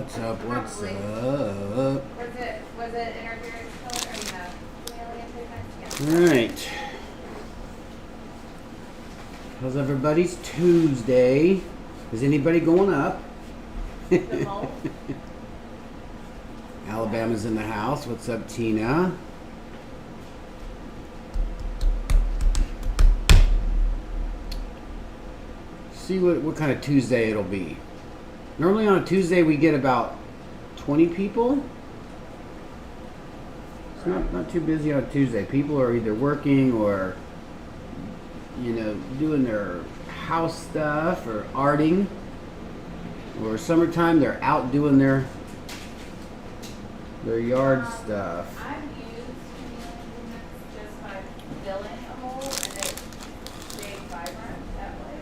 What's up? What's Probably. up? Was it interference color or the chameleon pigments? All right. How's everybody's Tuesday? Is anybody going up? The mold? Alabama's in the house. What's up, Tina? See what kind of Tuesday it'll be. Normally on a Tuesday we get about 20 people. It's not too busy on a Tuesday. People are either working or, you know, doing their house stuff or arting. Or summertime they're out doing their yard stuff. I've used chameleon pigments just by filling a mold and it stayed vibrant that way.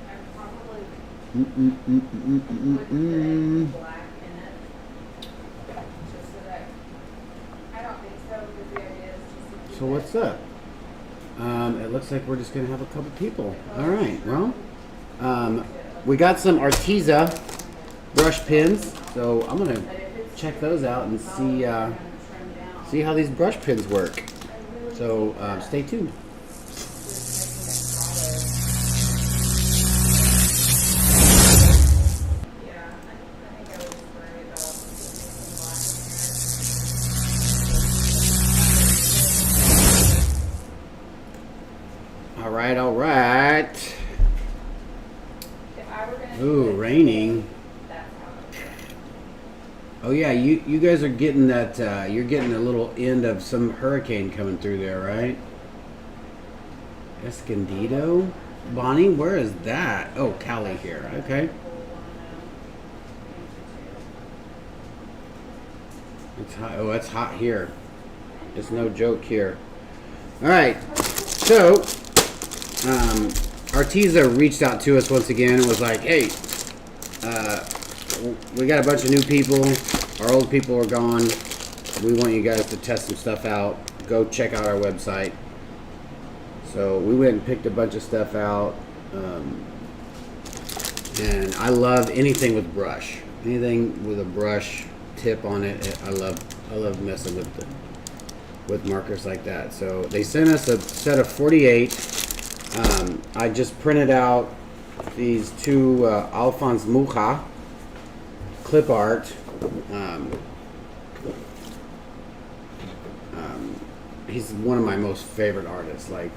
I probably would put any black in it. Just so that I don't think so because the idea is just to keep So what's up? It looks like we're just gonna have a couple people. All right. Well, we got some Arteza brush pins, so I'm gonna check those out and see how these brush pins work. So stay tuned. All right. Ooh, raining. Oh yeah, you guys are getting that. You're getting a little end of some hurricane coming through there, right? Escondido, Bonnie, where is that? Oh, Cali here. Okay. It's hot. Oh, it's hot here. It's no joke here. All right. So, Arteza reached out to us once again and was like, "Hey, we got a bunch of new people. Our old people are gone. We want you guys to test some stuff out. Go check out our website." So we went and picked a bunch of stuff out. And I love anything with brush. Anything with a brush tip on it. I love messing with markers like that. So they sent us a set of 48. I just printed out these two Alphonse Mucha clip art. He's one of my most favorite artists. Like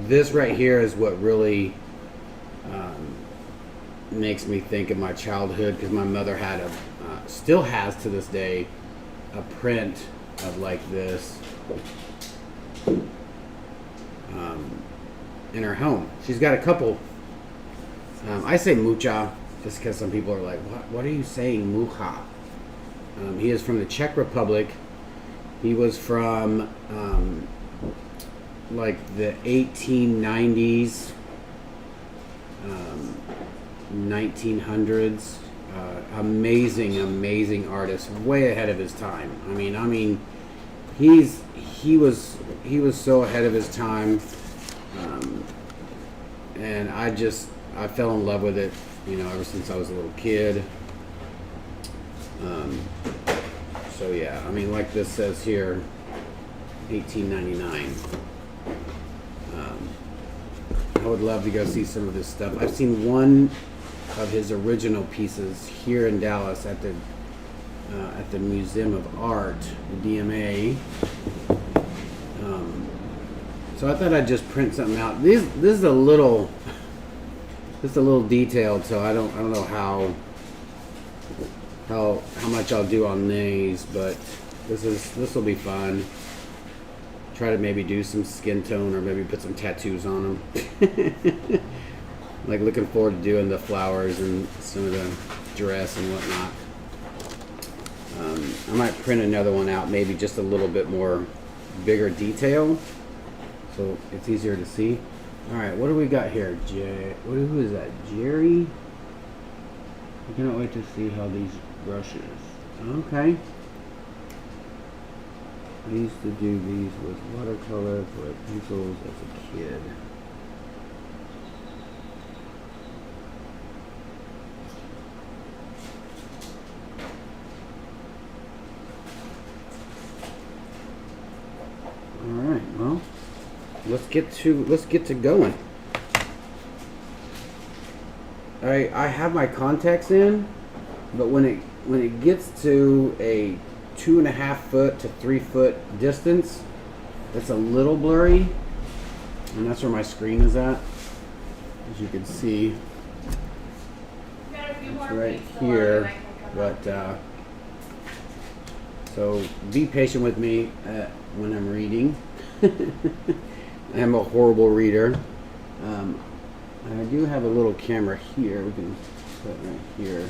this right here is what really makes me think of my childhood, because my mother had still has to this day, a print of like this in her home. She's got a couple. I say Mucha just because some people are like, what are you saying, Mucha? He is from the Czech Republic. He was from like the 1890s, 1900s. Amazing artist, way ahead of his time. I mean, he was so ahead of his time, and I fell in love with it. You know, ever since I was a little kid. So yeah, I mean, like this says here, 1899. I would love to go see some of this stuff. I've seen one of his original pieces here in Dallas at the Museum of Art, the DMA. So I thought I'd just print something out. This is a little detailed, so I don't know how much I'll do on these, but this will be fun. Try to maybe do some skin tone or maybe put some tattoos on them. Like looking forward to doing the flowers and some of the dress and whatnot. I might print another one out, maybe just a little bit more bigger detail, so it's easier to see. All right, what do we got here? Who is that? Jerry? I cannot wait to see how these brushes. Okay. I used to do these with watercolor for pencils as a kid. let's get to going. I have my contacts in, but when it gets to a 2.5 foot to 3 foot distance, it's a little blurry, and that's where my screen is at. As you can see, Got a few it's more right weeks till here. I can come But up. so be patient with me when I'm reading. I am a horrible reader. I do have a little camera here. We can put it right here.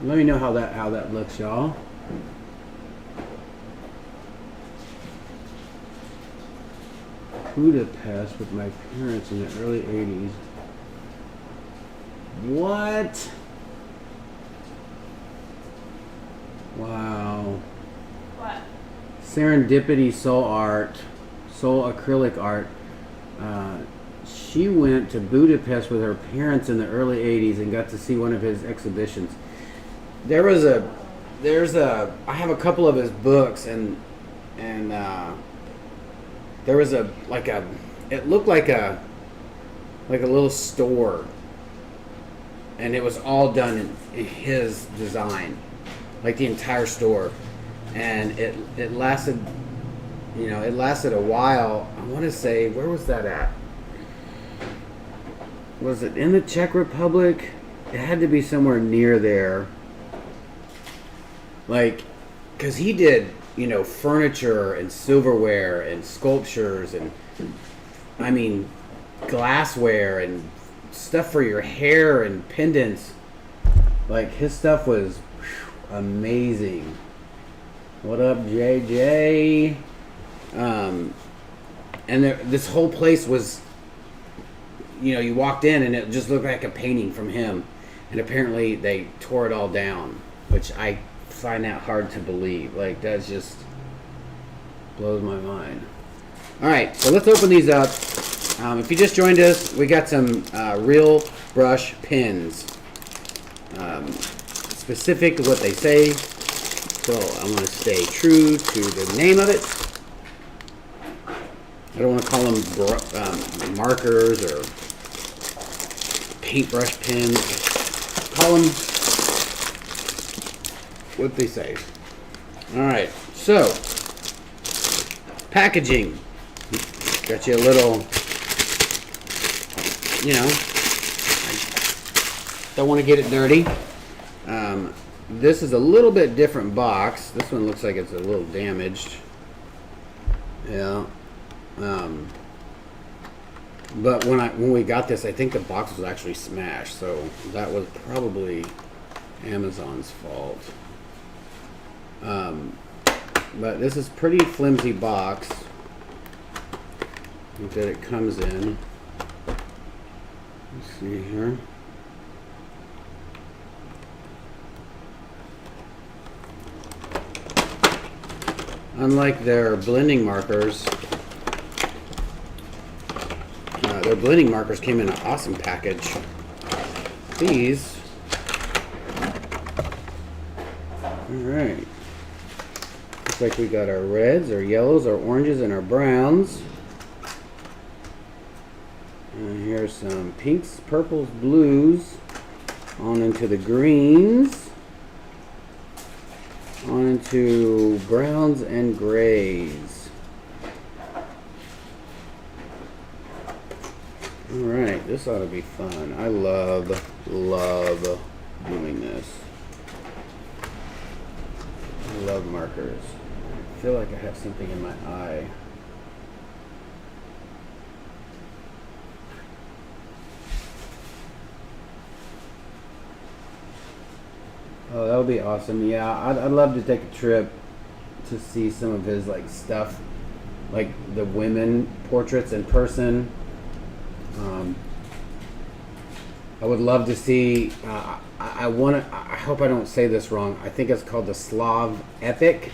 Let me know how that looks, y'all. Budapest with my parents in the early 80s. What? Wow. What? Serendipity soul acrylic art. She went to Budapest with her parents in the early 80s and got to see one of his exhibitions. I have a couple of his books, and there was it looked like a little store, and it was all done in his design, like the entire store, and it lasted a while. I want to say, where was that at? Was it in the Czech Republic? It had to be somewhere near there. Like, because he did, furniture and silverware and sculptures and, I mean, glassware and stuff for your hair and pendants. Like, his stuff was amazing. What up, JJ? And this whole place was, you walked in and it just looked like a painting from him. And apparently they tore it all down, which I find that hard to believe. Like, that just blows my mind. All right, so let's open these up. If you just joined us, we got some real brush pens, specific to what they say. So I want to stay true to the name of it. I don't want to call them markers or paintbrush pens. Call them what they say. All right, so packaging. Got you a little, I don't want to get it dirty. This is a little bit different box. This one looks like it's a little damaged. Yeah. But when we got this, I think the box was actually smashed, so that was probably Amazon's fault. But this is pretty flimsy box that it comes in. Let's see here. Unlike their blending markers, their blending markers came in an awesome package. These, alright. Looks like we got our reds, our yellows, our oranges, and our browns. And here's some pinks, purples, blues, on into the greens, on into browns and grays. Alright, this ought to be fun. I love doing this. I love markers. I feel like I have something in my eye. Oh, that would be awesome. Yeah, I'd love to take a trip to see some of his stuff, like the women portraits in person. I would love to see. I hope I don't say this wrong. I think it's called the Slav Epic.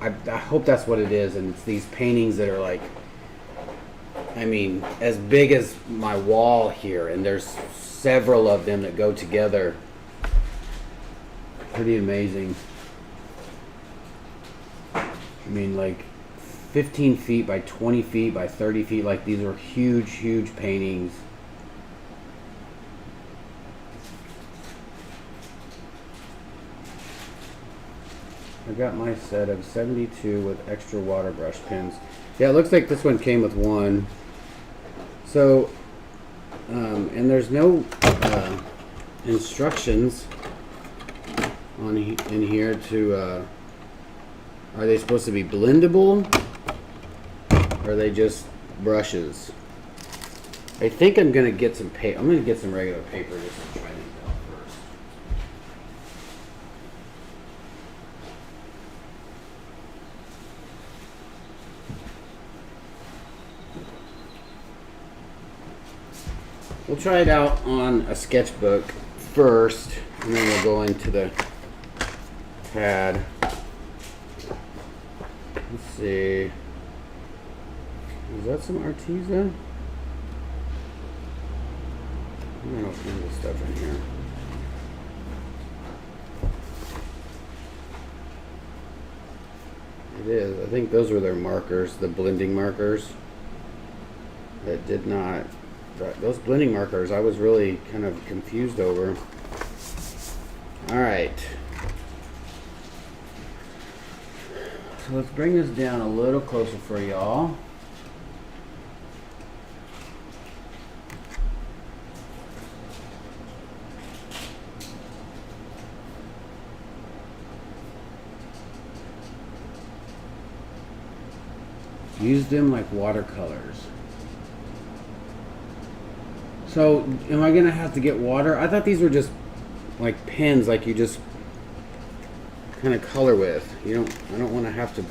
I hope that's what it is, and it's these paintings that are as big as my wall here, and there's several of them that go together. Pretty amazing. I mean, like 15 feet by 20 feet by 30 feet. Like these are huge, huge paintings. I got my set of 72 with extra water brush pens. Yeah, it looks like this one came with one. So, and there's no instructions in here to. Are they supposed to be blendable? Or are they just brushes? I think I'm gonna get some paper. I'm gonna get some regular paper just to try these out first. We'll try it out on a sketchbook first, and then we'll go into the pad. Let's see. Is that some Arteza? I don't see the stuff in here. It is. I think those were their markers, the blending markers. That did not. Those blending markers, I was really kind of confused over. All right. So let's bring this down a little closer for y'all. Use them like watercolors. So, am I gonna have to get water? I thought these were just like pens, like you just kind of color with. I don't want to have to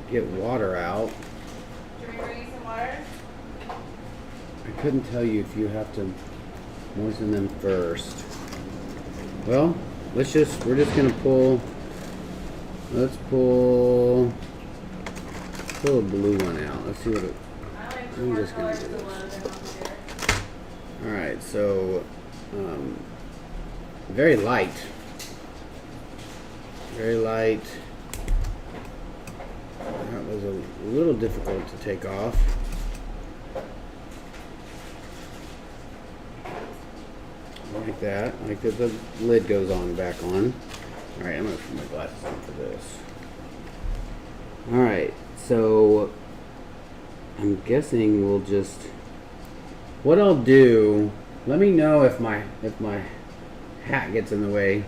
get water out. Should we bring you some water? I couldn't tell you if you have to moisten them first. Well, we're just gonna pull. Let's pull a blue one out. Let's see what it. I like I'm the just gonna colors do a this. lot of them up here. All right, so very light. Very light. That was a little difficult to take off. Like that. Like the lid goes on back on. All right, I'm gonna put my glasses on for this. All right, so I'm guessing we'll just. What I'll do. Let me know if my hat gets in the way.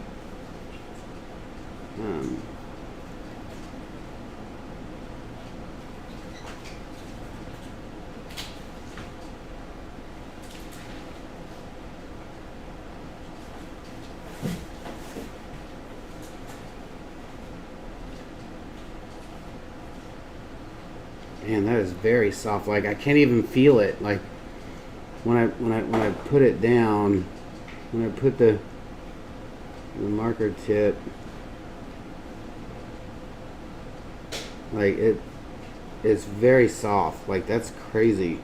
Man, that is very soft. Like I can't even feel it. Like when I put it down, when I put the marker tip, like it's very soft. Like that's crazy.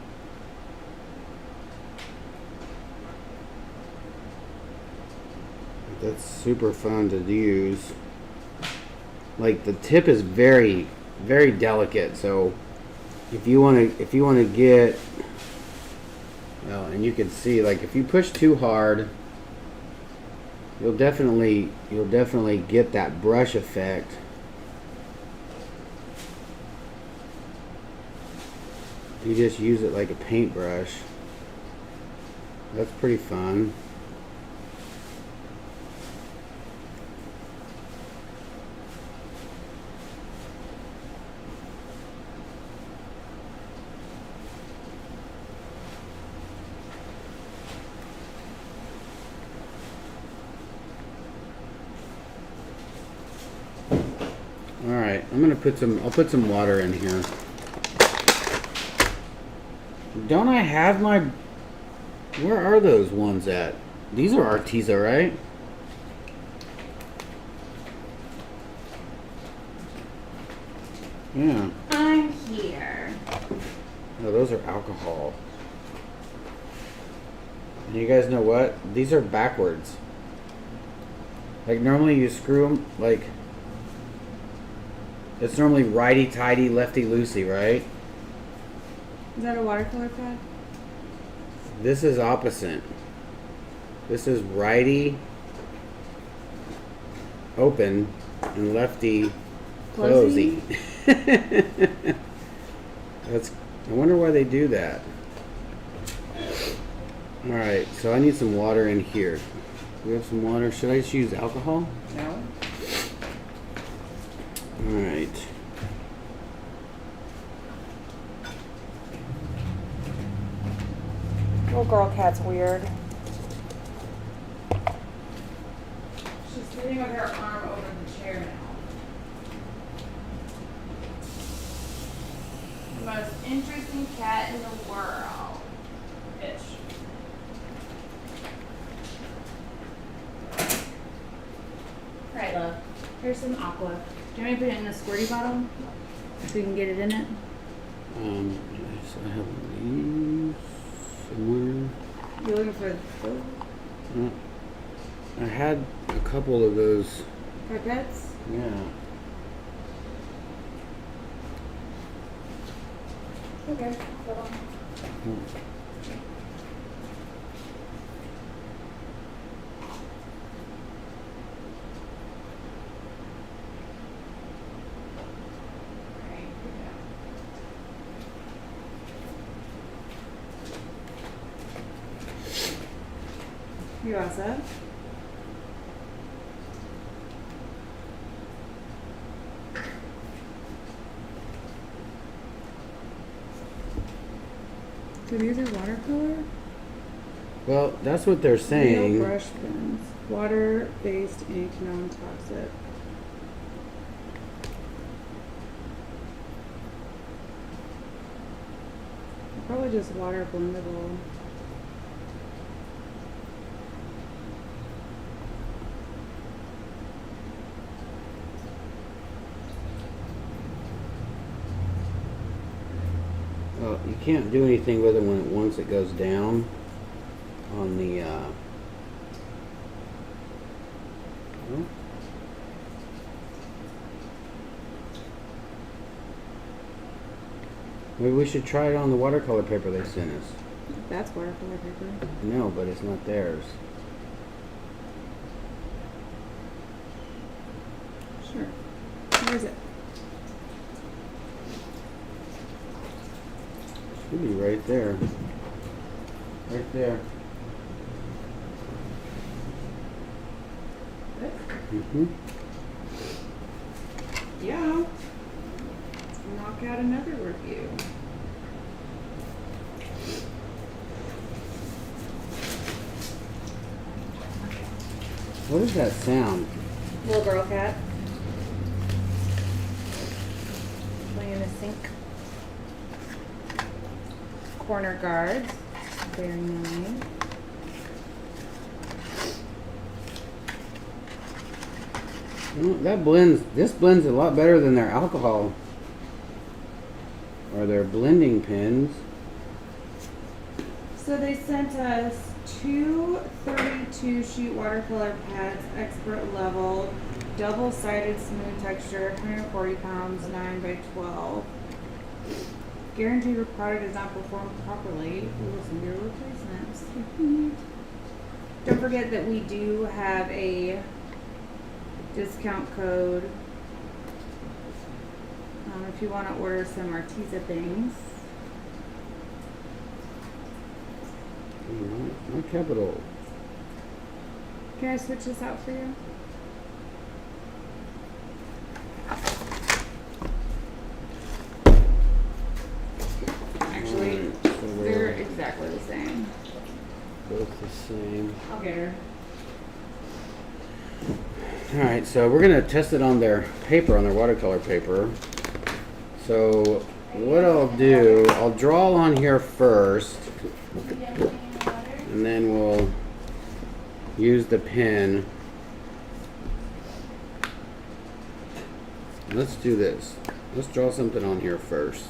That's super fun to use. Like the tip is very, very delicate. So if you want to get, well, and you can see, like if you push too hard, you'll definitely get that brush effect. You just use it like a paintbrush. That's pretty fun. Alright, I'll put some water in here. Don't I have my, where are those ones at? These are Arteza, right? Yeah. I'm here. No, those are alcohol. And you guys know what? These are backwards. Like normally you screw them, like It's normally righty-tighty, lefty-loosey, right? Is that a watercolor pad? This is opposite. This is righty open and lefty closey. That's. I wonder why they do that. All right, so I need some water in here. We have some water. Should I just use alcohol? No. All right. Little girl cat's weird. She's sitting with her arm over the chair now. The most interesting cat in the world. Ish. Right, love. Here's some aqua. Do you want me to put it in a squirty bottle? So we can get it in it? Yes, I have these somewhere. You looking for those I had a couple of those. pipettes? Yeah. Okay. You all set? So these are watercolor? Well, that's what they're saying. Real brush pens. Water-based ink, non-toxic. Probably just water blendable. Well, you can't do anything with it once it goes down on the. Well, maybe we should try it on the watercolor paper they sent us. That's watercolor paper. No, but it's not theirs. Sure. Where is it? Should be right there. Right there. Mm-hmm. Yeah. Knock out another review. What is that sound? Little girl cat. Playing in the sink. Corner guards. Very nice. Well, that blends. This blends a lot better than their alcohol or their blending pens. So they sent us two 32 sheet watercolor pads, expert level, double-sided smooth texture, 140 pounds, 9 by 12. Guarantee your product does not perform properly. We will send you a replacement. Don't forget that we do have a discount code if you want to order some Arteza things. My capital. Can I switch this out for you? Actually, Alright, so they're they're exactly the same. both the same. I'll get her. Alright, so we're gonna test it on their paper, on their watercolor paper. So what I'll do, I'll draw on here first, and then we'll use the pen. Let's do this. Let's draw something on here first.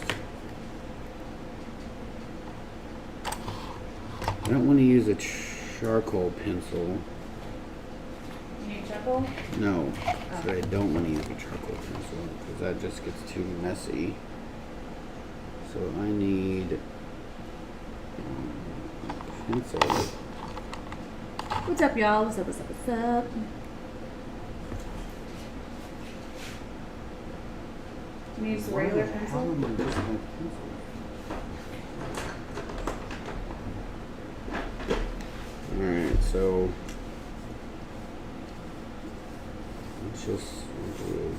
I don't want to use a charcoal pencil. You need charcoal? charcoal? No, so I don't want to use a charcoal pencil because that just gets too messy. So I need a pencil. What's up, y'all? What's up, what's up, what's up? You need just a regular How pencil? am I just my pencil? Alright, so let's just do.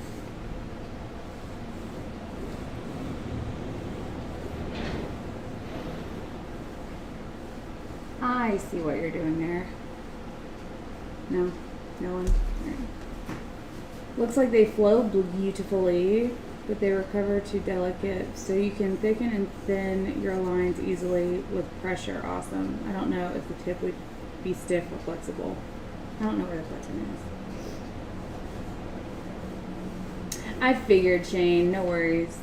I see what you're doing there. No? No one? Alright. Looks like they flow beautifully, but they recover too delicate, so you can thicken and thin your lines easily with pressure. Awesome. I don't know if the tip would be stiff or flexible. I don't know where the button is. I figured, Shane. No worries.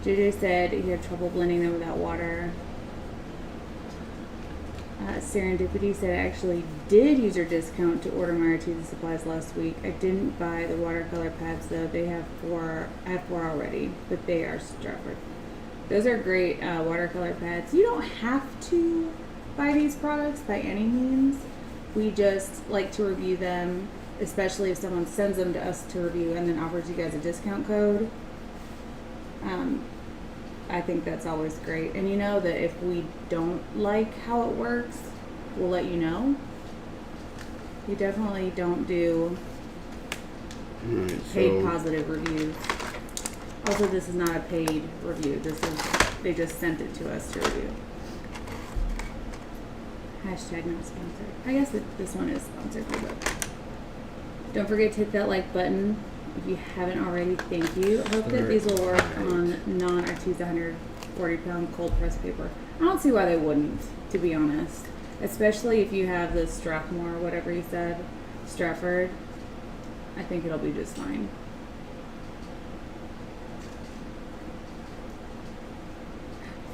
JJ said he had trouble blending them without water. Serendipity said I actually did use your discount to order my Arteza supplies last week. I didn't buy the watercolor pads though. They have four. I have 4 already, but they are Stratford. Those are great watercolor pads. You don't have to buy these products by any means. We just like to review them, especially if someone sends them to us to review and then offers you guys a discount code. I think that's always great. And you know that if we don't like how it works, we'll let you know. You definitely don't do paid positive reviews. Also, this is not a paid review. This is, they just sent it to us to review. Hashtag not sponsored. I guess this one is sponsored, but don't forget to hit that like button. If you haven't already, thank you. I hope that these will work on non-Arteza 140 pound cold press paper. I don't see why they wouldn't, to be honest. Especially if you have the Strathmore, whatever you said, Stratford. I think it'll be just fine.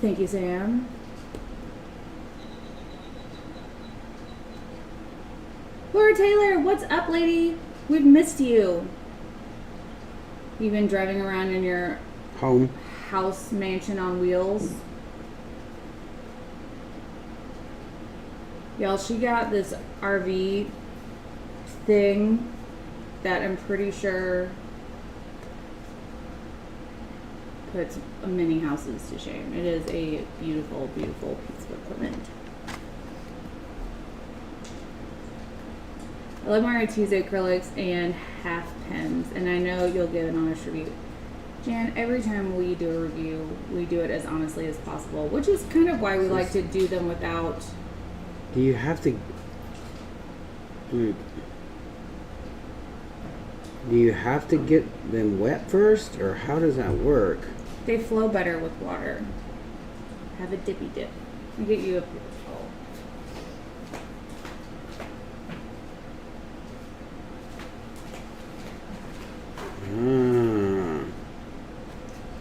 Thank you, Sam. Laura Taylor, what's up, lady? We've missed you. You've been driving around in your house mansion on wheels. Y'all, she got this RV thing that I'm pretty sure puts many houses to shame. It is a beautiful, beautiful piece of equipment. I love my Arteza acrylics and half pens, and I know you'll give an honest review. Jan, every time we do a review, we do it as honestly as possible, which is kind of why we like to do them without... Do you have to... Do you have to get them wet first, or how does that work? They flow better with water. Have a dippy dip. I'll get you a paper towel.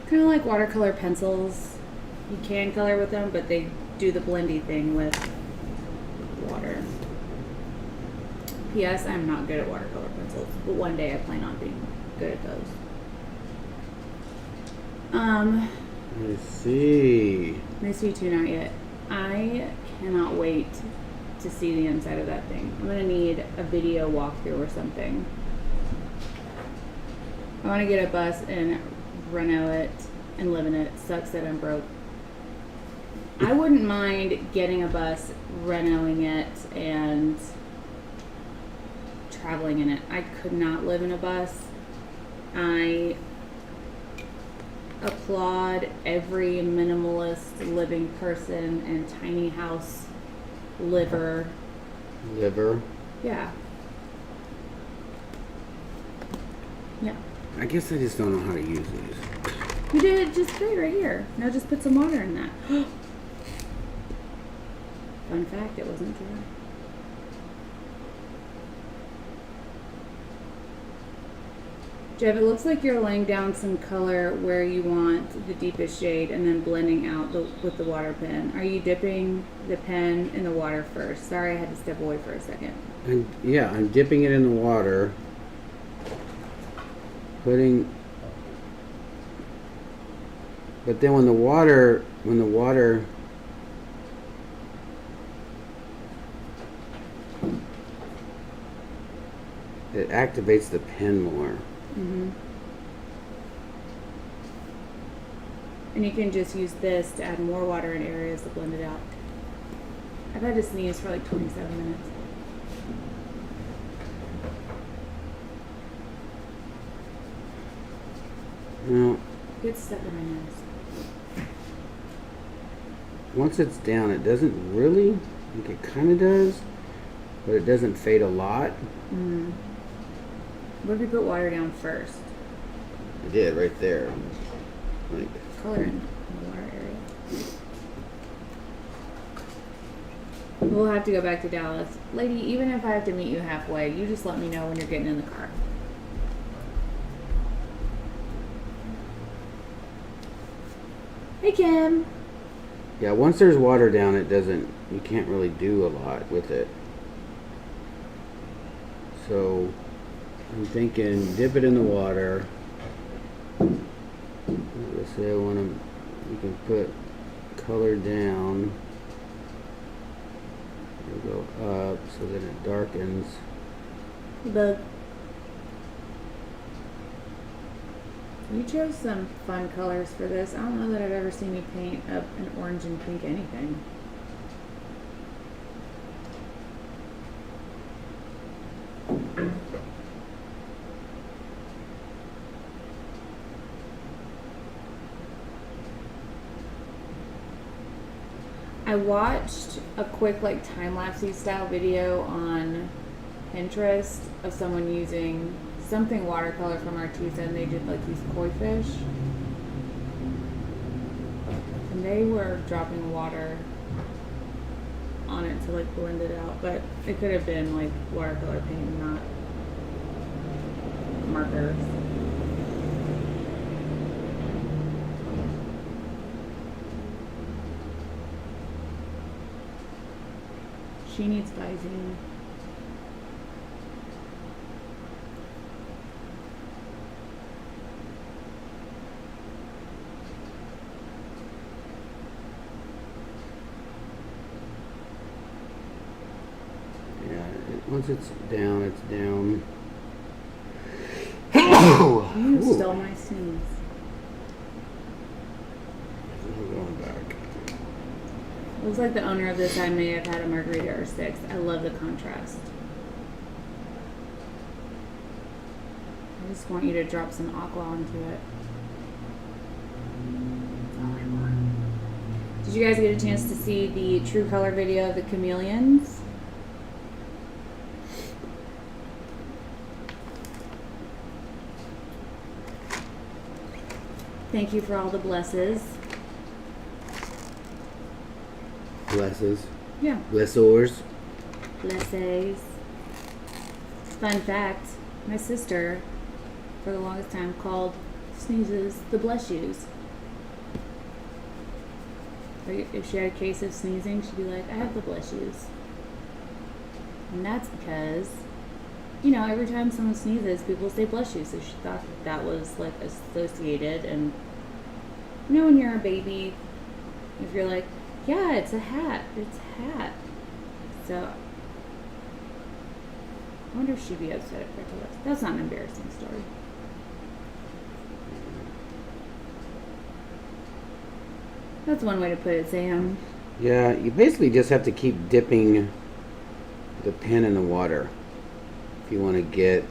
Kind of like watercolor pencils. You can color with them, but they do the blendy thing with water. P.S. I'm not good at watercolor pencils, but one day I plan on being good at those. I see. I see too, not yet. I cannot wait to see the inside of that thing. I'm gonna need a video walkthrough or something. I want to get a bus and reno it and live in it. It sucks that I'm broke. I wouldn't mind getting a bus, renoing it, and traveling in it. I could not live in a bus. I applaud every minimalist living person and tiny house liver. Liver? Yeah. Yeah. I guess I just don't know how to use these. You did it just great right here. Now just put some water in that. Fun fact, it wasn't dry. Jeff, it looks like you're laying down some color where you want the deepest shade and then blending out with the water pen. Are you dipping the pen in the water first? Sorry, I had to step away for a second. And yeah, I'm dipping it in the water, putting, but then when the water it activates the pen more. Mm-hmm. And you can just use this to add more water in areas to blend it out. I've had to sneeze for like 27 minutes. Now, Get stuck in my nose. once it's down, it doesn't really, like it kind of does, but it doesn't fade a lot. Mm-hmm. What if you put water down first? I did right there. Like, Color in the water area. We'll have to go back to Dallas. Lady, even if I have to meet you halfway, you just let me know when you're getting in the car. Hey, Kim. yeah, once there's water down, it doesn't, you can't really do a lot with it. So, I'm thinking dip it in the water. Let's say I want to, you can put color down. It'll go up so that it darkens. Bug. You chose some fun colors for this. I don't know that I've ever seen you paint up an orange and pink anything. I watched a quick like time-lapse style video on Pinterest of someone using something watercolor from Arteza, and they did like these koi fish, and they were dropping water on it to like blend it out, but it could have been like watercolor paint, not markers. She needs Visine. Once it's down, it's down. You stole my sneeze. I'm going back. Looks like the owner of this I may have had a margarita or Stix. I love the contrast. I just want you to drop some aqua onto it. That's all I want. Did you guys get a chance to see the True Color video of the chameleons? Thank you for all the blesses. Blesses. Yeah. Blessors. Blesses. Fun fact, my sister, for the longest time, called sneezes the bless yous. Like, if she had a case of sneezing, she'd be like, I have the bless yous. And that's because, you know, every time someone sneezes, people say bless you. So she thought that was like associated. And you know, when you're a baby, if you're like, yeah, it's a hat, it's a hat. So I wonder if she'd be upset if I told her. That's not an embarrassing story. That's one way to put it, Sam. Yeah, you basically just have to keep dipping the pen in the water if you want to get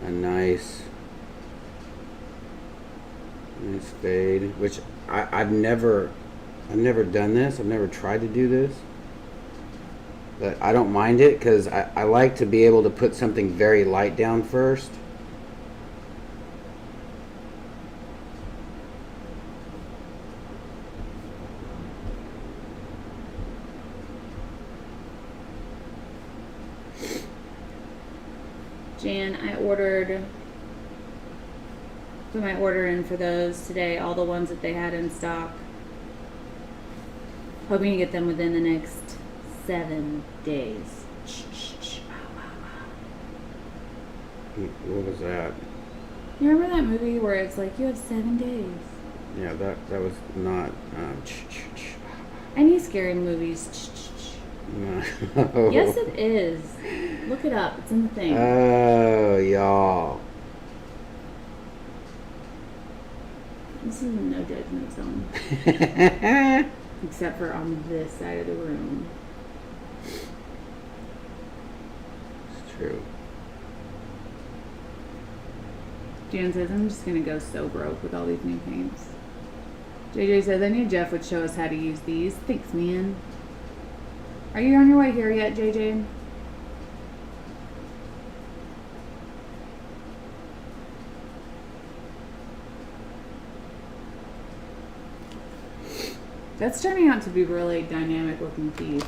a nice fade. Which I've never done this. I've never tried to do this, but I don't mind it because I like to be able to put something very light down first. Jan, I ordered Put my order in for those today, all the ones that they had in stock. Hoping to get them within the next 7 days. What was that? You remember that movie where it's like, you have 7 days? Yeah, that was not. Any scary movies? No. Yes, it is. Look it up. It's in the thing. Oh, y'all. This is a no judgment zone. Except for on this side of the room. It's true. Jan says, I'm just going to go so broke with all these new paints. JJ says, I knew Jeff would show us how to use these. Thanks, man. Are you on your way here yet, JJ? That's turning out to be really dynamic looking piece.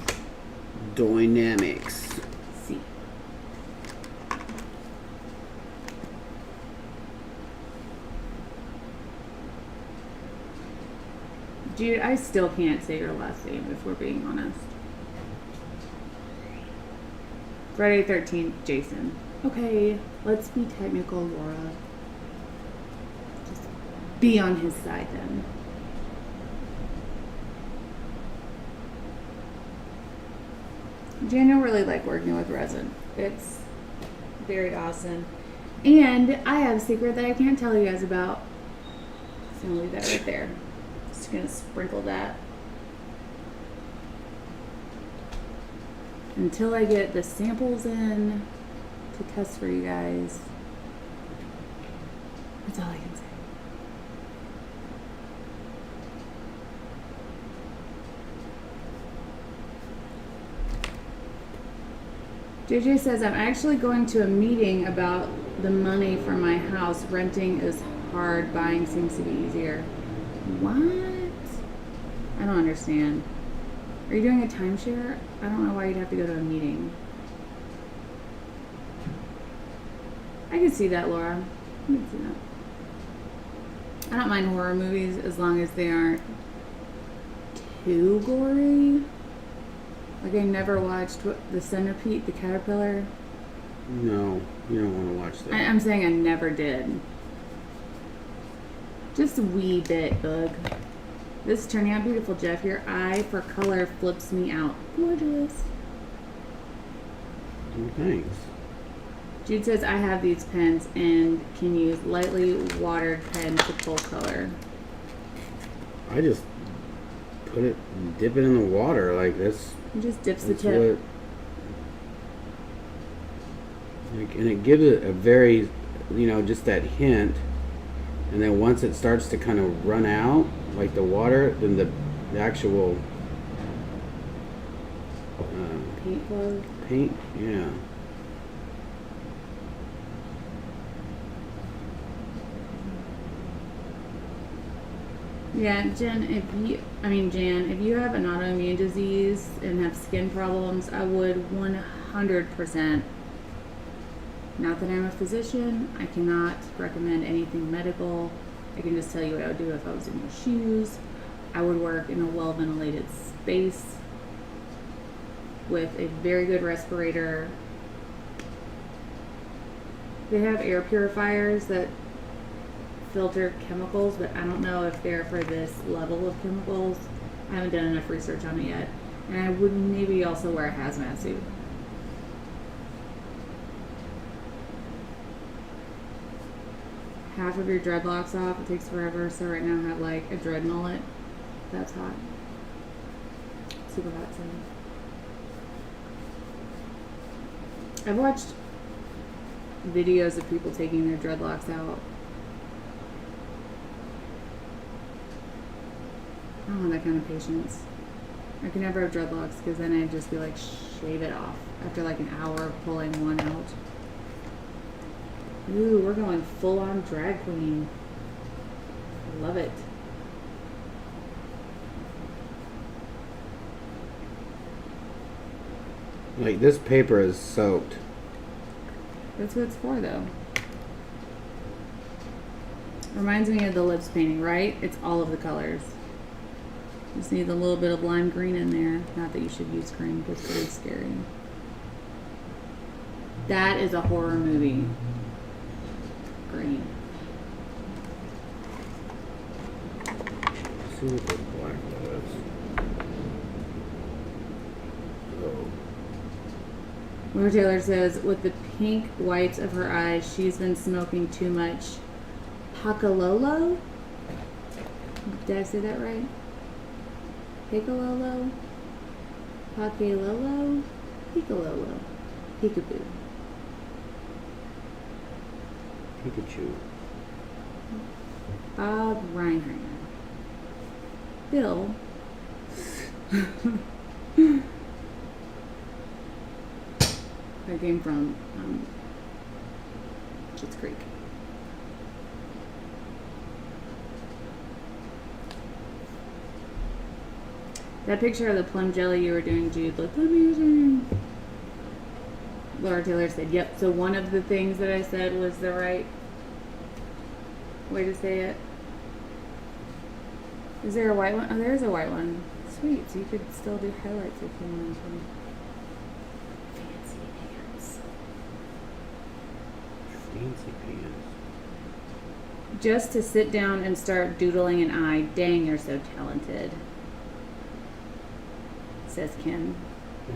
Dynamics. See. Dude, I still can't say your last name if we're being honest. Friday 13th, Jason. Okay, let's be technical, Laura. Just be on his side then. Jan, I really like working with resin. It's very awesome. And I have a secret that I can't tell you guys about. So I'm gonna leave that right there. Just gonna sprinkle that. Until I get the samples in to test for you guys. That's all I can say. JJ says, I'm actually going to a meeting about the money for my house. Renting is hard. Buying seems to be easier. What? I don't understand. Are you doing a timeshare? I don't know why you'd have to go to a meeting. I can see that, Laura. I can see that. I don't mind horror movies as long as they aren't too gory. Like I never watched the Centipede, the Caterpillar. No, you don't want to watch that. I'm saying I never did. Just a wee bit, bug. This is turning out beautiful, Jeff. Your eye for color flips me out. Gorgeous. Oh, thanks. Jude says, I have these pens and can use lightly watered pens to pull color. I just dip it in the water like this. It just dips the tip. And it gives it a very, just that hint. And then once it starts to kind of run out, like the water, then the actual Paint flow? paint, yeah. Yeah, Jan, if you have an autoimmune disease and have skin problems, I would 100%, not that I'm a physician, I cannot recommend anything medical. I can just tell you what I would do if I was in your shoes. I would work in a well-ventilated space with a very good respirator. They have air purifiers that filter chemicals, but I don't know if they're for this level of chemicals. I haven't done enough research on it yet. And I would maybe also wear a hazmat suit. Half of your dreadlocks off, it takes forever, so right now I have like a dread mullet. That's hot. Super hot, so. I've watched videos of people taking their dreadlocks out. I don't have that kind of patience. I can never have dreadlocks because then I'd just be like, shave it off after like an hour of pulling one out. Ooh, we're going full on drag queen. Love it. Like this paper is soaked. That's what it's for though. Reminds me of the lips painting, right? It's all of the colors. Just need a little bit of lime green in there. Not that you should use green, but it's pretty scary. That is a horror movie. Green. Let's see what the black was. Oh. Where Taylor says, with the pink whites of her eyes, she's been smoking too much Pacololo? Did I say that right? Picololo? Pacololo? Picololo? Peekaboo. Pikachu. Bob Reinhardt. Bill. I came from Schitt's Creek. That picture of the plum jelly you were doing, Jude, looked amazing. Laura Taylor said, yep, so one of the things that I said was the right way to say it. Is there a white one? Oh, there's a white one. Sweet, so you could still do highlights if you wanted to. Fancy pants. Fancy pants. Just to sit down and start doodling an eye. Dang, you're so talented. Says Ken.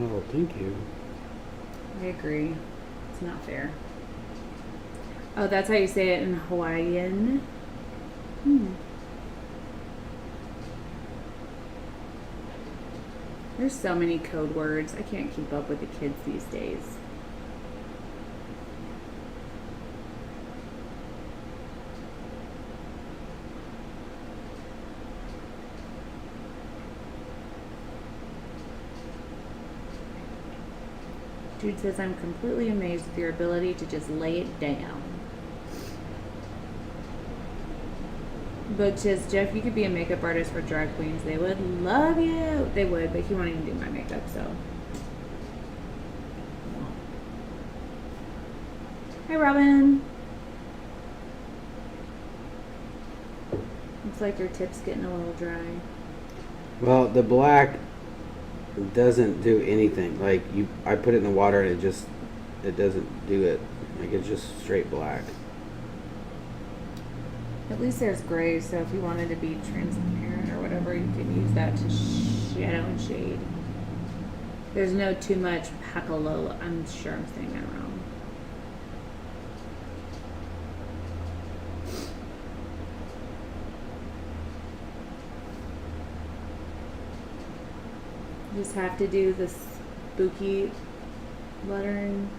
Oh, thank you. I agree. It's not fair. Oh, that's how you say it in Hawaiian? There's so many code words. I can't keep up with the kids these days. Jude says, I'm completely amazed with your ability to just lay it down. But says, Jeff, you could be a makeup artist for drag queens. They would love you. They would, but he won't even do my makeup, so. Hi, Robin. Looks like your tip's getting a little dry. Well, the black doesn't do anything. Like I put it in the water and it doesn't do it. Like it's just straight black. At least there's gray, so if you wanted to be transparent or whatever, you could use that to shadow and shade. There's no too much Pacololo. I'm sure I'm saying that wrong. Just have to do the spooky lettering.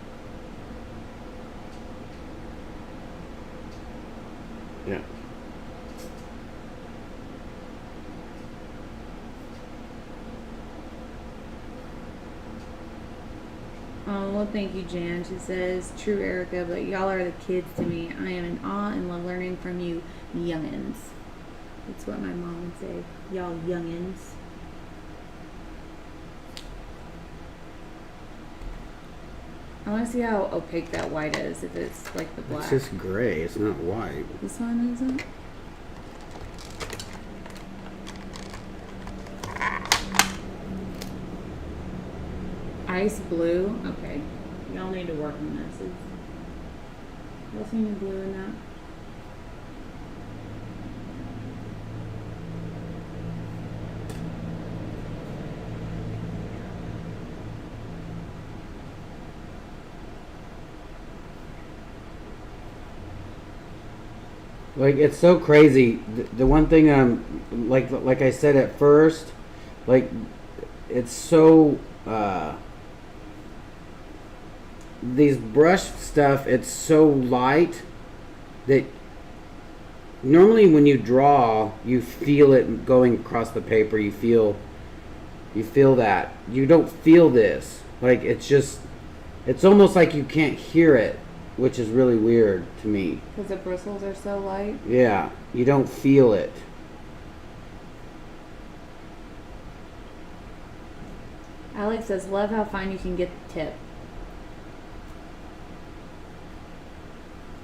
Yeah. Oh, well, thank you, Jan. She says, true, Erica, but y'all are the kids to me. I am in awe and love learning from you youngins. That's what my mom would say. Y'all youngins. I want to see how opaque that white is, if it's like the black. It's just gray. It's not white. This one isn't? Ice blue? Okay. Y'all need to work on this. Y'all see any blue in that? Like it's so crazy. The one thing like I said at first, like it's so these brush stuff, it's so light that normally when you draw, you feel it going across the paper. You feel that. You don't feel this. Like it's almost like you can't hear it, which is really weird to me. Because the bristles are so light? Yeah, you don't feel it. Alex says, love how fine you can get the tip.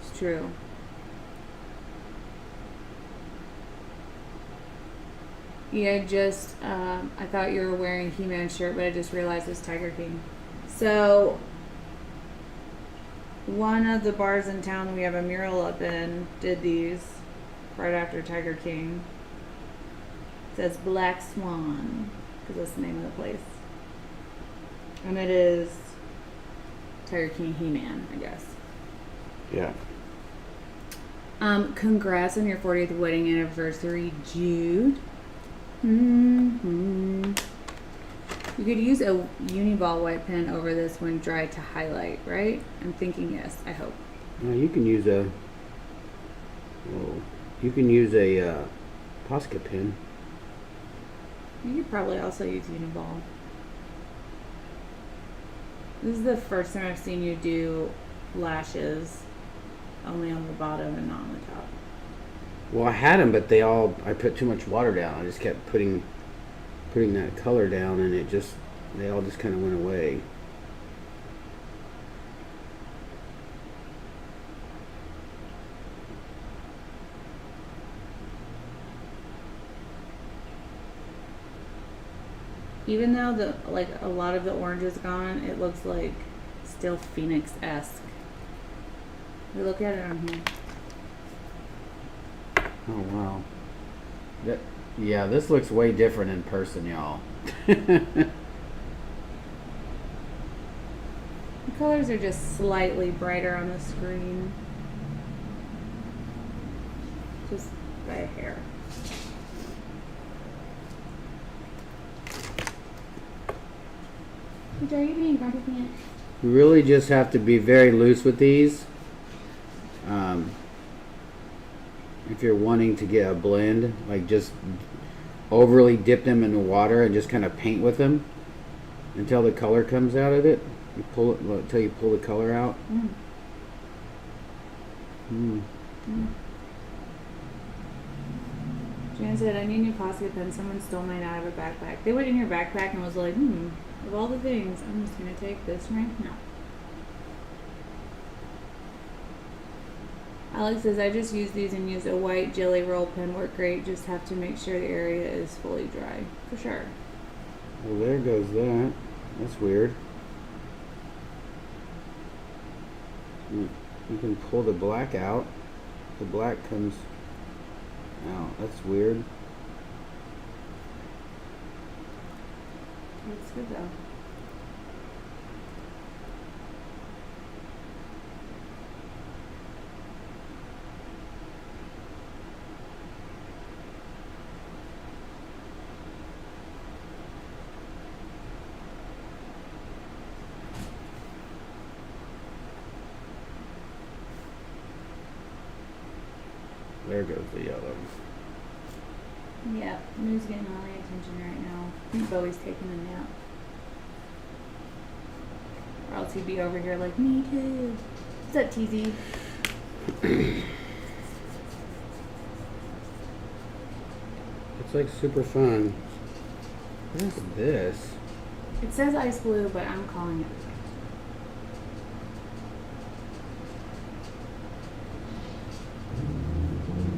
It's true. Yeah, just I thought you were wearing He-Man shirt, but I just realized it's Tiger King. So one of the bars in town we have a mural up in did these right after Tiger King. It says Black Swan because that's the name of the place, and it is Tiger King He-Man, I guess. Yeah. Congrats on your 40th wedding anniversary, Jude. You could use a Uniball white pen over this when dry to highlight, right? I'm thinking yes, I hope. You can use a. You can use a Posca pen. You could probably also use Uniball. This is the first time I've seen you do lashes only on the bottom and not on the top. Well, I had them, but I put too much water down. I just kept putting that color down, and they all just kind of went away. Even though a lot of the orange is gone, it looks like still Phoenix-esque. We look at it on here. Oh wow. Yeah, this looks way different in person, y'all. The colors are just slightly brighter on the screen. Just by a hair. Are you being grumpy pants? You really just have to be very loose with these. If you're wanting to get a blend, like just overly dip them in the water and just kind of paint with them until the color comes out of it. You pull it until you pull the color out. Jan said, I need new Posca pen. Someone stole mine out of a backpack. They went in your backpack and was like, of all the things, I'm just going to take this right now. Alex says, I just used these and used a white jelly roll pen. Work great. Just have to make sure the area is fully dry. For sure. Well, there goes that. That's weird. You can pull the black out. The black comes out. That's weird. Looks good though. There goes the yellow. Yeah, Moo's getting all the attention right now. I think Bowie's taking a nap. Or else he'd be over here like, me too. What's up, TZ? It's like super fun. What is this? It says ice blue, but I'm calling it.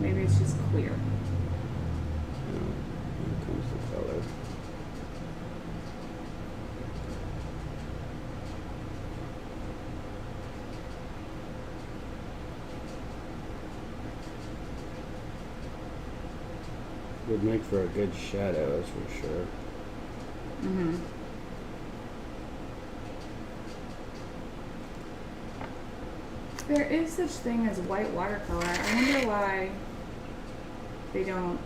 Maybe it's just clear. Oh, here comes the color. Would make for a good shadow, that's for sure. There is such thing as white watercolor. I wonder why they don't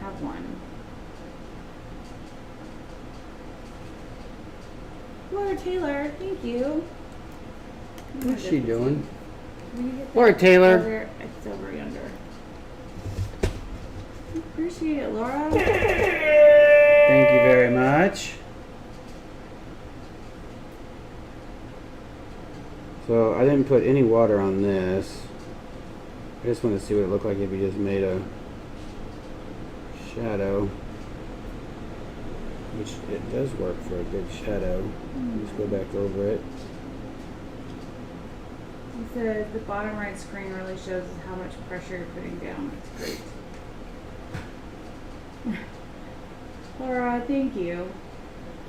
have one. Laura Taylor, thank you. What's she doing? Will you get that Laura Taylor. over- It's over yonder. Appreciate it, Laura. Thank you very much. So I didn't put any water on this. I just want to see what it looked like if you just made a shadow. Which it does work for a good shadow. Just go back over it. He says the bottom right screen really shows how much pressure you're putting down. It's great. Laura, thank you.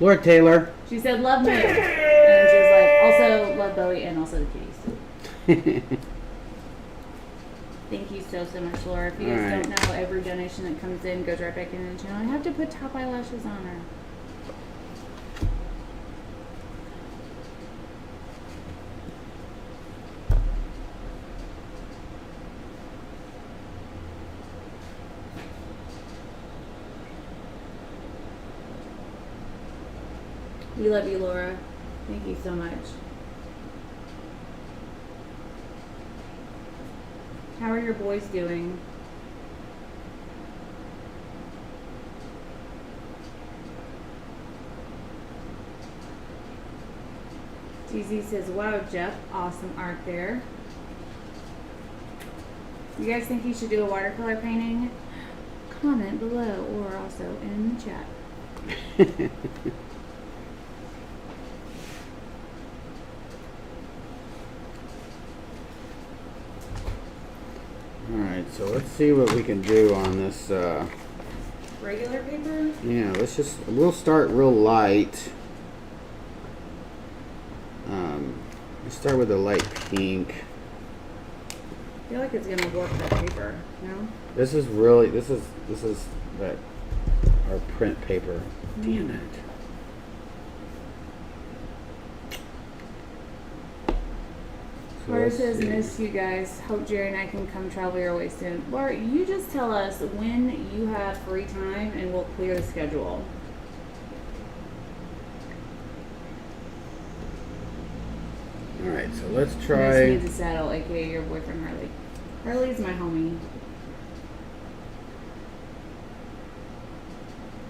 Laura Taylor. She said, love me. And she was like, also love Bowie and also the kitties. Thank you so much, Laura. If you guys Alright. don't know, every donation that comes in goes right back into the channel. I have to put top eyelashes on her. We love you, Laura. Thank you so much. How are your boys doing? TZ says, wow, Jeff, awesome art there. You guys think you should do a watercolor painting? Comment below or also in the chat. Alright, so let's see what we can do on this. Regular paper? Yeah, we'll start real light. Let's start with a light pink. I feel like it's gonna warp that paper, no? This is that our print paper. Damn it. So Laura let's says, see. miss you guys. Hope Jerry and I can come travel your way soon. Laura, you just tell us when you have free time and we'll clear the schedule. Alright, so let's Miss try. needs a saddle, aka your boyfriend Harley. Harley's my homie.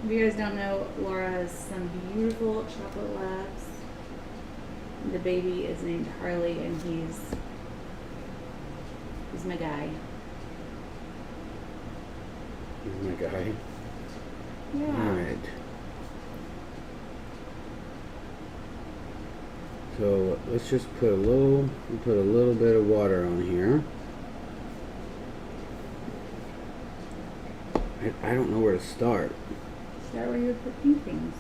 If you guys don't know, Laura has some beautiful chocolate labs. The baby is named Harley and he's my guy. Here's my guy. Yeah. Alright. So let's just put a little bit of water on here. I don't know where to start. Start where you would put pink things.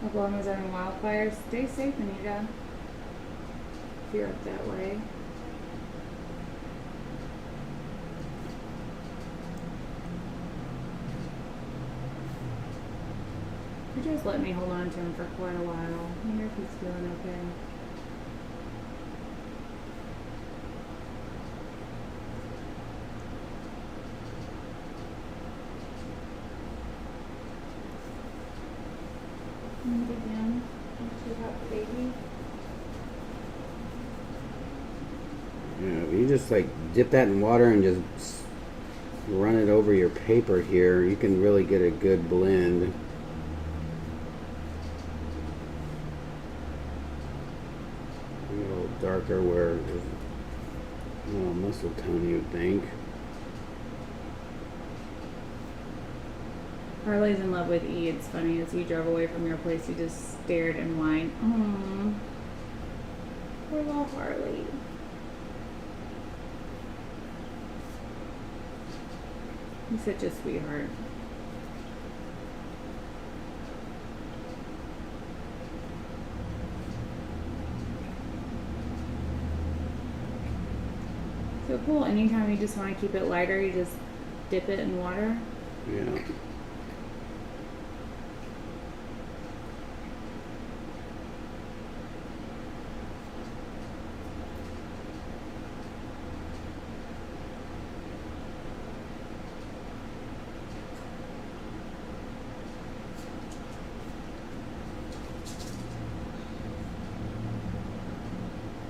Oklahoma's having wildfires. Stay safe, Anita. If you're up that way. You just let me hold on to him for quite a while. I wonder if he's feeling okay. And again, too hot for baby. Yeah, you just like dip that in water and just run it over your paper here. You can really get a good blend. A little darker where there's a little muscle tone, you'd think. Harley's in love with E. It's funny, as you drove away from your place, you just stared and whined. Aww. Poor little Harley. He's such a sweetheart. So cool. Anytime you just want to keep it lighter, you just dip it in water. Yeah.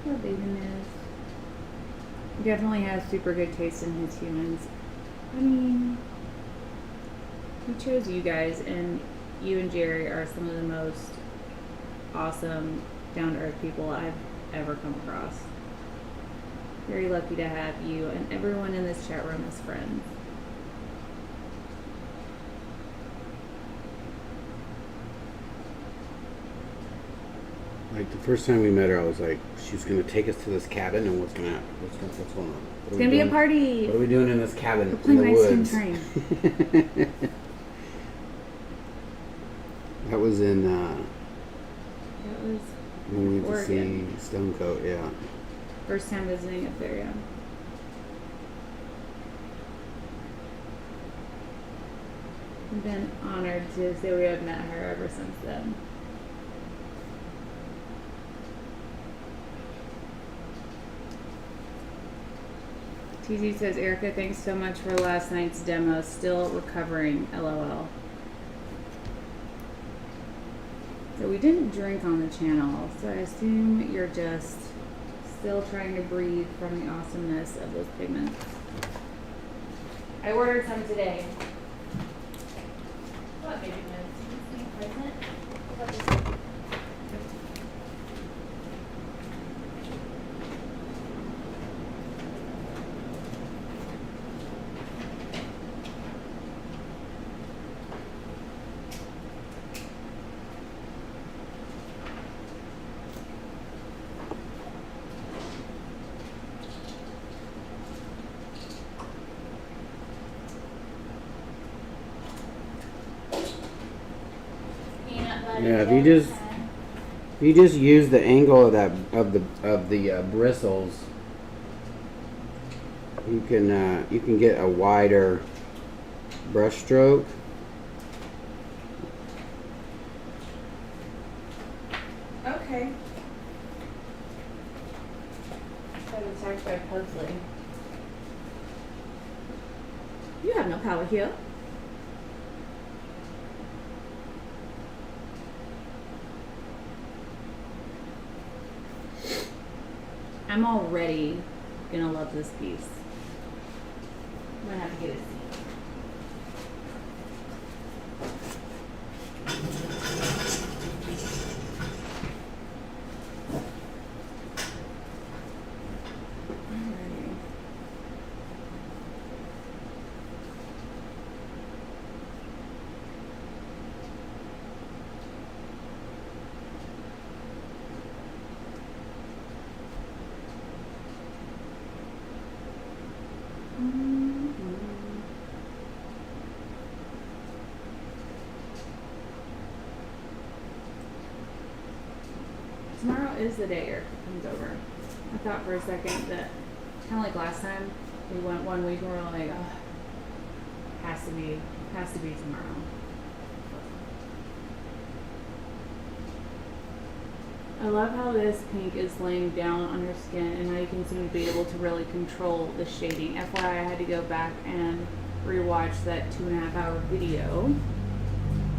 Poor baby Miz. He definitely has super good taste in his humans. I mean, he chose you guys, and you and Jerry are some of the most awesome, down-to-earth people I've ever come across. Very lucky to have you and everyone in this chat room as friends. Like the first time we met her, I was like, she's gonna take us to this cabin, and what's going on? What are It's we gonna be a doing? party. What are we doing in this cabin We're in playing the Ice Cream woods? Train. That was in It was when we went to see Oregon. Stonecoat. Yeah. First time visiting up there, yeah. I've been honored to say we have met her ever since then. TZ says, Erica, thanks so much for last night's demo. Still recovering, LOL. So we didn't drink on the channel, so I assume you're just still trying to breathe from the awesomeness of those pigments. I ordered some today. What baby mints? Present? What is it? Peanut butter. Yeah, if you just use the angle of the bristles, you can get a wider brush stroke. Okay. I was attacked by Pugsley. You have no power here. I'm already gonna love this piece. I'm gonna have to get a seat. Alrighty. Tomorrow is the day Erica comes over. I thought for a second that, kind of like last time, we went 1 week and we were like, oh, has to be tomorrow. I love how this pink is laying down on her skin and how you can seem to be able to really control the shading. FYI, I had to go back and rewatch that 2.5 hour video.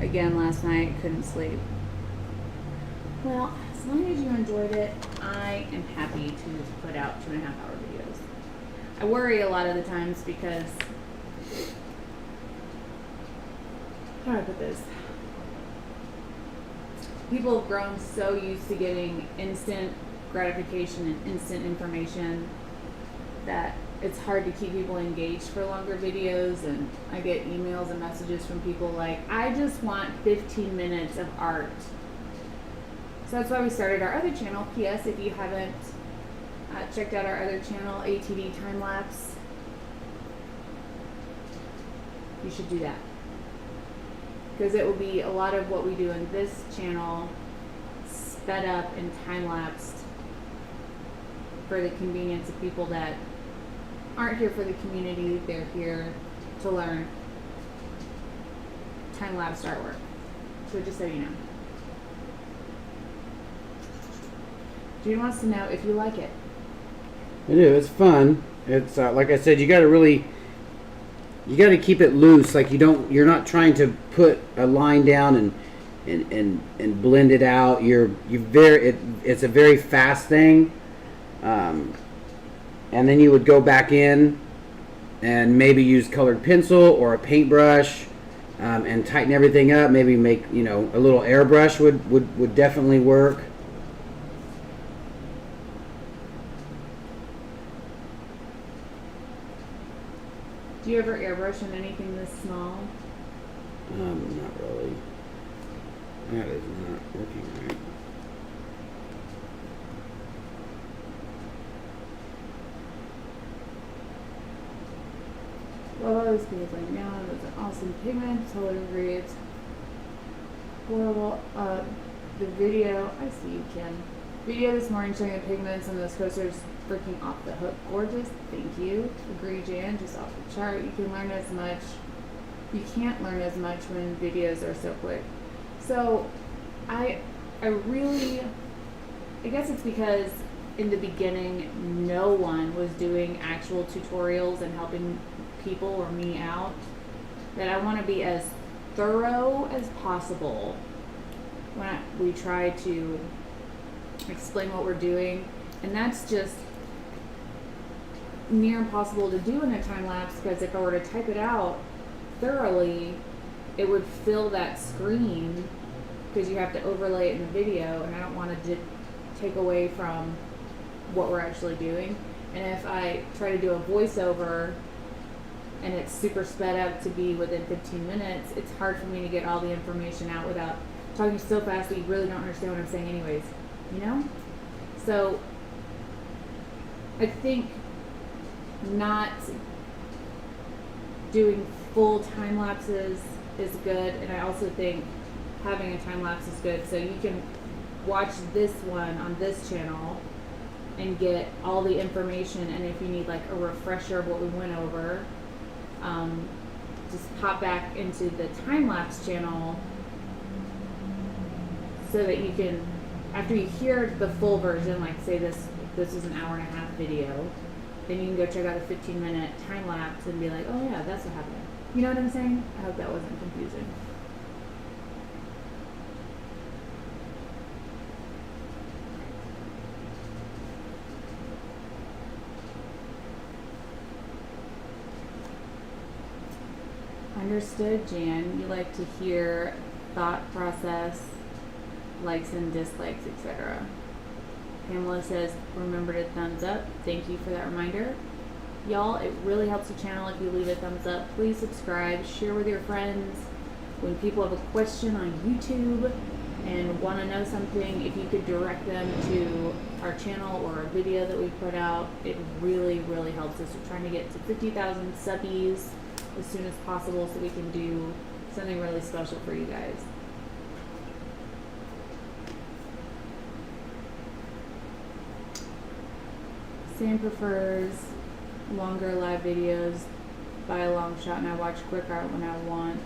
Again, last night, couldn't sleep. Well, as long as you enjoyed it, I am happy to put out 2.5 hour videos. I worry a lot of the times because, how do I put this? People have grown so used to getting instant gratification and instant information that it's hard to keep people engaged for longer videos. And I get emails and messages from people like, I just want 15 minutes of art. So that's why we started our other channel. P.S. If you haven't checked out our other channel, ATD Time Lapse, you should do that. Because it will be a lot of what we do in this channel sped up and time-lapsed for the convenience of people that aren't here for the community. They're here to learn time-lapsed artwork. So just so you know. June wants to know if you like it. I do. It's fun. It's like I said, you got to keep it loose. Like you're not trying to put a line down and blend it out. It's a very fast thing. And then you would go back in and maybe use colored pencil or a paintbrush and tighten everything up. Maybe make a little airbrush would definitely work. Do you ever airbrush on anything this small? Not really. That is not working right. this video's laying down. It's an awesome pigment. Totally agree. It's horrible. The video, I see you, Kim. Video this morning showing the pigments and those coasters freaking off the hook. Gorgeous. Thank you. Agree, Jan. Just off the chart. You can learn as much. You can't learn as much when videos are so quick. So, I guess it's because in the beginning, no one was doing actual tutorials and helping people or me out, that I want to be as thorough as possible when we try to explain what we're doing. And that's just near impossible to do in a time lapse, because if I were to type it out thoroughly, it would fill that screen, because you have to overlay it in the video, and I don't want to take away from what we're actually doing. And if I try to do a voiceover and it's super sped up to be within 15 minutes, it's hard for me to get all the information out without talking so fast that you really don't understand what I'm saying anyways, you know? So I think not doing full time lapses is good, and I also think having a time lapse is good, so you can watch this one on this channel and get all the information, and if you need like a refresher of what we went over, just pop back into the time lapse channel so that you can, after you hear the full version, like say this is an hour and a half video, then you can go check out a 15-minute time lapse and be like, oh yeah, that's what happened. You know what I'm saying? I hope that wasn't confusing. Understood, Jan. You like to hear thought process, likes and dislikes, etc. Pamela says, remember to thumbs up. Thank you for that reminder. Y'all, it really helps the channel if you leave a thumbs up. Please subscribe, share with your friends. When people have a question on YouTube and want to know something, if you could direct them to our channel or a video that we put out, it really, really helps us. We're trying to get to 50,000 subbies as soon as possible so we can do something really special for you guys. Sam prefers longer live videos by a long shot, and I watch quick art when I want,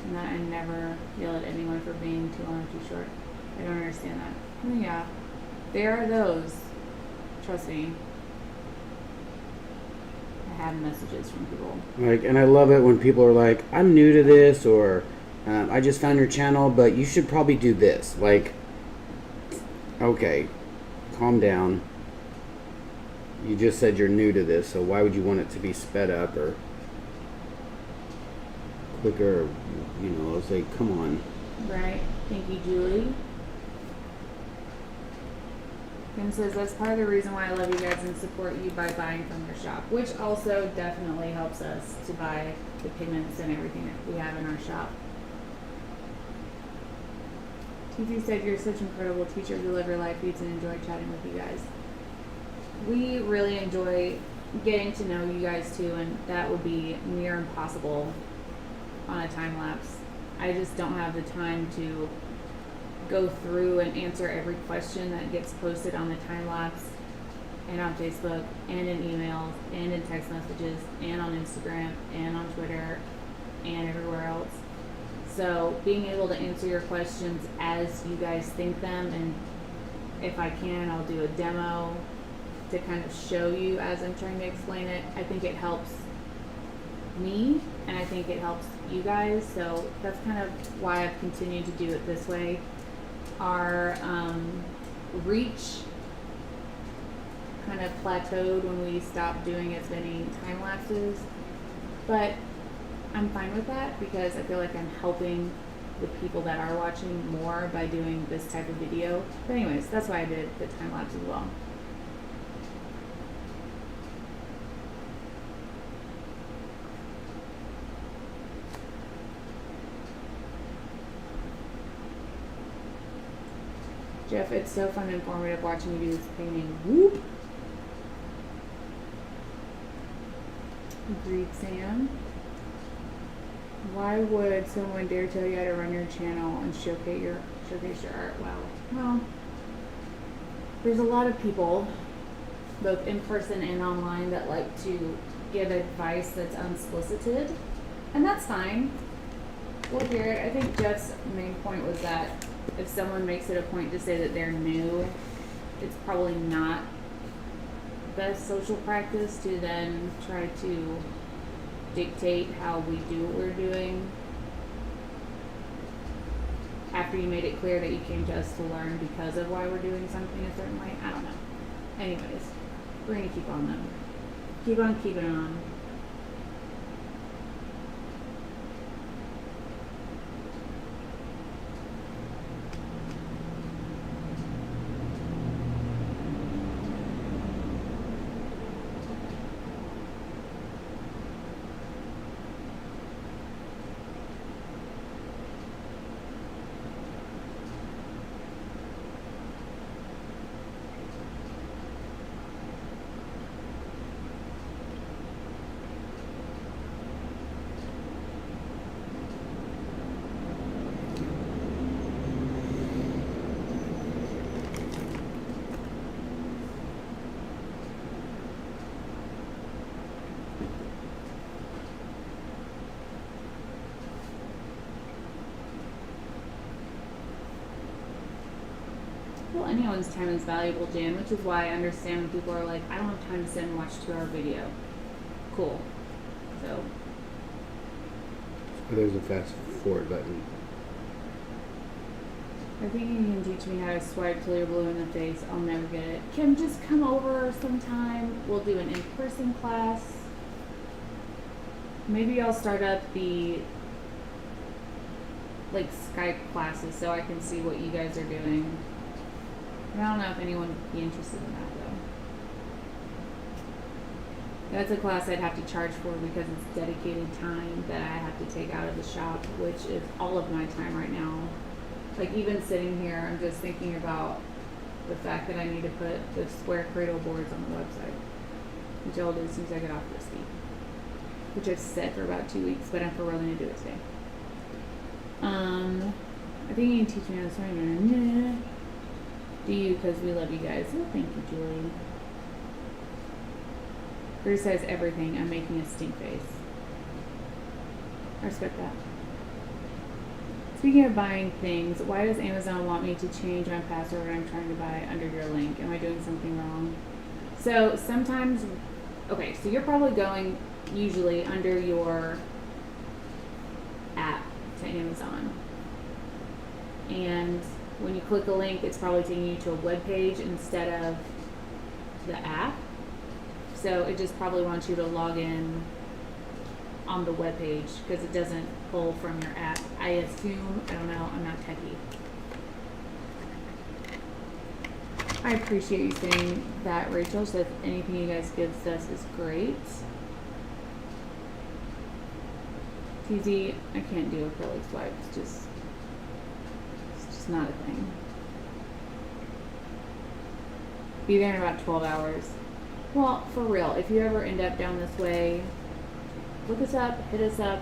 and that I never yell at anyone for being too long or too short. I don't understand that. Oh, yeah, there are those. Trust me. I have messages from people. Like, and I love it when people are like, I'm new to this, or I just found your channel, but you should probably do this. Like, okay, calm down. You just said you're new to this, so why would you want it to be sped up or quicker? Or, you know, it's like, come on. Right. Thank you, Julie. Kim says, that's part of the reason why I love you guys and support you by buying from your shop, which also definitely helps us to buy the pigments and everything that we have in our shop. TT said, you're such an incredible teacher who live your life feeds and enjoy chatting with you guys. We really enjoy getting to know you guys too, and that would be near impossible on a time lapse. I just don't have the time to go through and answer every question that gets posted on the time lapse and on Facebook and in emails and in text messages and on Instagram and on Twitter and everywhere else. So being able to answer your questions as you guys think them, and if I can, I'll do a demo to kind of show you as I'm trying to explain it. I think it helps me, and I think it helps you guys, so that's kind of why I've continued to do it this way. Our reach kind of plateaued when we stopped doing as many time lapses, but I'm fine with that because I feel like I'm helping the people that are watching more by doing this type of video. But anyways, that's why I did the time lapse as well. Jeff, it's so fun and informative watching you do this painting. Whoop! Agreed, Sam. Why would someone dare tell you how to run your channel and showcase your art? Wow. Well, there's a lot of people, both in person and online, that like to give advice that's unsolicited, and that's fine. We'll hear it. I think Jeff's main point was that if someone makes it a point to say that they're new, it's probably not best social practice to then try to dictate how we do what we're doing after you made it clear that you came to us to learn because of why we're doing something a certain way. I don't know. Anyways, we're gonna keep on them. Keep on keeping on. Well, anyone's time is valuable, Jan, which is why I understand when people are like, I don't have time to sit and watch a 2-hour video. Cool. So. There's a fast forward button. I think you can teach me how to swipe till you're blue in the face. I'll never get it. Kim, just come over sometime. We'll do an in-person class. Maybe I'll start up the like Skype classes so I can see what you guys are doing. I don't know if anyone would be interested in that though. That's a class I'd have to charge for because it's dedicated time that I have to take out of the shop, which is all of my time right now. Like even sitting here, I'm just thinking about the fact that I need to put the square cradle boards on the website, which I'll do as soon as I get off this week. Which I've said for about 2 weeks, but I'm for willing to do it today. I think you can teach me how to swim. Do you? Because we love you guys. Well, thank you, Julie. Criticize everything. I'm making a stink face. I respect that. Speaking of buying things, why does Amazon want me to change my password when I'm trying to buy under your link? Am I doing something wrong? So sometimes, okay, so you're probably going usually under your app to Amazon. And when you click a link, it's probably taking you to a web page instead of the app. So it just probably wants you to log in on the web page because it doesn't pull from your app. I assume, I don't know, I'm not techie. I appreciate you saying that, Rachel. So if anything you guys give us is great. TZ, I can't do acrylic swipe. It's just not a thing. Be there in about 12 hours. Well, for real, if you ever end up down this way, look us up, hit us up.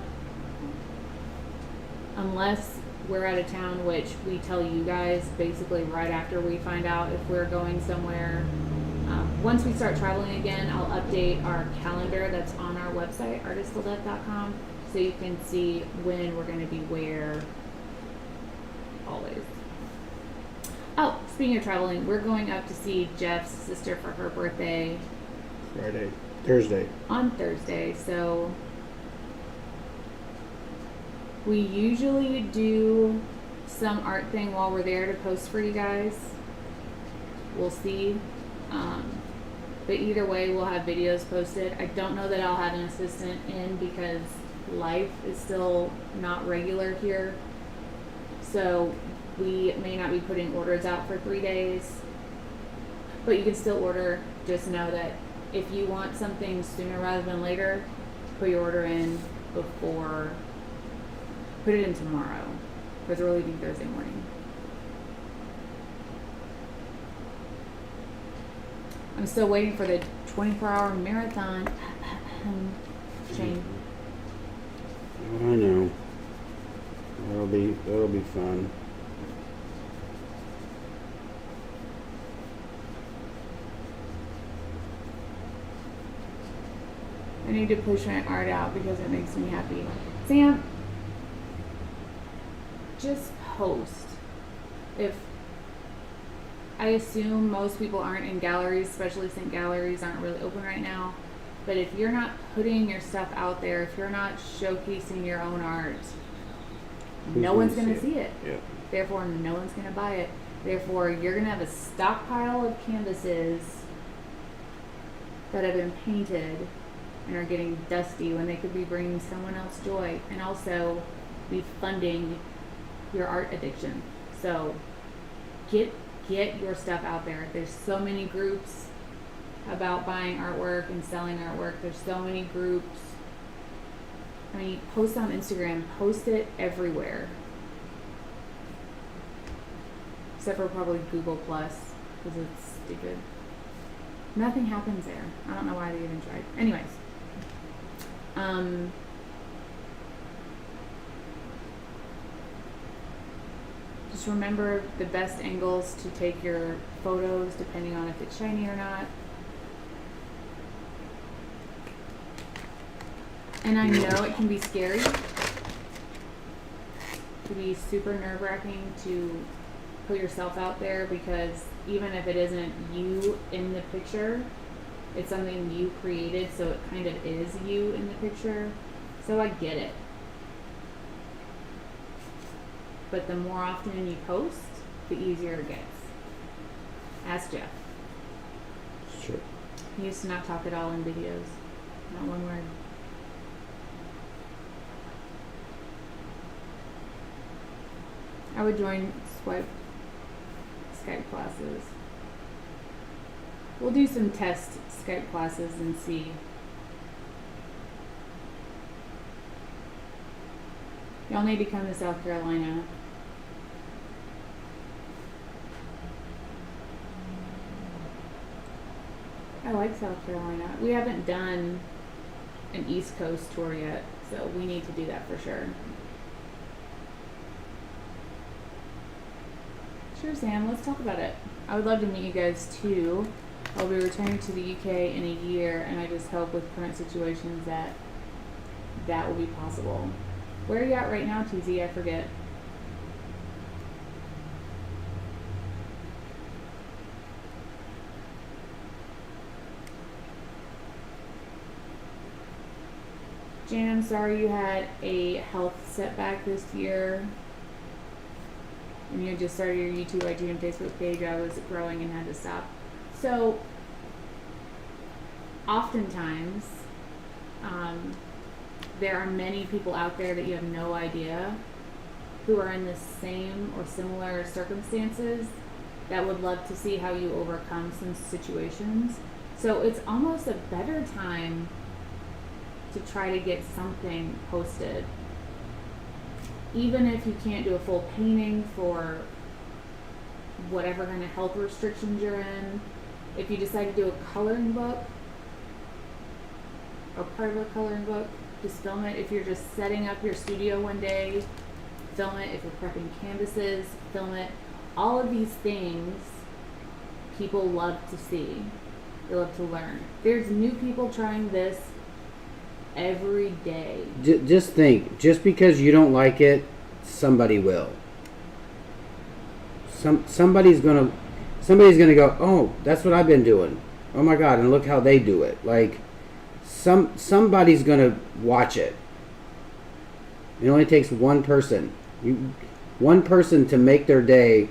Unless we're out of town, which we tell you guys basically right after we find out if we're going somewhere. Once we start traveling again, I'll update our calendar that's on our website, artistilldeath.com, so you can see when we're going to be where. Always. Oh, speaking of traveling, we're going up to see Jeff's sister for her birthday. Thursday. On Thursday, so we usually do some art thing while we're there to post for you guys. We'll see. But either way, we'll have videos posted. I don't know that I'll have an assistant in because life is still not regular here. So we may not be putting orders out for 3 days, but you can still order. Just know that if you want something sooner rather than later, put your order in before, put it in tomorrow, because we're leaving Thursday morning. I'm still waiting for the 24-hour marathon. Shane. I know. That'll be fun. I need to push my art out because it makes me happy. Sam, just post. If I assume most people aren't in galleries, especially since galleries aren't really open right now. But if you're not putting your stuff out there, if you're not showcasing your own art, no one's going to see it. Yeah. Therefore, no one's going to buy it. Therefore, you're going to have a stockpile of canvases that have been painted and are getting dusty when they could be bringing someone else joy and also be funding your art addiction. So get your stuff out there. There's so many groups about buying artwork and selling artwork. There's so many groups. I mean, post on Instagram, post it everywhere. Except for probably Google Plus, because it's stupid. Nothing happens there. I don't know why they even tried. Anyways. Just remember the best angles to take your photos, depending on if it's shiny or not. And I know it can be scary. It can be super nerve-wracking to put yourself out there, because even if it isn't you in the picture, it's something you created, so it kind of is you in the picture. So I get it. But the more often you post, the easier it gets. Ask Jeff. Sure. He used to not talk at all in videos. Not one word. I would join Skype classes. We'll do some test Skype classes and see. Y'all need to come to South Carolina. I like South Carolina. We haven't done an East Coast tour yet, so we need to do that for sure. Sure, Sam, let's talk about it. I would love to meet you guys too. I'll be returning to the UK in a year, and I just hope with current situations that will be possible. Where are you at right now, TZ? I forget. Jan, I'm sorry you had a health setback this year. And you just started your YouTube, IG, and Facebook page. I was growing and had to stop. So, oftentimes, there are many people out there that you have no idea who are in the same or similar circumstances that would love to see how you overcome some situations. So it's almost a better time to try to get something posted. Even if you can't do a full painting for whatever kind of health restrictions you're in, if you decide to do a coloring book or part of a coloring book, just film it. If you're just setting up your studio one day, film it. If you're prepping canvases, film it. All of these things people love to see. They love to learn. There's new people trying this every day. Just think, just because you don't like it, somebody will. Somebody's gonna go, oh, that's what I've been doing. Oh my God, and look how they do it. Like, somebody's gonna watch it. It only takes one person. One person to make their day,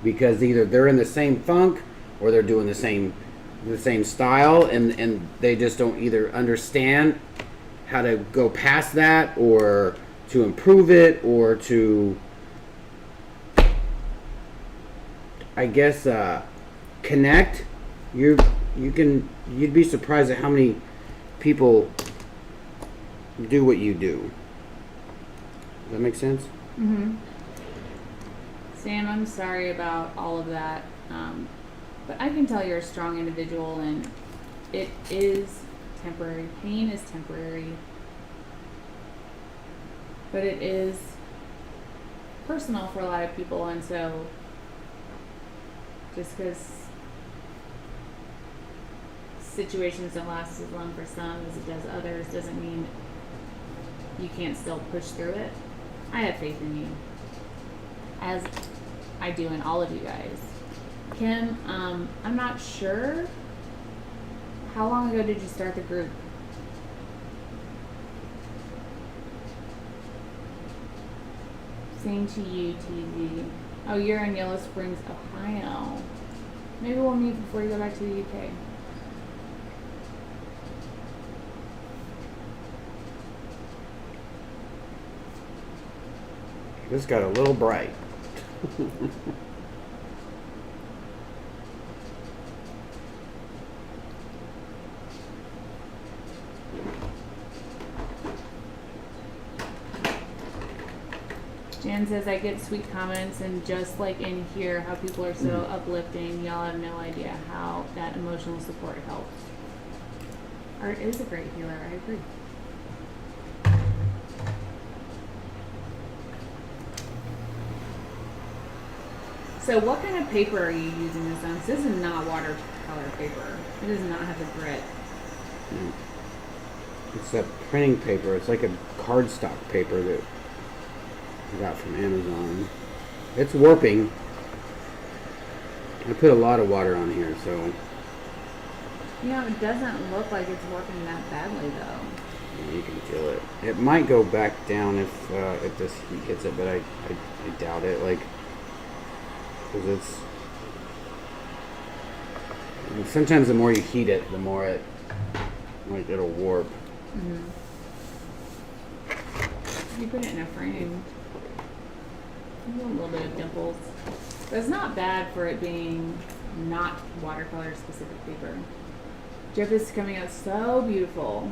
because either they're in the same funk or they're doing the same style, and they just don't either understand how to go past that, or to improve it, or to, I guess, connect. You'd be surprised at how many people do what you do. Does that make sense? Mm-hmm. Sam, I'm sorry about all of that, but I can tell you're a strong individual, and it is temporary. Pain is temporary. but it is personal for a lot of people, and so just because situations don't last as long for some as it does others doesn't mean you can't still push through it. I have faith in you, as I do in all of you guys. Kim, I'm not sure. How long ago did you start the group? Same to you, TV. Oh, you're in Yellow Springs, Ohio. Maybe we'll meet before you go back to the UK. This got a little bright. Jan says, I get sweet comments, and just like in here, how people are so uplifting, y'all have no idea how that emotional support helps. Art is a great healer, I agree. So what kind of paper are you using this on? This is not watercolor paper. It does not have the grit. It's a printing paper. It's like a cardstock paper that I got from Amazon. It's warping. I put a lot of water on here, so You know, it doesn't look like it's working that badly, though. yeah, you can feel it. It might go back down if this heat gets it, but I doubt it. Like, because it's sometimes the more you heat it, the more it it'll warp. Mm-hmm. You put it in a frame. A little bit of dimples. But it's not bad for it being not watercolor specific paper. Jeff is coming out so beautiful.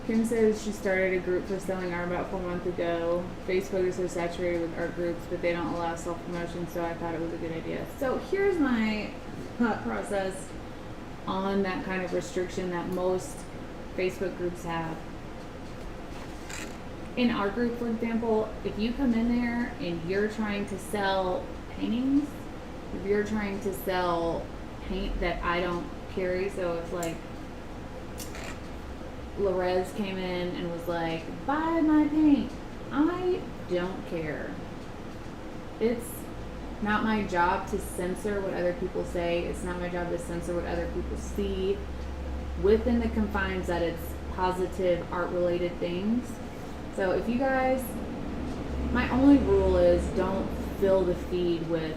Kim says she started a group for selling art about 4 months ago. Facebook is so saturated with art groups, but they don't allow self-promotion, so I thought it was a good idea. So here's my thought process on that kind of restriction that most Facebook groups have. In our group, for example, if you come in there and you're trying to sell paintings, if you're trying to sell paint that I don't carry, so it's like Lorez came in and was like, buy my paint. I don't care. It's not my job to censor what other people say. It's not my job to censor what other people see within the confines that it's positive art related things. So if you guys, my only rule is don't fill the feed with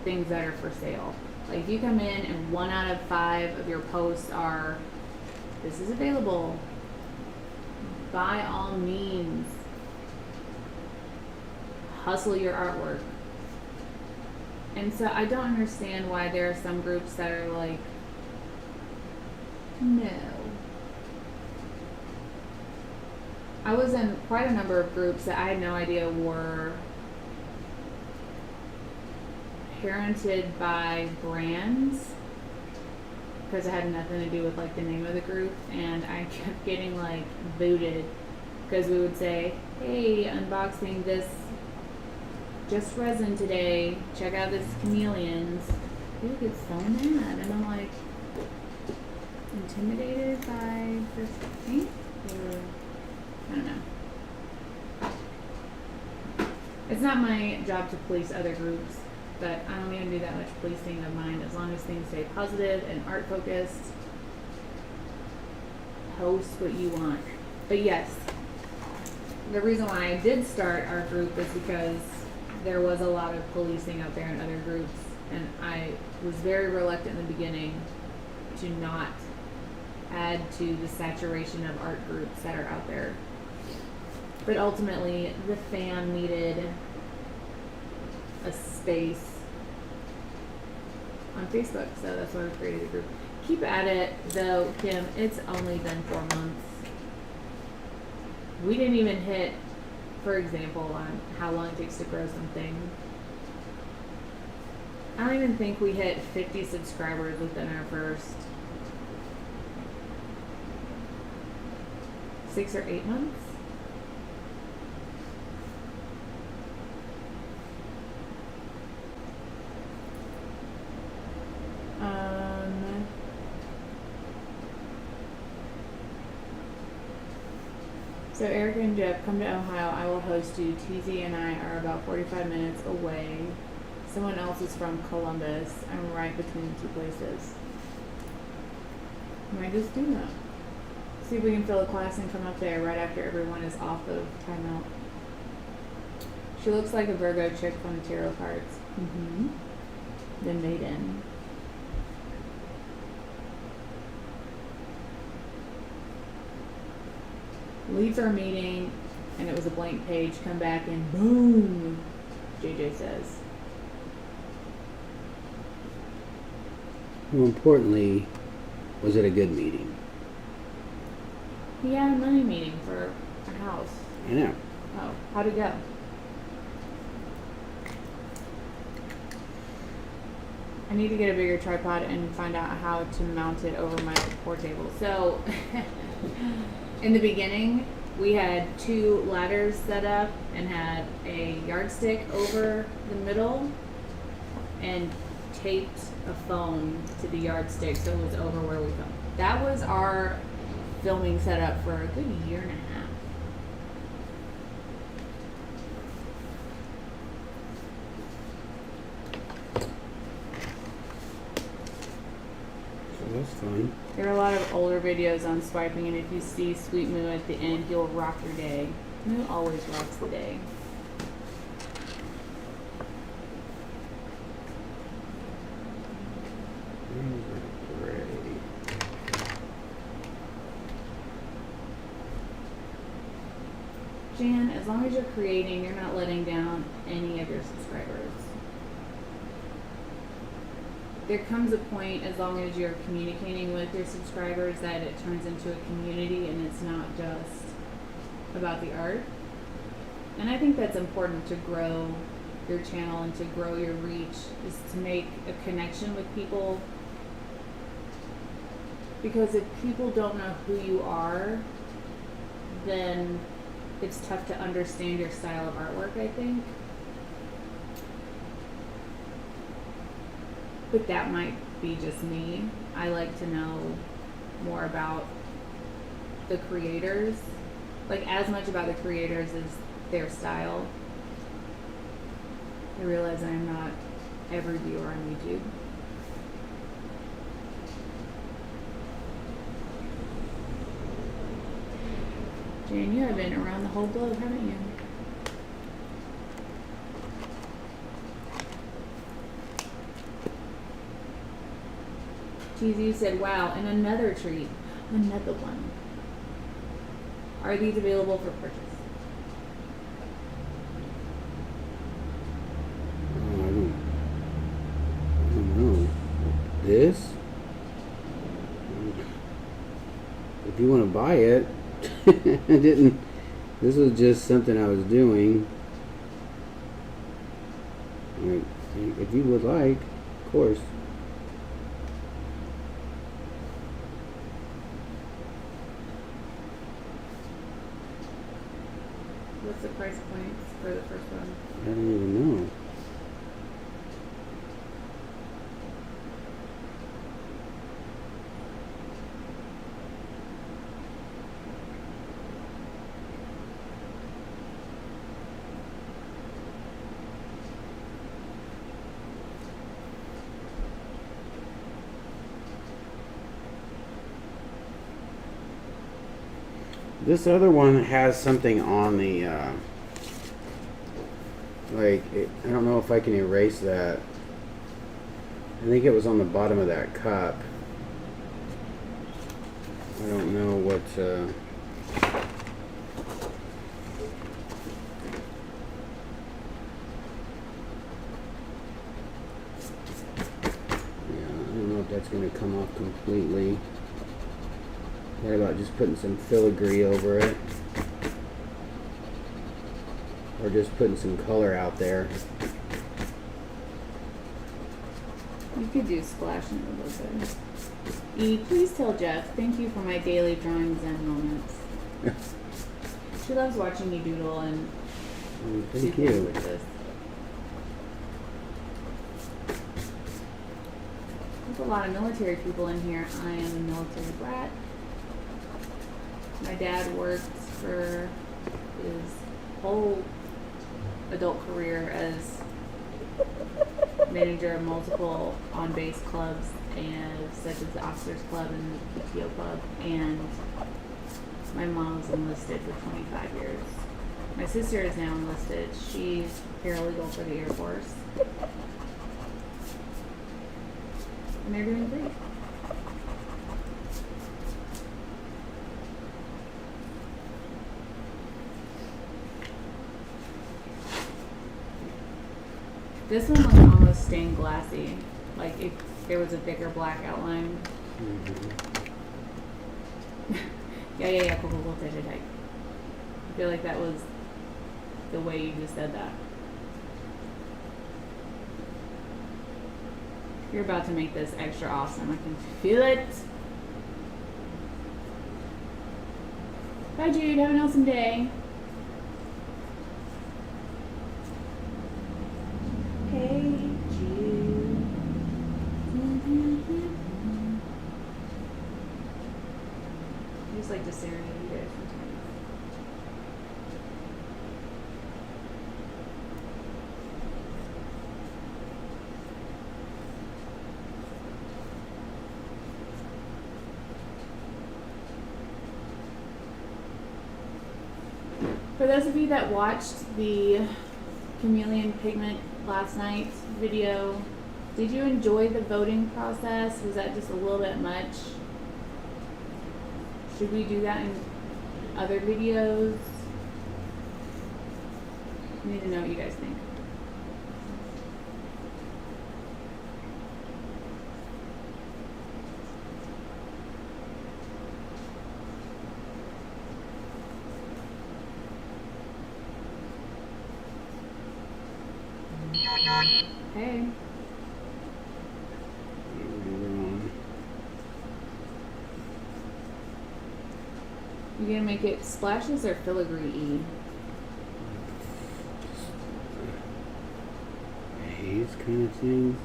things that are for sale. Like if you come in and 1 out of 5 of your posts are, this is available, by all means, hustle your artwork. And so I don't understand why there are some groups that are like, no. I was in quite a number of groups that I had no idea were parented by brands, because it had nothing to do with like the name of the group, and I kept getting like booted because we would say, hey, unboxing this just resin today, check out this chameleons. People get so mad, and I'm like, intimidated by this paint? Or I don't know. It's not my job to police other groups, but I don't even do that much policing of mine. As long as things stay positive and art focused, post what you want. But yes, the reason why I did start our group is because there was a lot of policing out there in other groups, and I was very reluctant in the beginning to not add to the saturation of art groups that are out there. But ultimately, the fam needed a space on Facebook, so that's why we created a group. Keep at it, though, Kim. It's only been 4 months. We didn't even hit, for example, on how long it takes to grow something. I don't even think we hit 50 subscribers within our first 6 or 8 months. So Erica and Jeff, come to Ohio. I will host you. TZ and I are about 45 minutes away. Someone else is from Columbus. I'm right between the two places. Might just do that. See if we can fill a class and come up there right after everyone is off of timeout. She looks like a Virgo chick from the tarot cards. Mm-hmm. The maiden. Leave our meeting, and it was a blank page. Come back and boom, JJ says. More importantly, was it a good meeting? He had a money meeting for a house. I know. Oh, how'd it go? I need to get a bigger tripod and find out how to mount it over my pour table. So, in the beginning, we had 2 ladders set up and had a yardstick over the middle and taped a phone to the yardstick so it was over where we filmed. That was our filming setup for a good year and a half. So that's fun. There are a lot of older videos on swiping, and if you see Sweet Moo at the end, he'll rock your day. Moo always rocks the day. Jan, as long as you're creating, you're not letting down any of your subscribers. There comes a point, as long as you're communicating with your subscribers, that it turns into a community and it's not just about the art. And I think that's important to grow your channel and to grow your reach, is to make a connection with people. Because if people don't know who you are, then it's tough to understand your style of artwork, I think. But that might be just me. I like to know more about the creators, like as much about the creators as their style. I realize I'm not every viewer on YouTube. Jan, you have been around the whole globe, haven't you? TZ said, wow, and another treat. Another one. Are these available for purchase? I don't know. This? If you want to buy it, I didn't. This was just something I was doing. Like, if you would like, of course. What's the price points for the first one? I don't even know. This other one has something on the, I don't know if I can erase that. I think it was on the bottom of that cup. I don't know what, yeah, I don't know if that's going to come off completely. What about just putting some filigree over it? Or just putting some color out there? You could do splashing a little bit. E, please tell Jeff, thank you for my daily drawing zen moments. She loves watching you doodle and Thank do you. things with this. There's a lot of military people in here. I am a military brat. My dad worked for his whole adult career as manager of multiple on-base clubs, and such as the Officers Club and the PTO Club. And my mom was enlisted for 25 years. My sister is now enlisted. She's paralegal for the Air Force. And they're doing great. This one looks almost stained glassy, like if there was a thicker black outline. Yeah, cool, tight. I feel like that was the way you just said that. You're about to make this extra awesome. I can feel it. Bye, Jude. Have an awesome day. Hey, Jude. I just like to serenade you guys sometimes. For those of you that watched the Chameleon Pigment last night's video, did you enjoy the voting process? Was that just a little bit much? Should we do that in other videos? I need to know what you guys think. Hey. You gonna make it splashes or filigree-y? Haze kind of thing.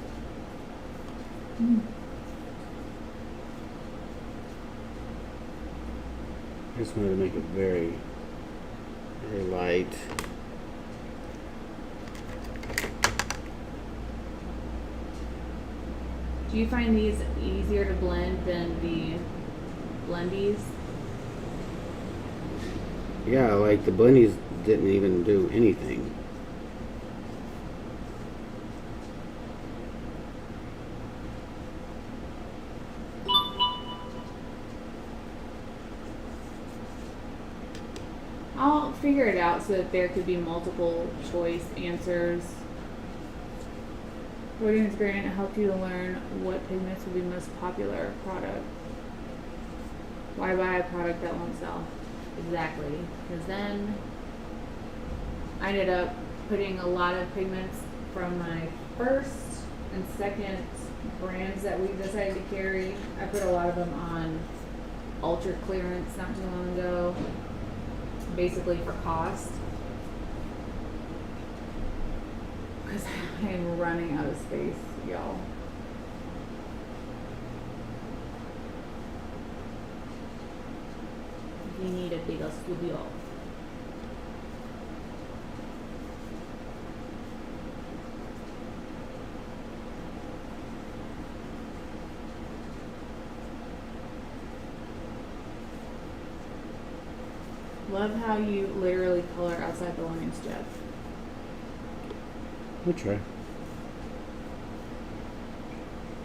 I just wanted to make it very, very light. Do you find these easier to blend than the blendies? Yeah, like the blendies didn't even do anything. I'll figure it out so that there could be multiple choice answers. Voting is great and it helped you to learn what pigments will be most popular product. Why buy a product that won't sell? Exactly. Because then I ended up putting a lot of pigments from my first and second brands that we decided to carry. I put a lot of them on ultra clearance not too long ago, basically for cost. Because I am running out of space, y'all. We need a bigger studio. Love how you literally color outside the lines, Jeff. We'll try.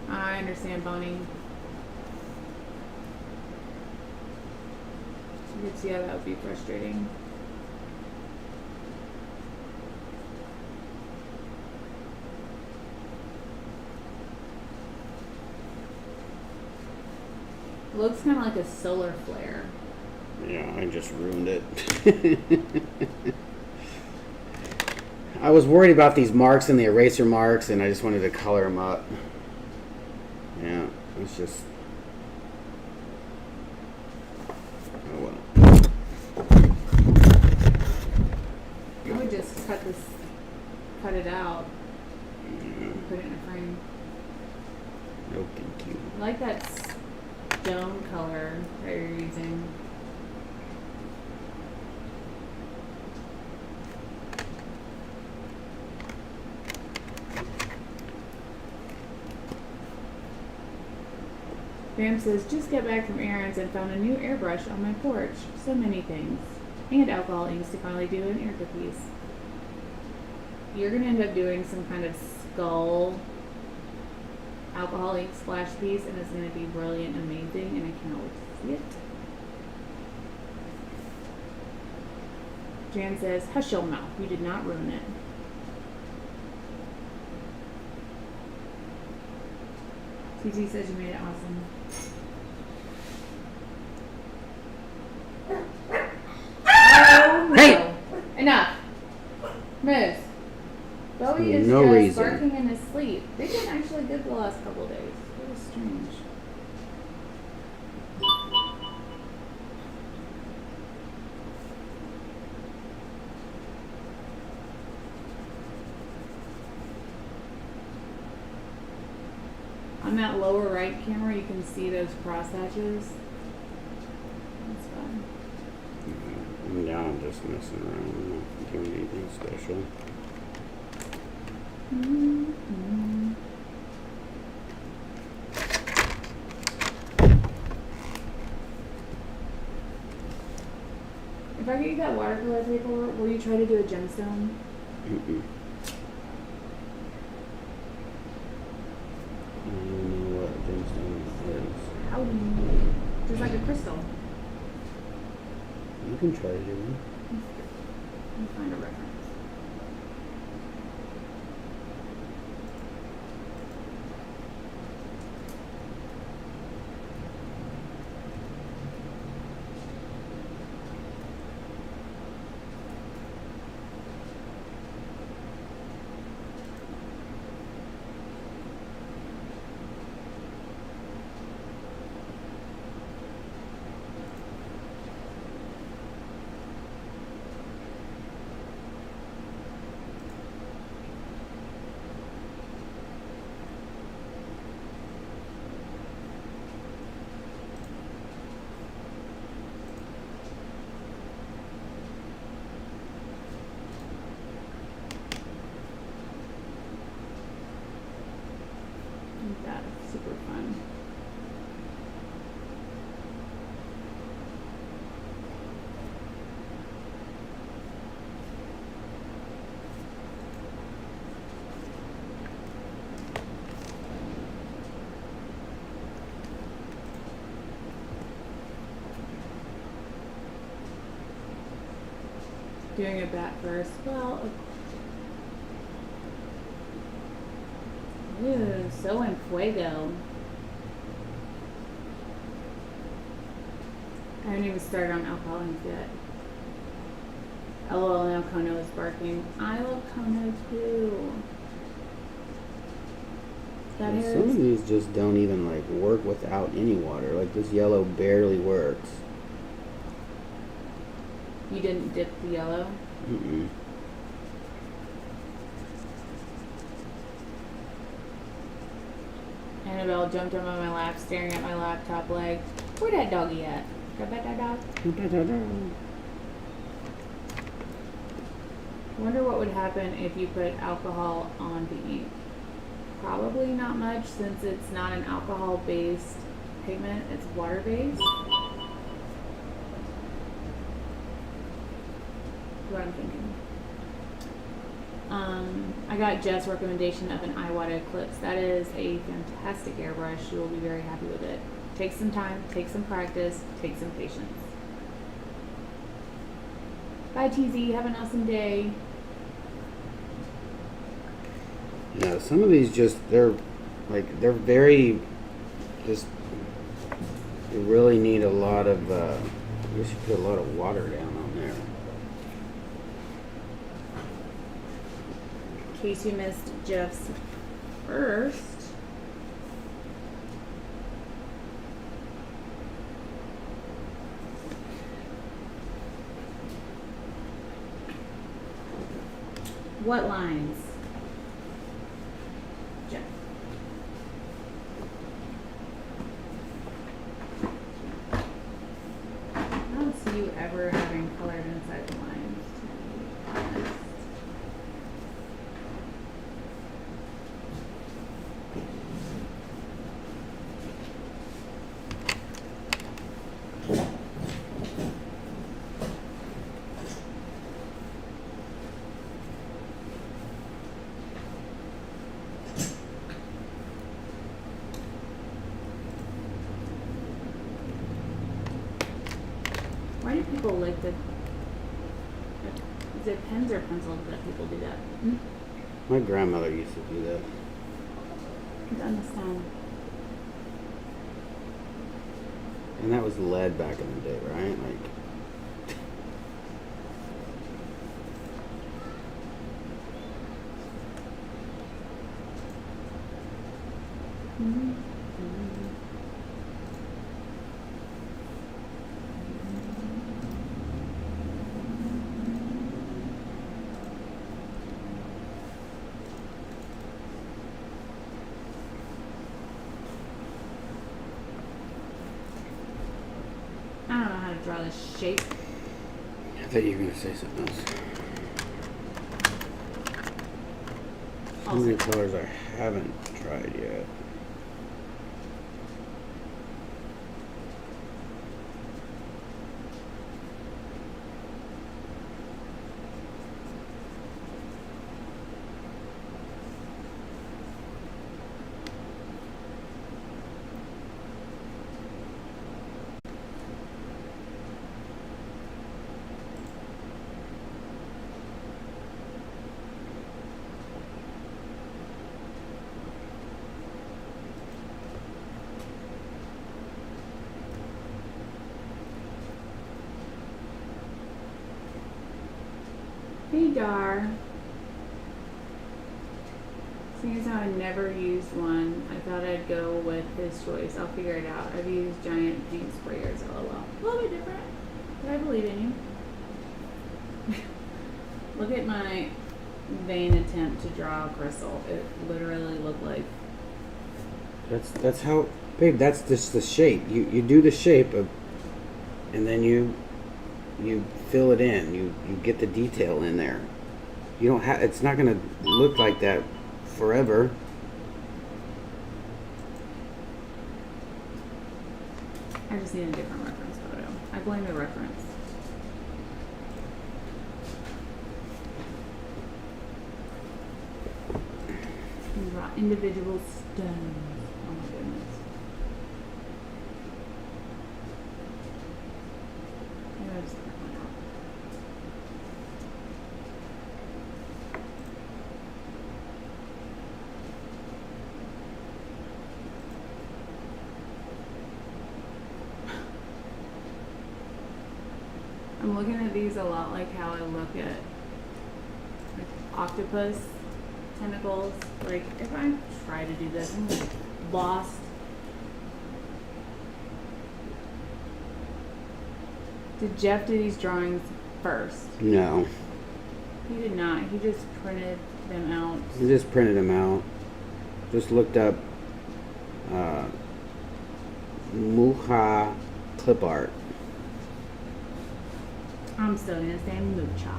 I understand, Bonnie. You could see how that would be frustrating. It looks kind of like a solar flare. Yeah, I just ruined it. I was worried about these marks and the eraser marks, and I just wanted to color them up. Yeah, it's just... Oh well. cut it out and put it in a frame. No, thank you. I like that stone color that you're using. Bam says, just get back from errands and found a new airbrush on my porch. So many things. And alcohol inks to finally do an ear cookies. You're going to end up doing some kind of skull alcohol ink splash piece, and it's going to be brilliant, amazing, and I cannot wait to see it. Jan says, hush your mouth. You did not ruin it. TT says you made it awesome. Oh, no. Hey! Enough. Moose. Bowie is No just reason. barking in his sleep. They've been actually good the last couple of days. It was strange. On that lower right camera, you can see those cross hatches. That's fun. I'm down, just messing around. I'm not doing anything special. Mm-hmm. If I get you that watercolor paper, will you try to do a gemstone? Mm-mm. I don't know what gemstone is. How do you? Just like a crystal. You can try to do one. Let me find a reference. That's super fun. Doing a bat first. Well, ooh, so en fuego. I haven't even started on alcohol yet. LOL, now Kono is barking. I love Kono too. That hair Some of is, these just don't even like work without any water. Like this yellow barely works. you didn't dip the yellow. Mm-mm. Annabelle jumped up on my lap, staring at my laptop like, where that doggy at? Got that dog? I wonder what would happen if you put alcohol on the ink. Probably not much, since it's not an alcohol-based pigment, it's water-based. What I'm thinking. I got Jeff's recommendation of an Iwata Eclipse. That is a fantastic airbrush. You will be very happy with it. Take some time, take some practice, take some patience. Bye, TZ. Have an awesome day. Yeah, some of these just they're very just you really need a lot of I guess you put a lot of water down on there. In case you missed Jeff's first. What lines? Jeff. I don't see you ever having colored inside the lines, to be honest. Why do people like the? Is it pens or pencils that people do that? My grandmother used to do that. I don't understand. And that was lead back in the day, right? Like, I don't know how to draw this shape. I thought you were gonna say something else. How many colors I haven't tried yet? Hey Dar. Seeing as how I never used one, I thought I'd go with his choice. I'll figure it out. I've used giant paint sprayers, lol. A little bit different, but I believe in you. Look at my vain attempt to draw a crystal. It literally looked like. That's how, babe. That's just the shape. You do the shape of, and then you fill it in. You get the detail in there. You don't have. It's not gonna look like that forever. I just need a different reference photo. I blame the reference. And draw individual stones. Oh my goodness. Maybe I'll just cut one out. I'm looking at these a lot like how I look at like octopus tentacles. Like if I try to do this, I'm like lost. Did Jeff do these drawings first? No, He did not. He just printed them out. you just printed them out. Just looked up Mucha clip art. I'm still gonna say Mucha.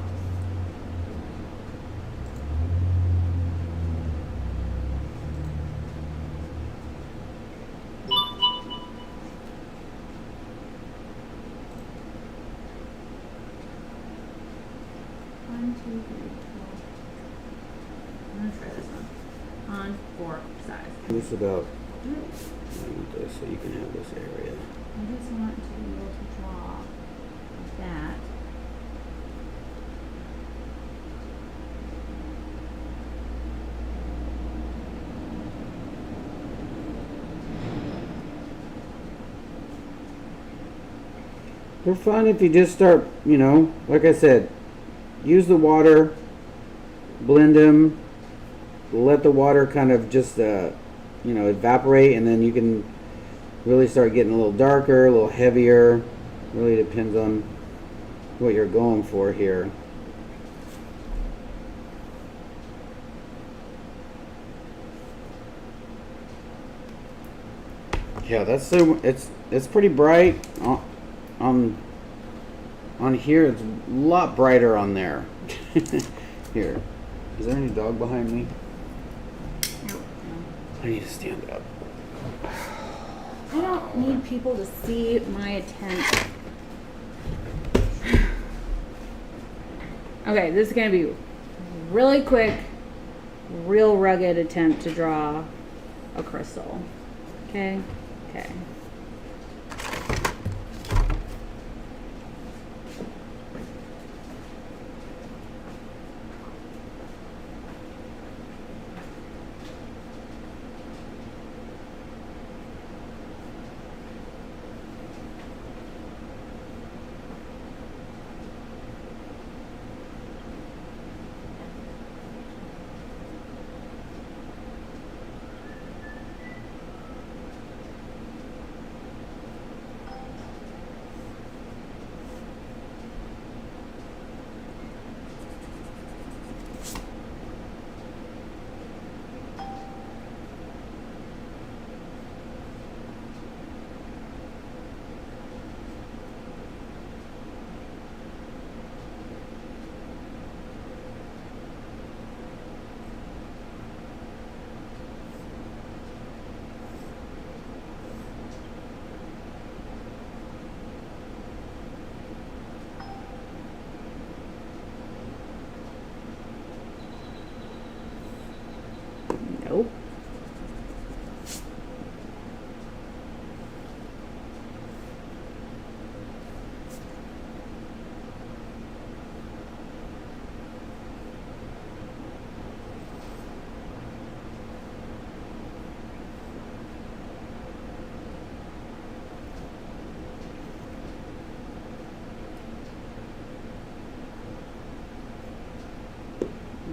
One, two, three, four. I'm gonna try this one. On 4 size. It's about this, so you can have this area. I just want to be able to draw like that. They're fun if you just start, like I said, use the water, blend them, let the water kind of just, evaporate, and then you can really start getting a little darker, a little heavier. Really depends on what you're going for here. Yeah, that's the. It's pretty bright. On on here, it's a lot brighter on there. Here, is there any dog behind me? I need to stand up. I don't need people to see my attempt. Okay, this is gonna be really quick, real rugged attempt to draw a crystal. Okay? Okay. Nope.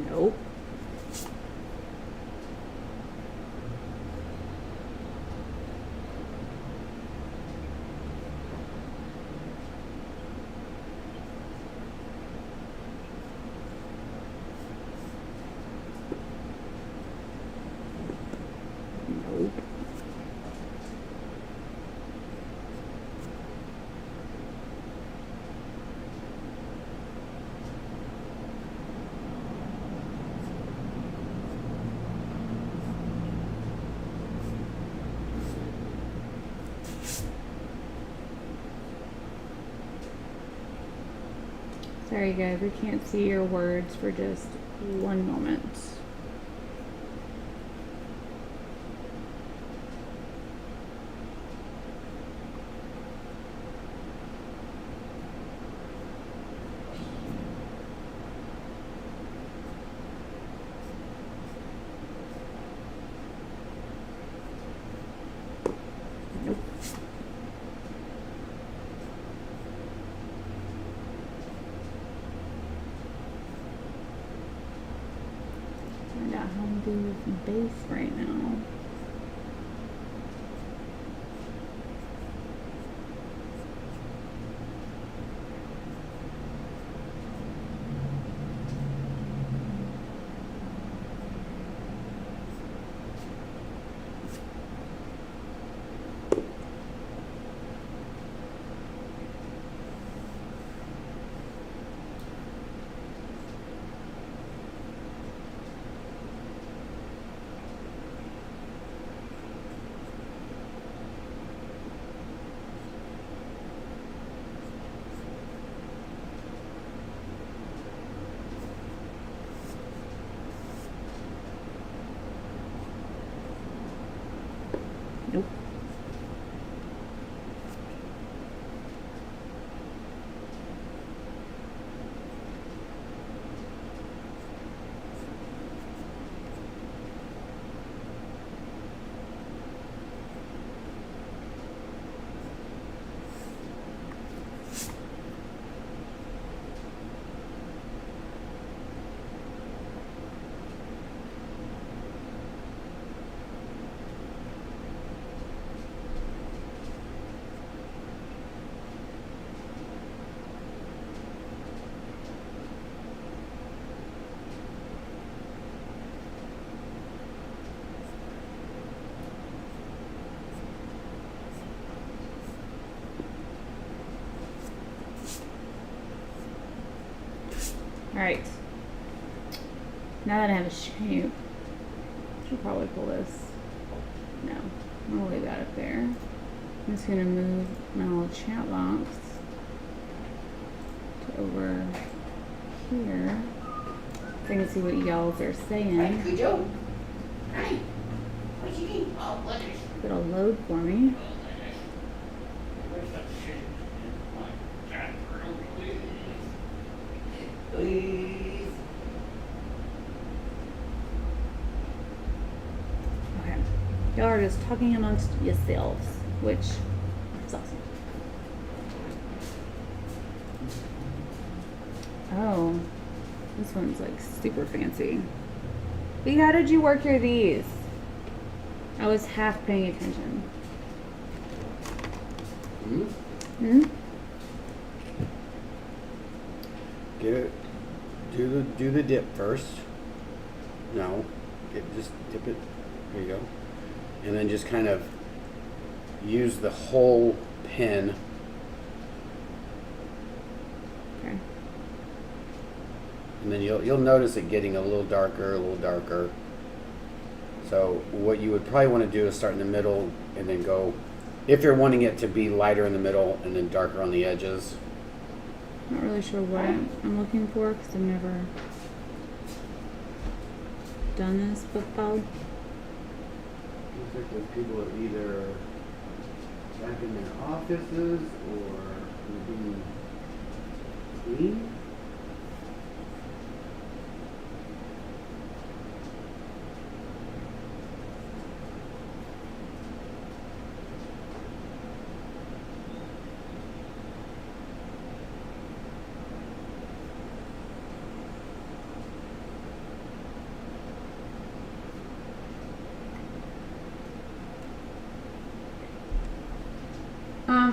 Nope. Nope. Sorry guys, I can't see your words for just one moment. Nope. Find out how to do this base right now. Alright. Now that I have a shape, I should probably pull this. No. I'm gonna leave that up there. I'm just gonna move my little chat box to over here. So I can see what y'all are saying. Good job. Hey, what you need? Oh, lettuce. It'll load for me. Where's that shit? Please. Okay. Y'all are just talking amongst yourselves, which is awesome. Oh, this one's like super fancy. Lee, how did you work your these? I was half paying attention. Hmm? Hmm? Get it. Do the dip first. No. Just dip it. There you go. And then just kind of use the whole pen. Okay. And then you'll notice it getting a little darker, a little darker. So what you would probably want to do is start in the middle and then go, if you're wanting it to be lighter in the middle and then darker on the edges. Not really sure what I'm looking for because I've never done this before. Looks like those people are either back in their offices or being clean.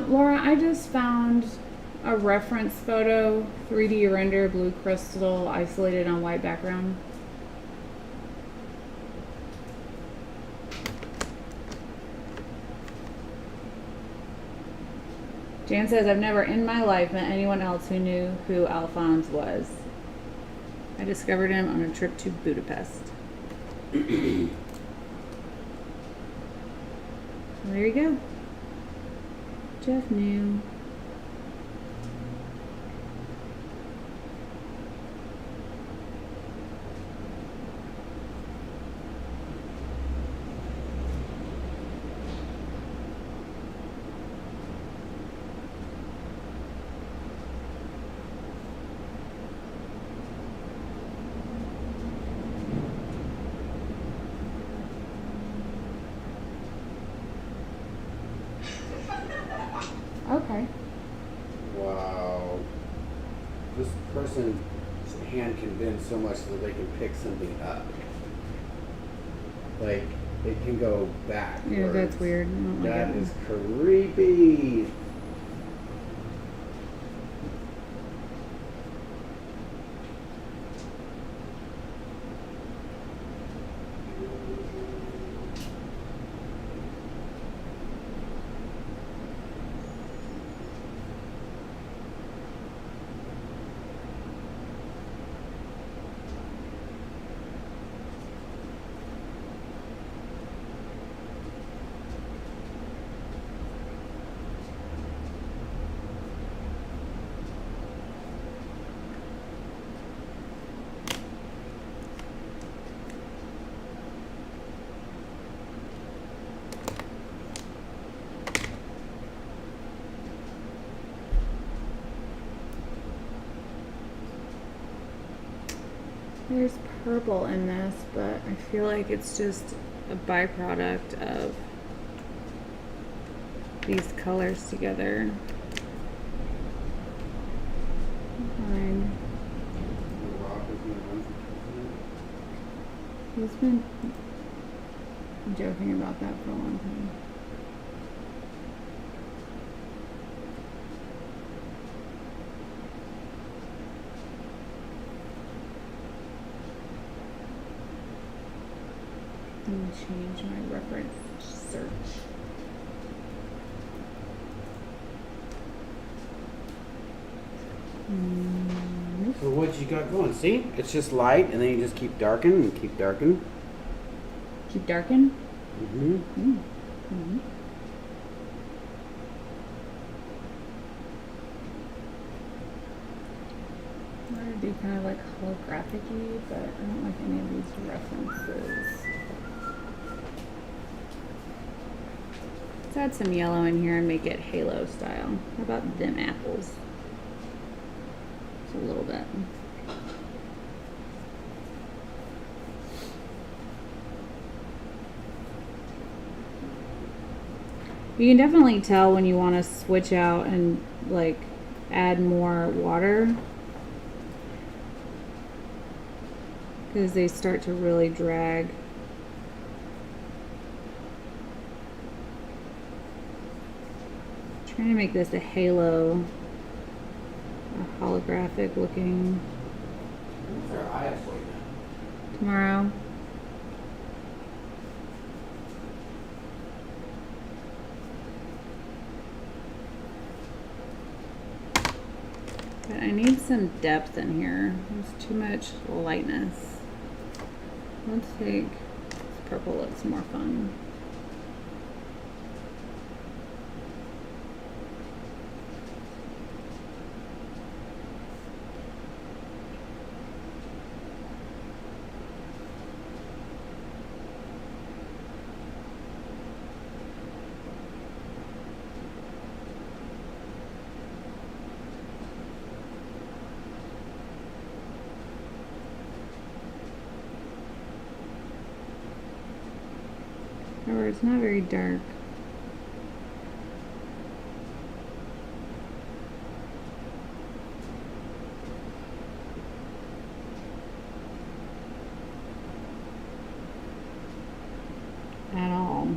Laura, I just found a reference photo, 3D render, blue crystal, isolated on white background. Jan says, I've never in my life met anyone else who knew who Alphonse was. I discovered him on a trip to Budapest. So there you go. Jeff knew. Okay. Wow. This person's hand can bend so much that they can pick something up. Like, it can go backwards. Yeah, that's weird. I don't like That it. is creepy. There's purple in this, but I feel like it's just a byproduct of these colors together. Fine. He's been joking about that for a long time. I'm gonna change my reference search. So what what you got going. See? It's just light, and then you just keep darken and keep darken. Keep darken. Mm-hmm. Mm-hmm. I want to do kind of like holographic-y, but I don't like any of these references. Let's add some yellow in here and make it halo style. How about them apples? Just a little bit. You can definitely tell when you want to switch out and like add more water, because they start to really drag. Trying to make this a halo, a holographic looking. What's our eyes for you? Tomorrow. But I need some depth in here. There's too much lightness. Let's take this purple, looks more fun. However, it's not very dark. At all.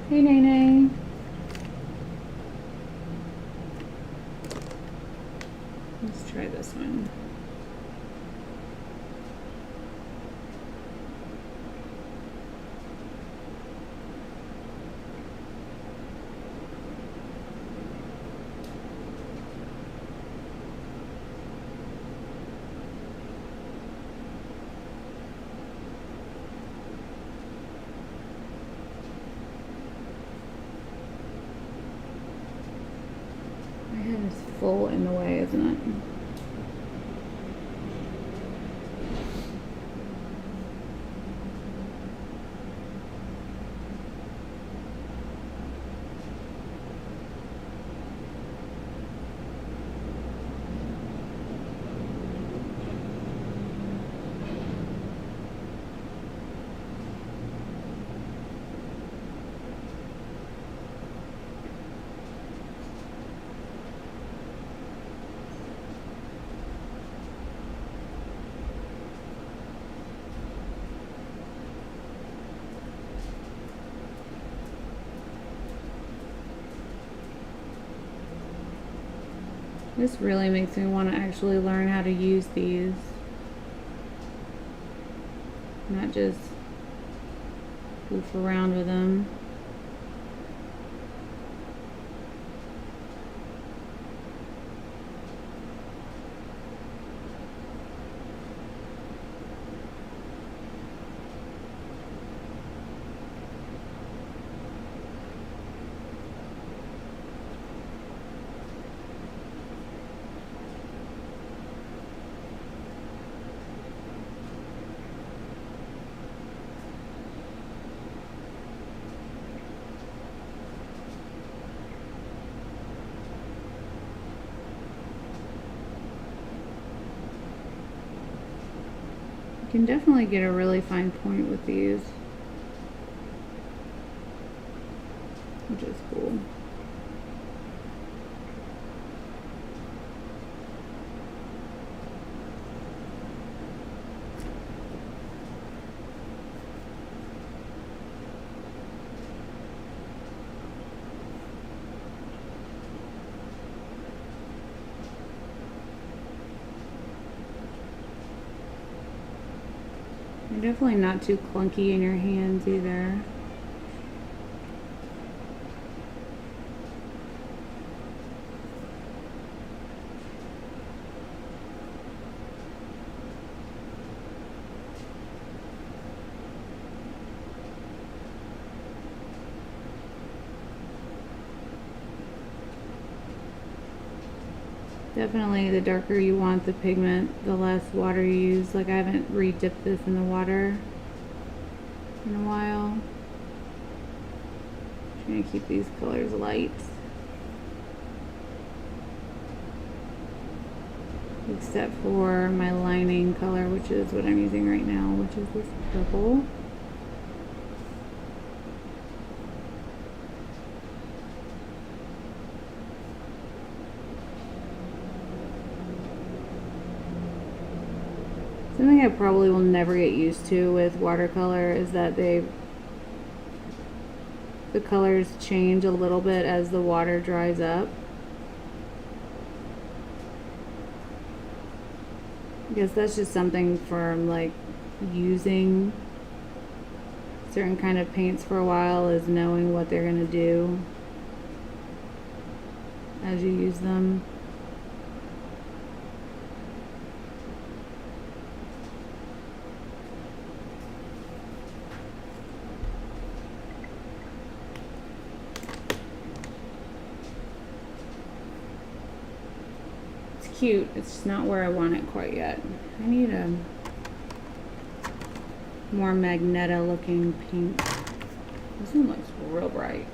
Hey, Nene. Let's try this one. My head is full in the way, isn't it? This really makes me want to actually learn how to use these. Not just goof around with them. You can definitely get a really fine point with these, which is cool. You're definitely not too clunky in your hands either. Definitely the darker you want the pigment, the less water you use. Like I haven't re-dipped this in the water in a while. Trying to keep these colors light. Except for my lining color, which is what I'm using right now, which is this purple. Something I probably will never get used to with watercolor is that the colors change a little bit as the water dries up. I guess that's just something from like using certain kind of paints for a while, is knowing what they're gonna do as you use them. Cute. It's just not where I want it quite yet. I need a more magenta looking pink. This one looks real bright.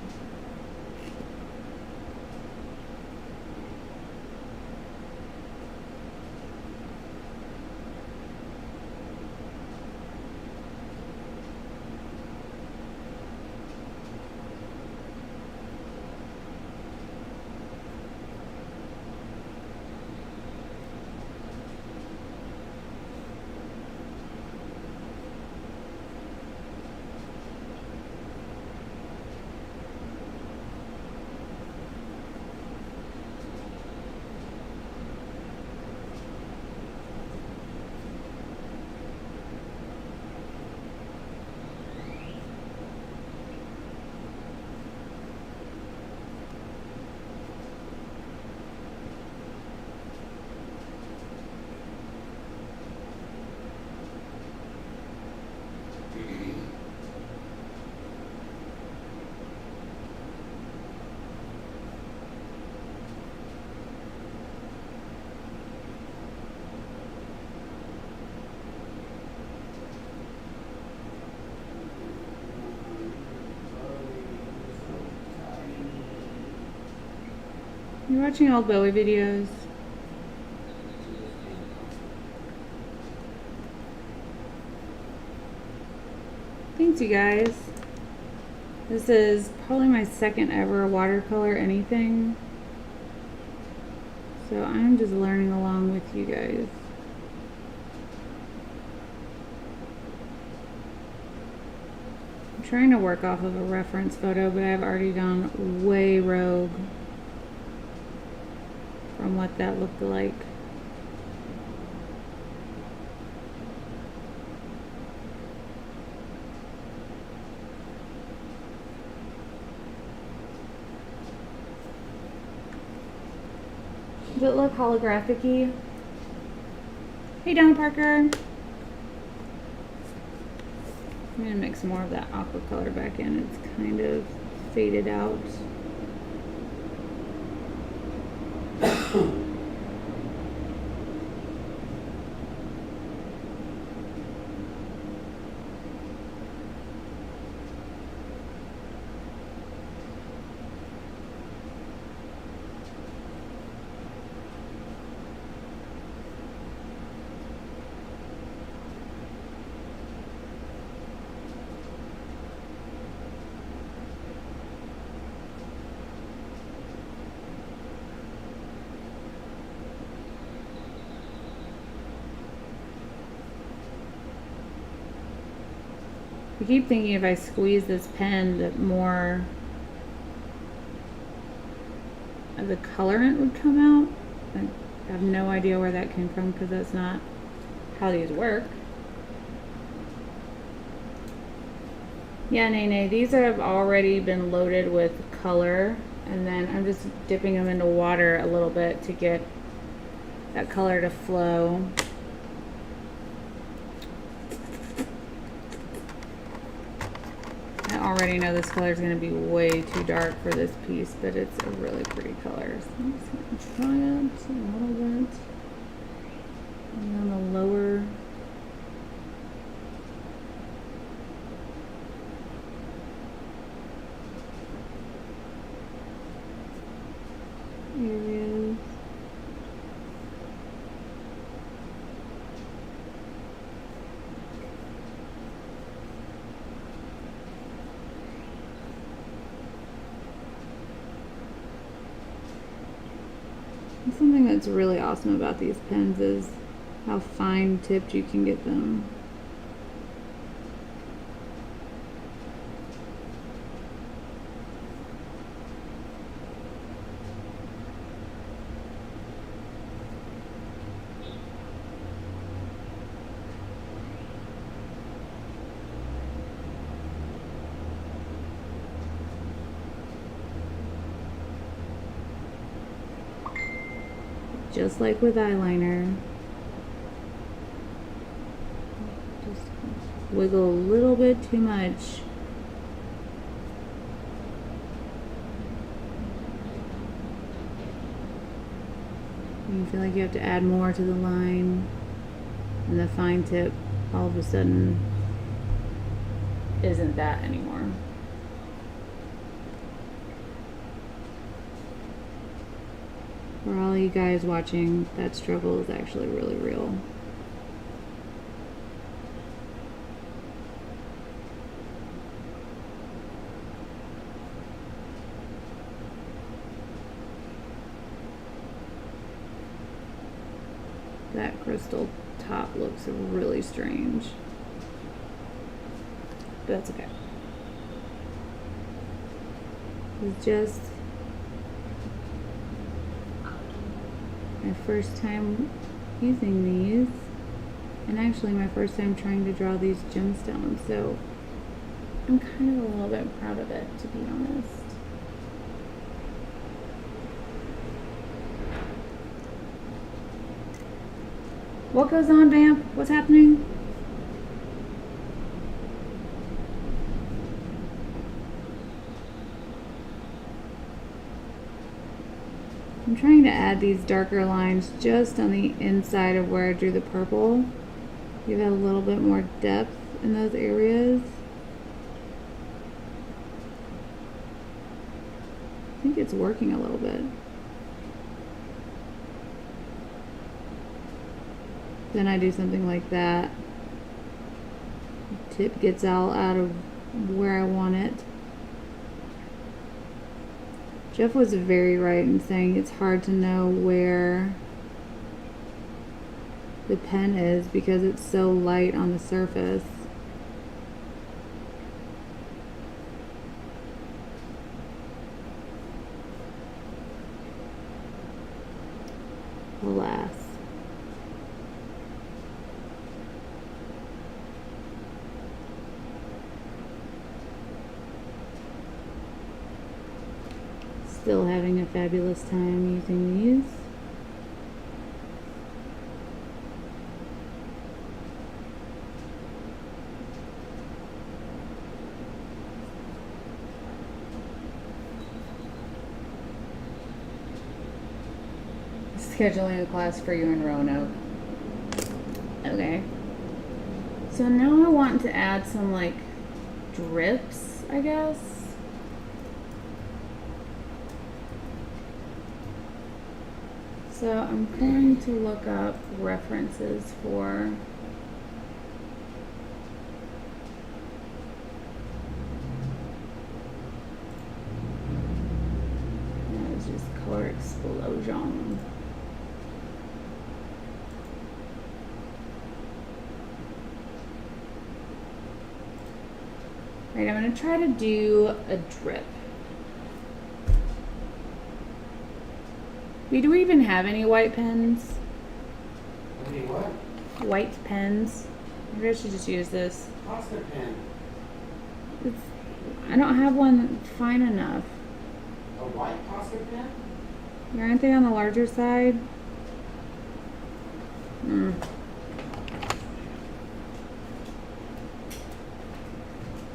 You're watching old Bowie videos. Thanks, you guys. This is probably my second ever watercolor anything. So I'm just learning along with you guys. I'm trying to work off of a reference photo, but I've already gone way rogue from what that looked like. Does it look holographic-y? Hey, Donna Parker. I'm gonna mix more of that aqua color back in. It's kind of faded out. I keep thinking if I squeeze this pen that more of the colorant would come out. I have no idea where that came from because that's not how these work. Yeah, Nene, these have already been loaded with color, and then I'm just dipping them into water a little bit to get that color to flow. I already know this color is going to be way too dark for this piece, but it's a really pretty color. So I'm just going to try it a little bit. And on the lower areas. And something that's really awesome about these pens is how fine tipped you can get them. Just like with eyeliner, just wiggle a little bit too much. You feel like you have to add more to the line, and the fine tip all of a sudden isn't that anymore. For all you guys watching, that struggle is actually really real. That crystal top looks really strange, but that's okay. It's just my first time using these, and actually my first time trying to draw these gemstones, so I'm kind of a little bit proud of it, to be honest. What goes on, Vamp? What's happening? I'm trying to add these darker lines just on the inside of where I drew the purple. Give it a little bit more depth in those areas. I think it's working a little bit. Then I do something like that. Tip gets all out of where I want it. Jeff was very right in saying it's hard to know where the pen is because it's so light on the surface. Alas. Still having a fabulous time using these. Scheduling a class for you in Roanoke. Okay. So now I want to add some like drips, I guess. So I'm going to look up references for that was just color explosion. Right, I'm going to try to do a drip. Do we even have any white pens? Any what? White pens. Maybe I should just use this. Pasta pen. I don't have one fine enough. A white pasta pen? Aren't they on the larger side?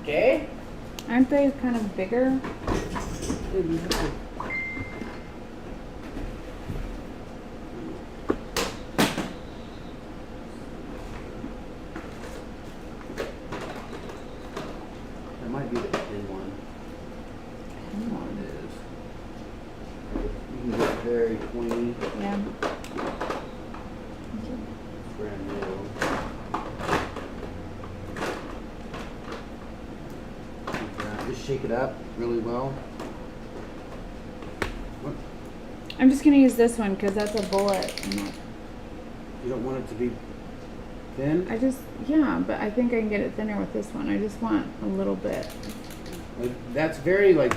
Okay. Aren't they kind of bigger? Dude, you have to- That might be the thin one. Thin one it is. You can get very pointy. Yeah. It's brand new. Just shake it up really well. What? I'm just gonna use this one because that's a bullet. You don't want it to be thin? Yeah, but I think I can get it thinner with this one. I just want a little bit. That's very like,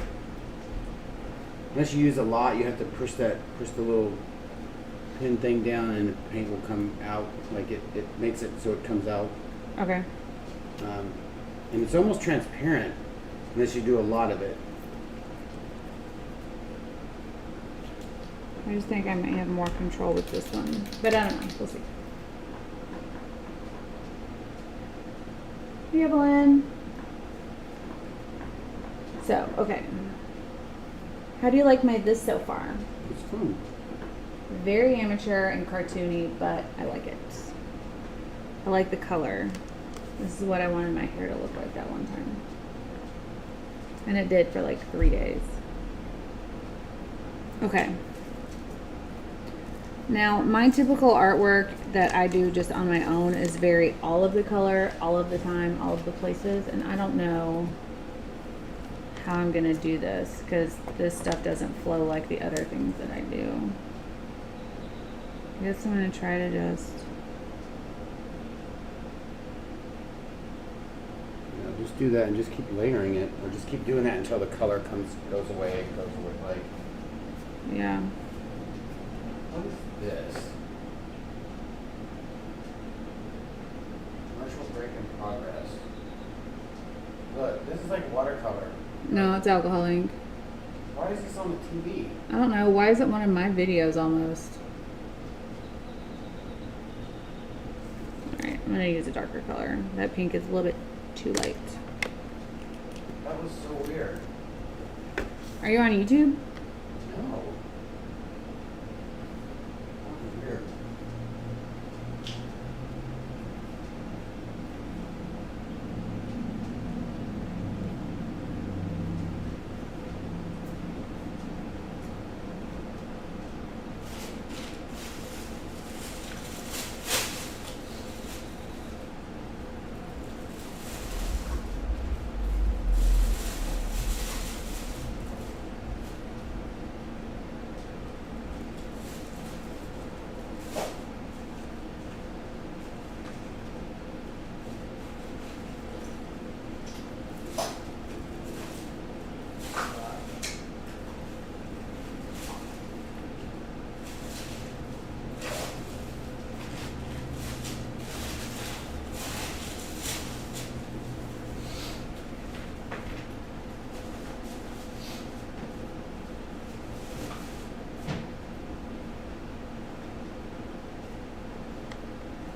unless you use a lot, you have to push the little pin thing down and the paint will come out. Like it makes it so it comes out. Okay. And it's almost transparent unless you do a lot of it. I just think I might have more control with this one, but I don't know. We'll see. Hey, Evelyn. So, okay. How do you like this so far? It's fun. Very amateur and cartoony, but I like it. I like the color. This is what I wanted my hair to look like that one time. And it did for like 3 days. Okay. Now, my typical artwork that I do just on my own is very all of the color, all of the time, all of the places, and I don't know how I'm gonna do this because this stuff doesn't flow like the other things that I do. I guess I'm gonna try to just Just do that and just keep layering it, or just keep doing that until the color goes away. Like, yeah. what is this? Commercial break in progress. Look, this is like watercolor. No, it's alcohol ink. Why is this on the TV? I don't know. Why is it one of my videos almost? Alright, I'm gonna use a darker color. That pink is a little bit too light. That was so weird. Are you on YouTube? No. That was weird.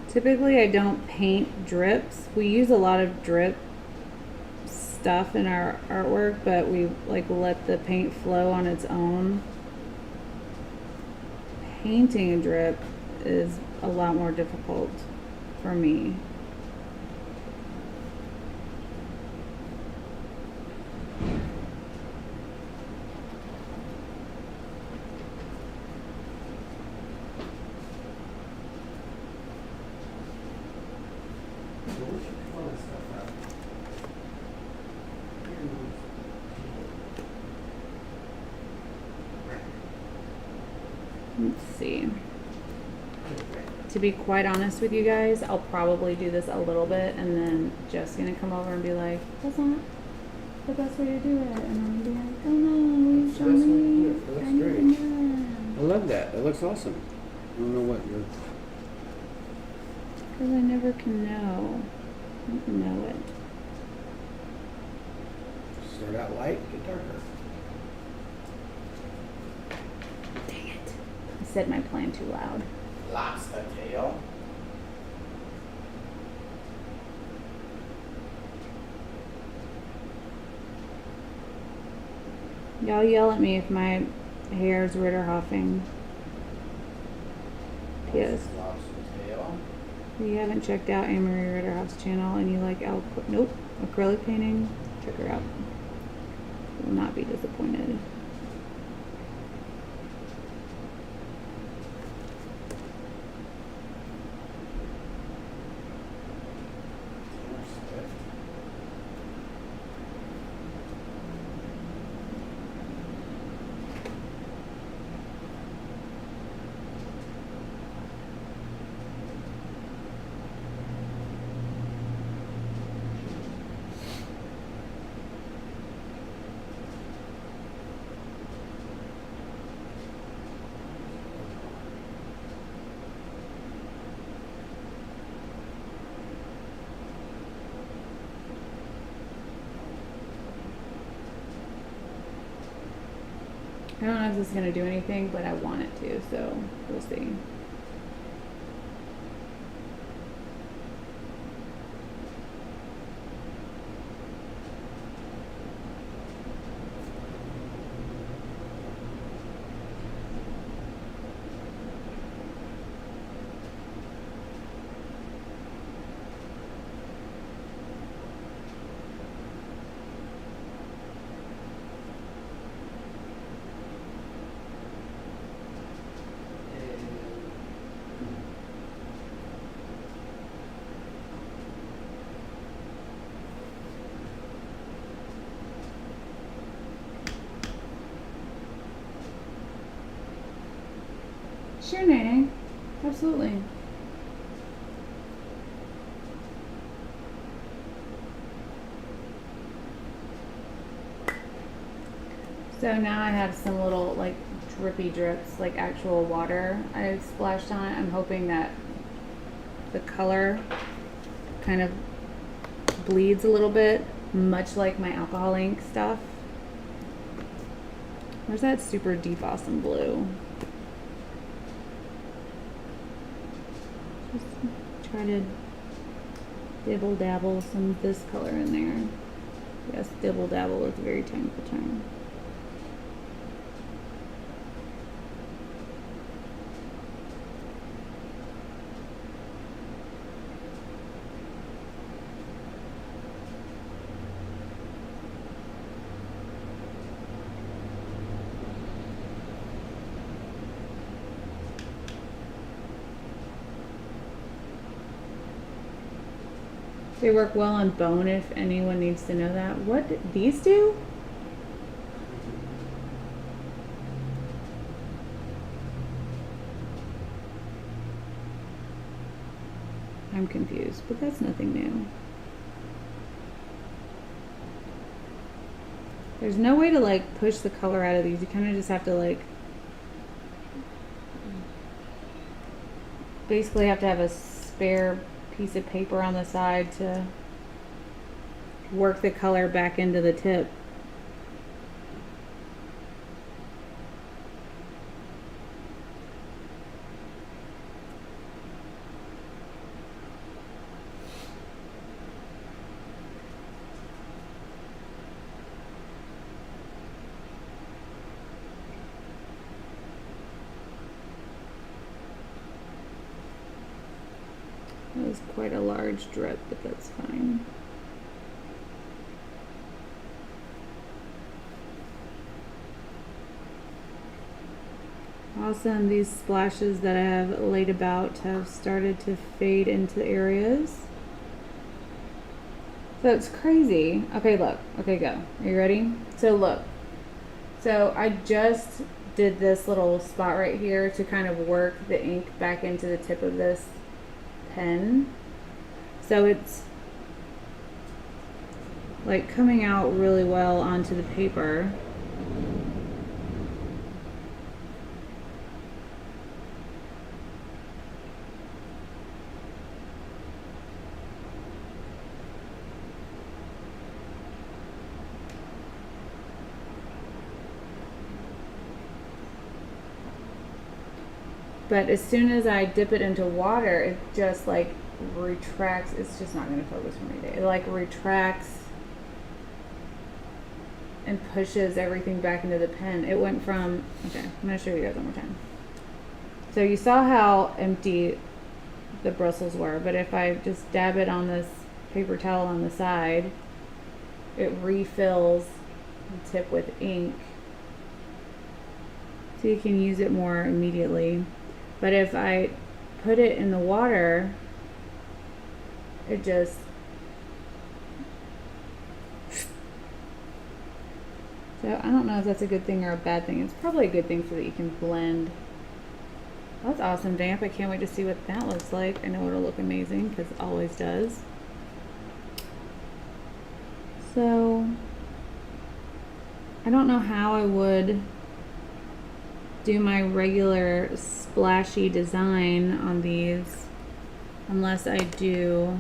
Typically, I don't paint drips. We use a lot of drip stuff in our artwork, but we like let the paint flow on its own. Painting a drip is a lot more difficult for me. Let's see. To be quite honest with you guys, I'll probably do this a little bit and then Jeff's gonna come over and be like, that's not the best way to do it. And I'm gonna be like, oh no, That's show the best way to me. do it. It looks I need great. to know. I love that. It looks awesome. I don't know what you're. Because I never can know. I don't know it. Start out light, get darker. Dang it. I said my plan too loud. Lobster tail. Y'all yell at me if my hair's Ritterhoffing. P.S. Lobster tail. If you haven't checked out Anne-Marie Ritterhoff's channel and you like acrylic painting, check her out. You will not be disappointed. I don't know if this is going to do anything, but I want it to, so we'll see. Sure, Nene. Absolutely. So now I have some little like drippy drips, like actual water I've splashed on it. I'm hoping that the color kind of bleeds a little bit, much like my alcohol ink stuff. Where's that super deep awesome blue? Just try to dibble dabble some of this color in there. Yes, dibble dabble is a very technical term. They work well on bone if anyone needs to know that. What these do? I'm confused, but that's nothing new. There's no way to like push the color out of these. You kind of just have to like basically have to have a spare piece of paper on the side to work the color back into the tip. That was quite a large drip, but that's fine. Awesome, these splashes that I have laid about have started to fade into areas. So it's crazy. Okay, look. Okay, go. Are you ready? So look. So I just did this little spot right here to kind of work the ink back into the tip of this pen. So it's like coming out really well onto the paper. But as soon as I dip it into water, it just like retracts. It's just not going to focus for me today. It like retracts and pushes everything back into the pen. It went from, okay, I'm gonna show you guys one more time. So you saw how empty the bristles were, but if I just dab it on this paper towel on the side, it refills the tip with ink. So you can use it more immediately. But if I put it in the water, it just so I don't know if that's a good thing or a bad thing. It's probably a good thing so that you can blend. That's awesome, Vamp. I can't wait to see what that looks like. I know it'll look amazing because it always does. So I don't know how I would do my regular splashy design on these unless I do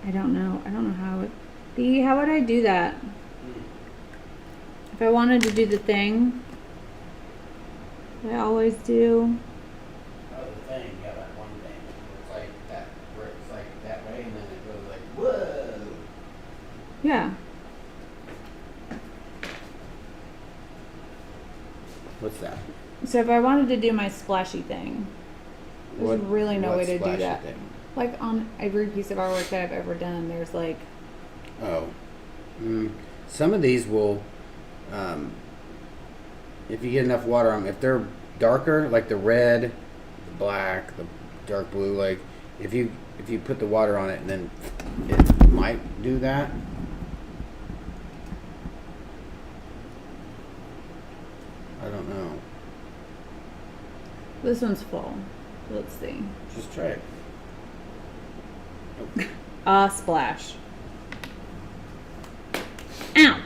I don't know how it be. How would I do that? If I wanted to do the thing that I always do. Oh, the thing, yeah, that one thing. It's like that, where it's like that way, and then it goes like, whoa. Yeah. What's that? So if I wanted to do my splashy thing, there's really no what way to do splashy that. thing? Like on every piece of artwork that I've ever done, there's like, Oh. Some of these will, if you get enough water on them, if they're darker, like the red, the black, the dark blue, like if you put the water on it, and then it might do that. I don't know. this one's full. Let's see. Just try it. Splash. Ow!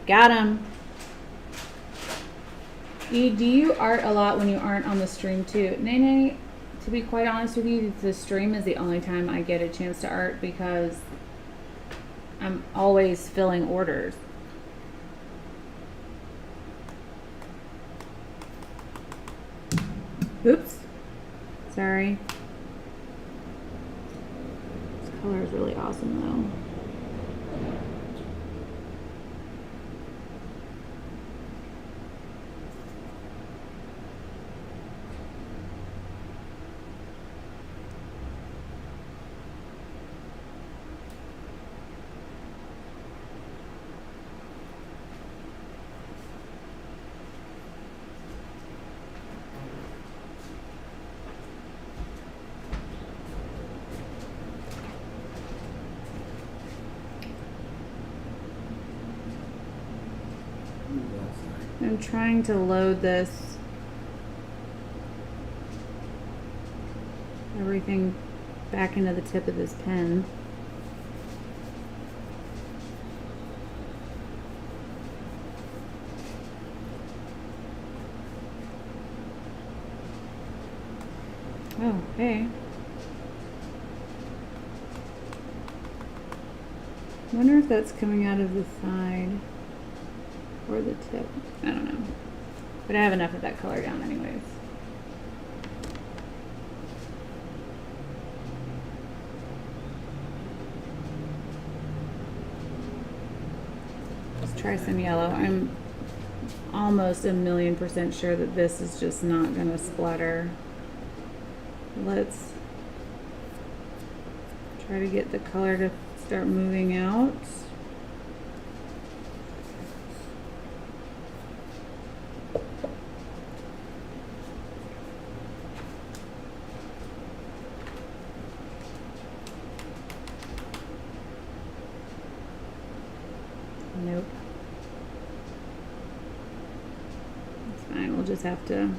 Got him. Do you art a lot when you aren't on the stream too? Nene, to be quite honest with you, the stream is the only time I get a chance to art because I'm always filling orders. Oops. Sorry. This color is really awesome though. I'm trying to load this everything back into the tip of this pen. Oh, hey. I wonder if that's coming out of the side or the tip. I don't know. But I have enough of that color down anyways. Let's try some yellow. I'm almost 1,000,000% sure that this is just not gonna splatter. Let's try to get the color to start moving out. Nope. It's fine, we'll just have to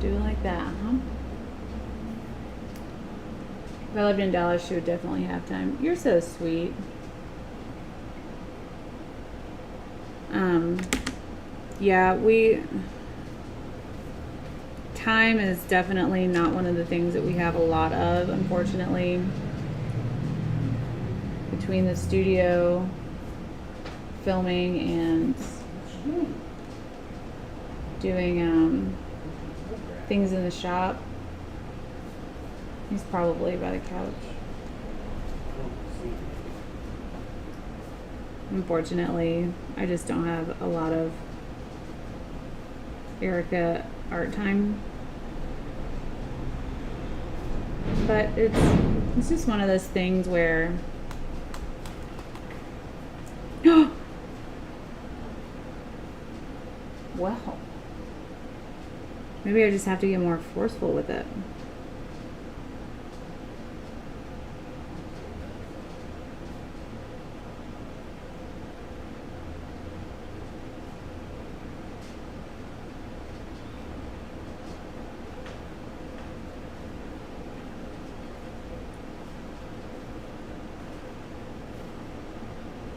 do it like that, huh? If I lived in Dallas, she would definitely have time. You're so sweet. Yeah, time is definitely not one of the things that we have a lot of, unfortunately. between the studio filming and doing things in the shop. He's probably by the couch. Unfortunately, I just don't have a lot of Erica art time. But it's just one of those things where well, maybe I just have to get more forceful with it.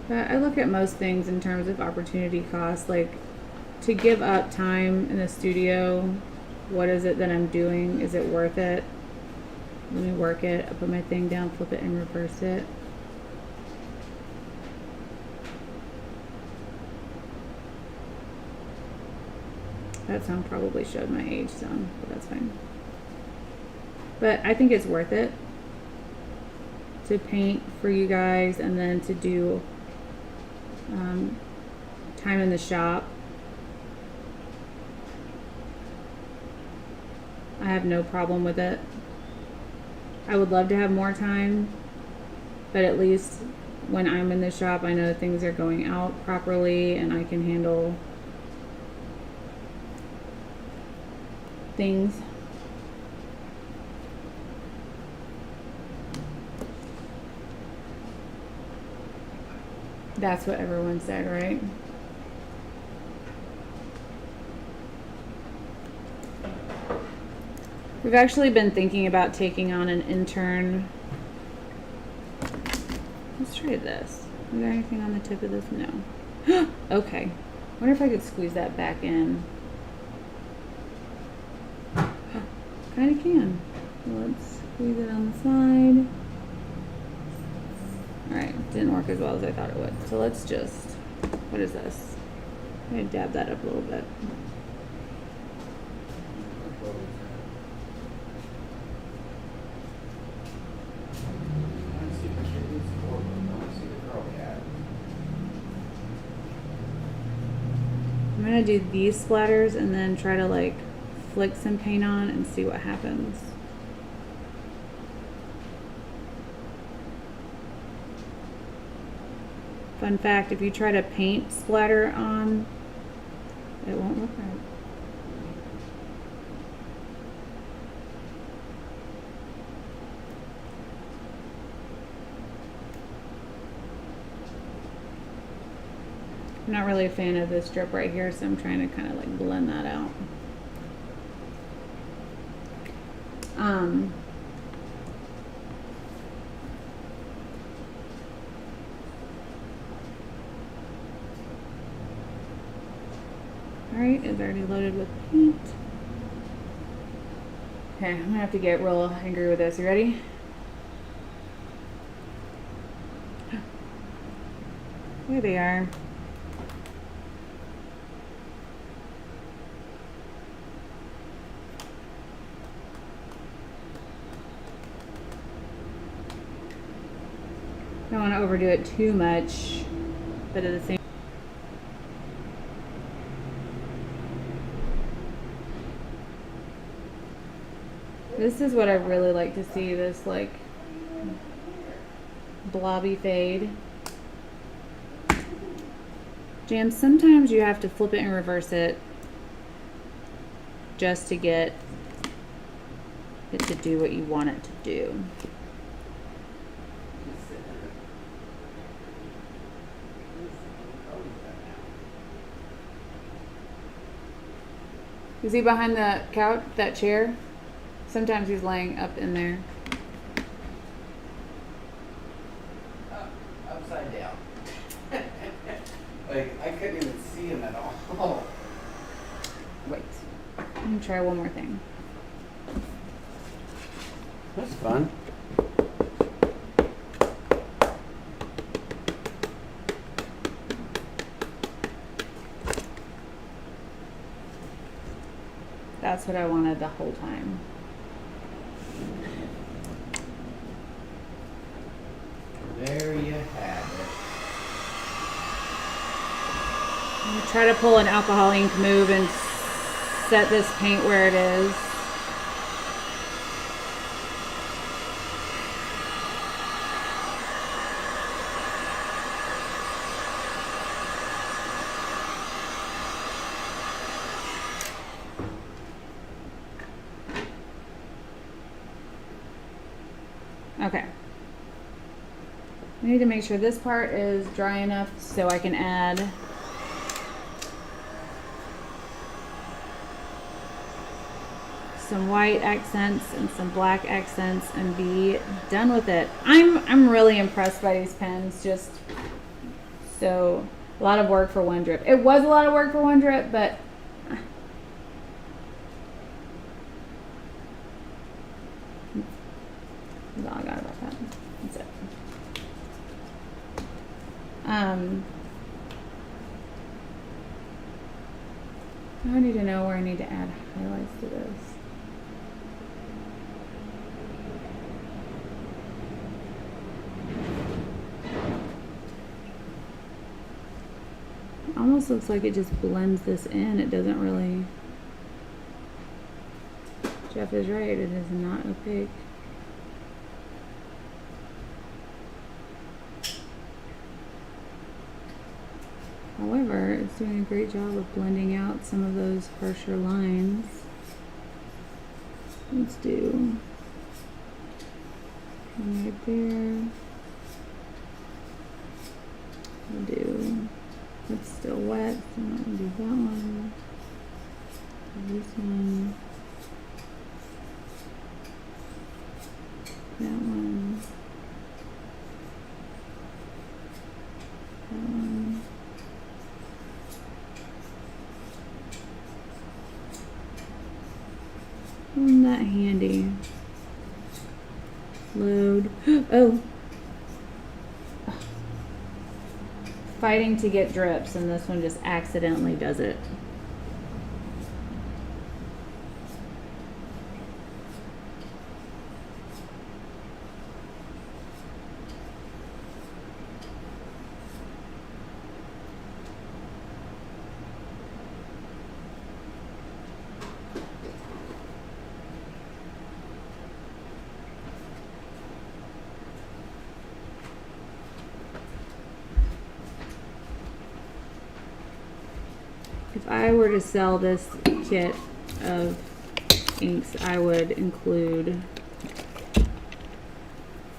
But I look at most things in terms of opportunity cost, like to give up time in the studio. What is it that I'm doing? Is it worth it? Let me work it. I put my thing down, flip it, and reverse it. That song probably showed my age some, but that's fine. But I think it's worth it to paint for you guys and then to do time in the shop. I have no problem with it. I would love to have more time, but at least when I'm in the shop, I know things are going out properly and I can handle things. That's what everyone said, right? We've actually been thinking about taking on an intern. Let's try this. Is there anything on the tip of this? No. Okay. Wonder if I could squeeze that back in. Kind of can. Let's squeeze it on the side. Alright, didn't work as well as I thought it would. So let's just, what is this? I'm gonna dab that up a little bit. I'm gonna do these splatters and then try to like flick some paint on and see what happens. Fun fact, if you try to paint splatter on, it won't look right. I'm not really a fan of this strip right here, so I'm trying to kind of like blend that out. Alright, it's already loaded with paint. Okay, I'm gonna have to get real angry with this. You ready? Here they are. Don't want to overdo it too much, but at the same This is what I really like to see, this like blobby fade. Jam, sometimes you have to flip it and reverse it just to get it to do what you want it to do. Is he behind the couch, that chair? Sometimes he's laying up in there. Upside down. Like, I couldn't even see him at all. Wait. Let me try one more thing. That's fun. That's what I wanted the whole time. There you have it. I'm gonna try to pull an alcohol ink move and set this paint where it is. Okay. I need to make sure this part is dry enough so I can add some white accents and some black accents and be done with it. I'm really impressed by these pens. Just so a lot of work for one drip. It was a lot of work for one drip, but that's all I got about that. That's it. I need to know where I need to add highlights to this. Almost looks like it just blends this in. It doesn't really. Jeff is right, it is not opaque. However, it's doing a great job of blending out some of those harsher lines. Let's do one right there. We'll do, it's still wet, so I'm not gonna do that one. This one. That one. That one. Isn't that handy? Load. Oh! Fighting to get drips, and this one just accidentally does it. If I were to sell this kit of inks, I would include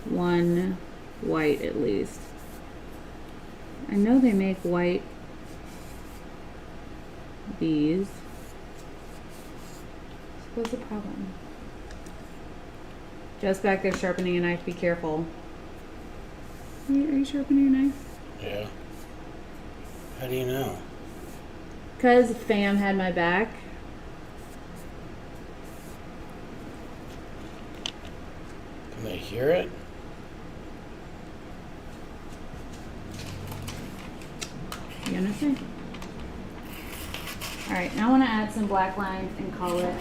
one white at least. I know they make white bees. So what's the problem? Just back there sharpening a knife, be careful. Are you sharpening a knife? Yeah. How do you know? Because fam had my back. Can they hear it? You gonna see? Alright, now I want to add some black lines and call it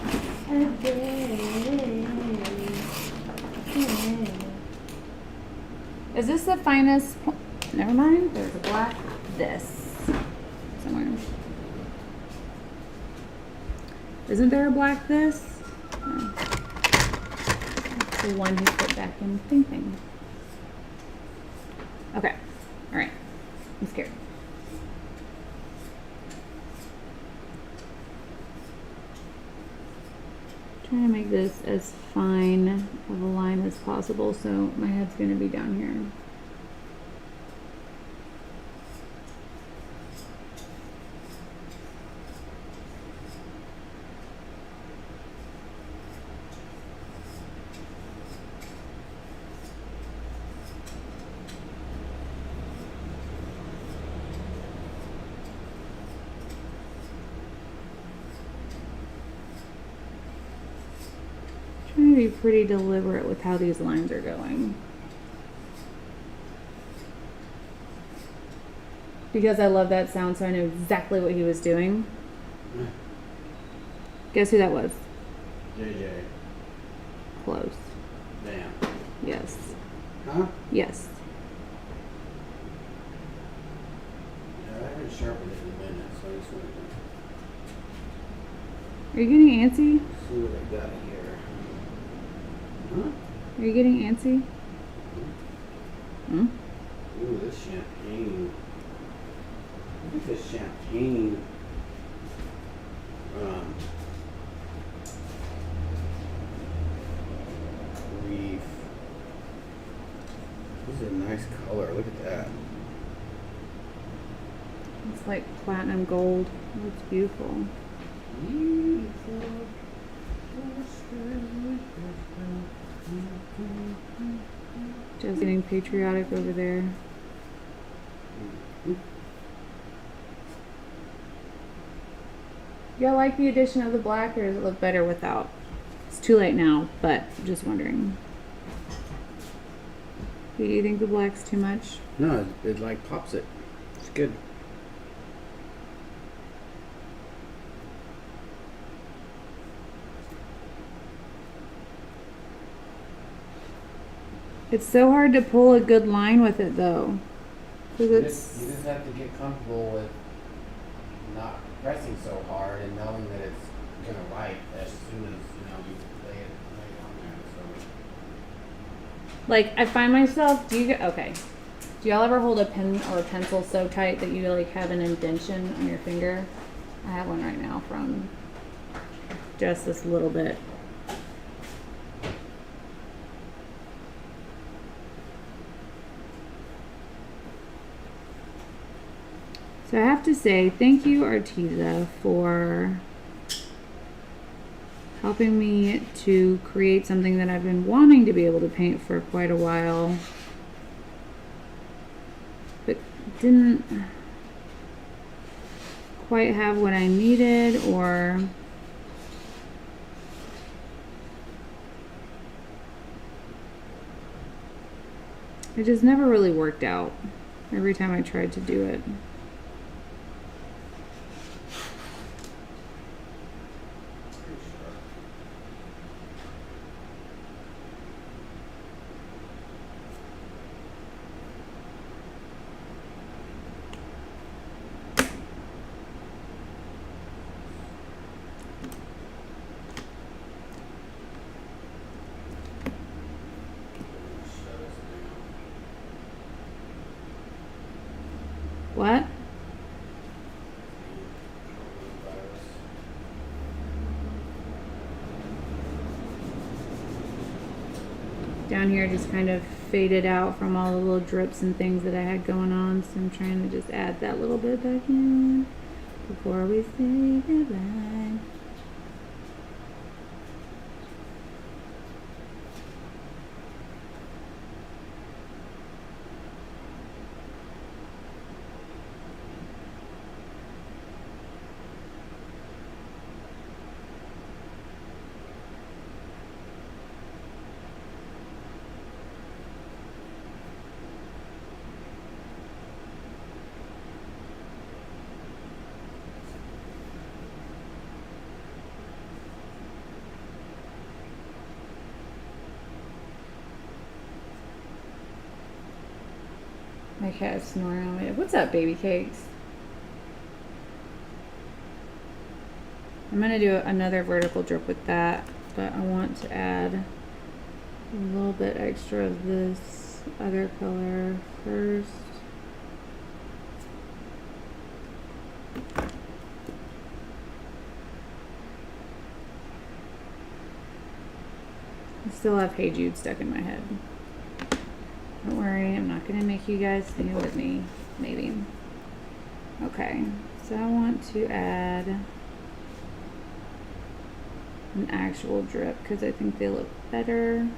a day. Is this the finest? Never mind, there's a black this somewhere. Isn't there a black this? No. That's the one he put back in thinking. Okay. Alright. I'm scared. Trying to make this as fine of a line as possible, so my head's going to be down here. Trying to be pretty deliberate with how these lines are going. Because I love that sound, so I know exactly what he was doing. Guess who that was? JJ. Close. Damn. Yes. Huh? Yes. Yeah, I haven't sharpened it in a minute, so I just want Are you getting antsy? to see what I got here. Huh? Are you getting antsy? Hmm? Ooh, this champagne. Look at this champagne. Reef. This is a nice color. Look at that. It's like platinum gold. It's beautiful. Just getting patriotic over there. Y'all like the addition of the black, or does it look better without? It's too late now, but just wondering. Do you think the black's too much? No, it like pops it. It's good. It's so hard to pull a good line with it, though. Because You it's... just have to get comfortable with not pressing so hard and knowing that it's gonna write as soon as you lay it on there. Like, I find myself, okay. Do y'all ever hold a pen or a pencil so tight that you like have an indentation on your finger? I have one right now from just this little bit. So I have to say, thank you, Arteza, for helping me to create something that I've been wanting to be able to paint for quite a while, but didn't quite have what I needed, or it just never really worked out every time I tried to do it. What? Down here just kind of faded out from all the little drips and things that I had going on, so I'm trying to just add that little bit back in before we say goodbye. My cat's snoring on me. What's up, baby cakes? I'm gonna do another vertical drip with that, but I want to add a little bit extra of this other color first. I still have Hey Jude stuck in my head. Don't worry, I'm not gonna make you guys sing it with me, maybe. Okay, so I want to add an actual drip because I think they look better.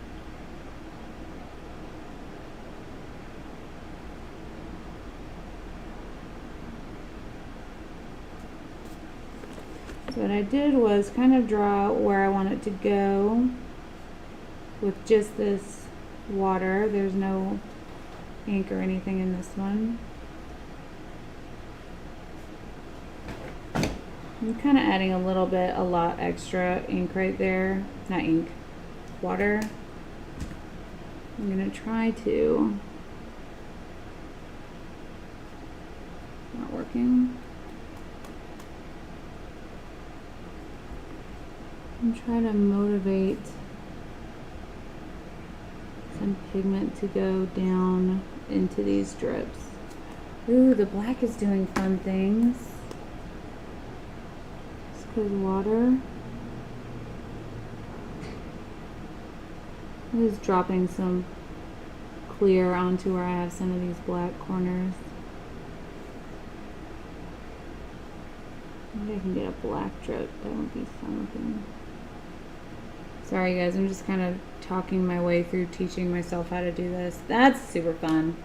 So what I did was kind of draw where I want it to go with just this water. There's no ink or anything in this one. I'm kind of adding a lot extra ink right there. Not ink, water. I'm gonna try to. Not working. I'm trying to motivate some pigment to go down into these drips. Ooh, the black is doing fun things. Let's go with water. I'm just dropping some clear onto where I have some of these black corners. Maybe I can get a black drip. That would be fun looking. Sorry guys, I'm just kind of talking my way through teaching myself how to do this. That's super fun.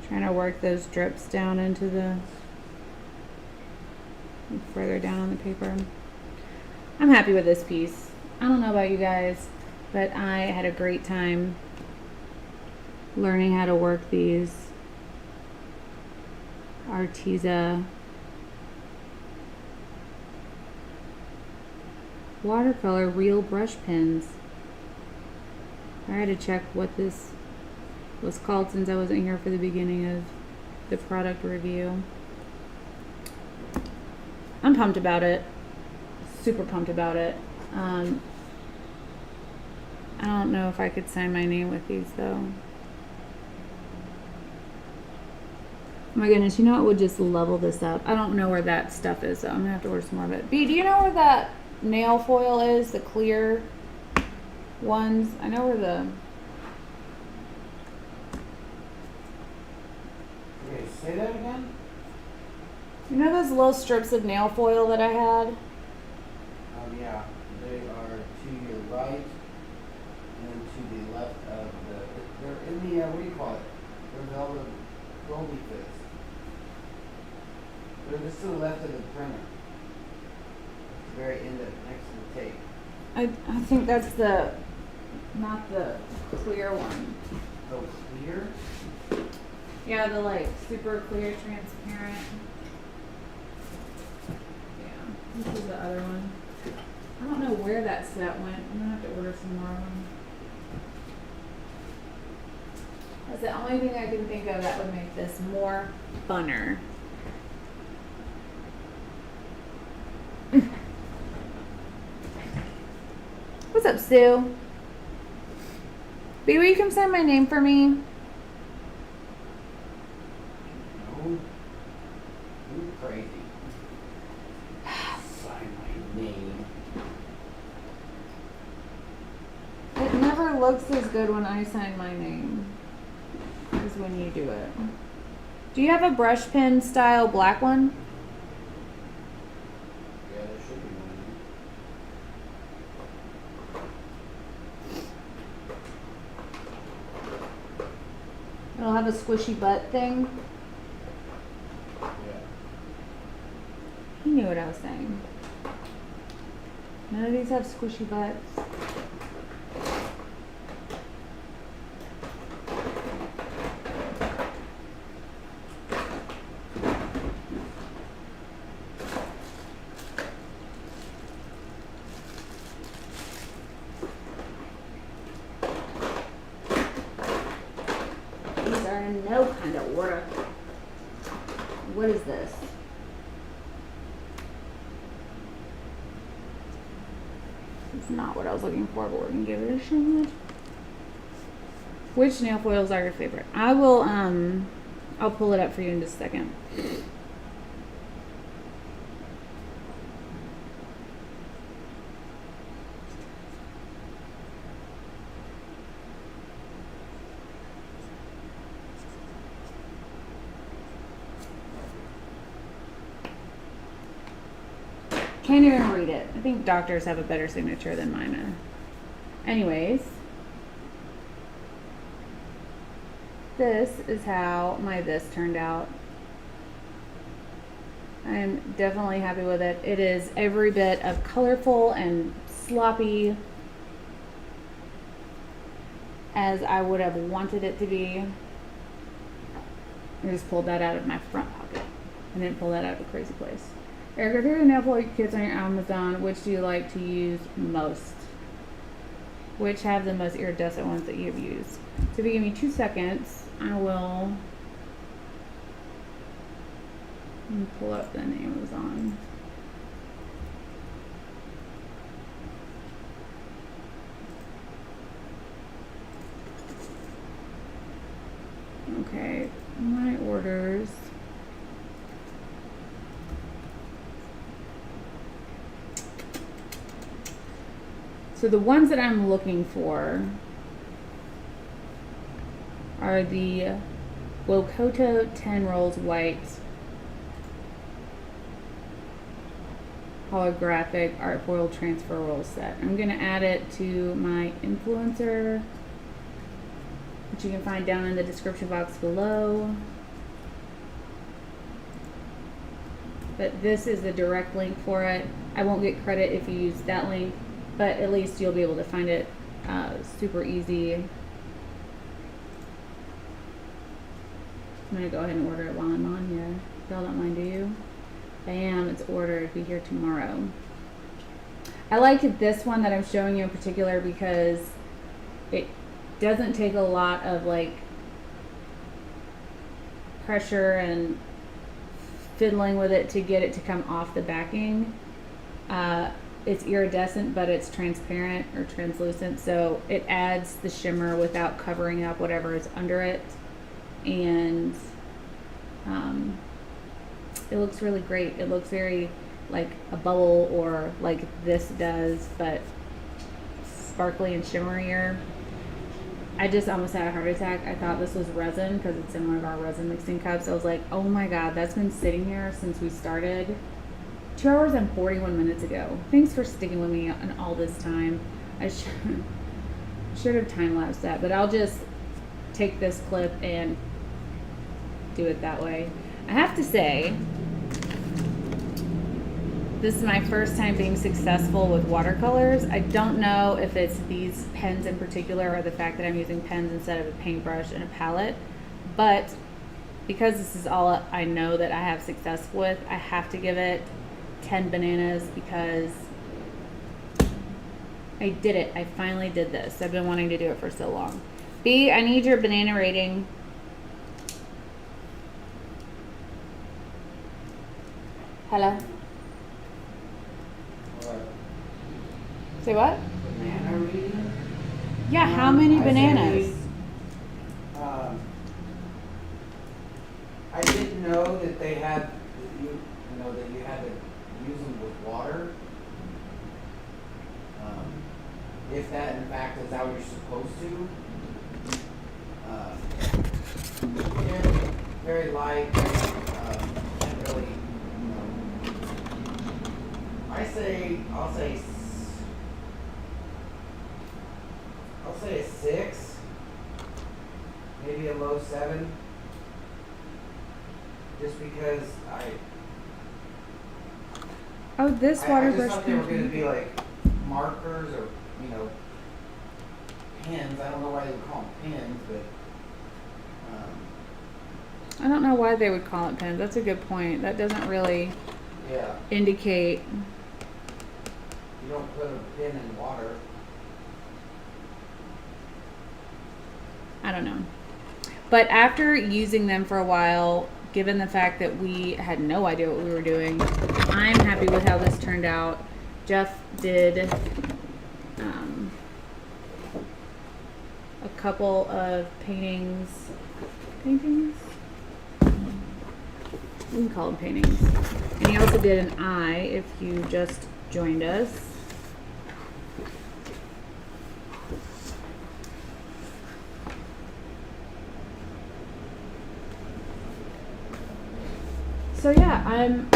Trying to work those drips down into the further down on the paper. I'm happy with this piece. I don't know about you guys, but I had a great time learning how to work these Arteza watercolor real brush pens. I had to check what this was called since I wasn't here for the beginning of the product review. I'm pumped about it. Super pumped about it. I don't know if I could sign my name with these though. Oh my goodness, you know what would just level this up? I don't know where that stuff is, so I'm gonna have to order some more of it. B, do you know where that nail foil is? The clear ones? I know where the... Okay, say that again? You know those little strips of nail foil that I had? Yeah, they are to your right and to the left of the. They're in the what do you call it? They're all the roly bits. They're just to the left of the printer. The very end of next to the tape. I think that's the, not the clear one. Oh, clear? Yeah, the like super clear, transparent. Yeah, this is the other one. I don't know where that set went. I'm gonna have to order some more of them. That's the only thing I can think of that would make this more funner. What's up, Sue? B, will you come sign my name for me? No. You're crazy. Sign my name. It never looks as good when I sign my name as when you do it. Do you have a brush pen style black one? Yeah, there should be one. It'll have a squishy butt thing. Yeah. He knew what I was saying. None of these have squishy butts. These are in no kind of order. What is this? It's not what I was looking for, but we're gonna give it a shot. Which nail foils are your favorite? I will, I'll pull it up for you in just a second. Can't even read it. I think doctors have a better signature than mine. Anyways. this is how my this turned out. I'm definitely happy with it. It is every bit of colorful and sloppy as I would have wanted it to be. I just pulled that out of my front pocket. I didn't pull that out of a crazy place. Erica, if you're gonna nail kits on your Amazon, which do you like to use most? Which have the most iridescent ones that you've used? So if you give me 2 seconds, I will pull up the Amazon. Okay, my orders. So the ones that I'm looking for are the Wokoto 10 rolls white holographic art foil transfer roll set. I'm going to add it to my influencer, which you can find down in the description box below. But this is the direct link for it. I won't get credit if you use that link, but at least you'll be able to find it super easy. I'm gonna go ahead and order it while I'm on here. Y'all don't mind, do you? Bam, it's ordered. It'll be here tomorrow. I like this one that I'm showing you in particular because it doesn't take a lot of like pressure and fiddling with it to get it to come off the backing. It's iridescent, but it's transparent or translucent, so it adds the shimmer without covering up whatever is under it, and it looks really great. It looks very like a bubble, or like this does, but sparkly and shimmerier. I just almost had a heart attack. I thought this was resin because it's in one of our resin mixing cups. I was like, oh my god, that's been sitting here since we started 2 hours and 41 minutes ago. Thanks for sticking with me on all this time. I should have time-lapsed that, but I'll just take this clip and do it that way. I have to say, this is my first time being successful with watercolors. I don't know if it's these pens in particular or the fact that I'm using pens instead of a paintbrush and a palette, but because this is all I know that I have success with, I have to give it 10 bananas because I did it. I finally did this. I've been wanting to do it for so long. B, I need your banana rating. Hello? Say what? Banana reading? Yeah, how many I bananas? say I didn't know that they had, that you had to use them with water. If that in fact is how you're supposed to. Yeah, very light. Can't really, I'll say a 6, maybe a low 7. Just because Oh, this I water just brush. thought they were going to be like markers or, pens. I don't know why they would call them pens, but I don't know why they would call it pens. That's a good point. That doesn't really yeah, indicate. you don't put a pen in water. I don't know. But after using them for a while, given the fact that we had no idea what we were doing, I'm happy with how this turned out. Jeff did a couple of paintings. We can call them paintings. And he also did an eye if you just joined us. So yeah, I'm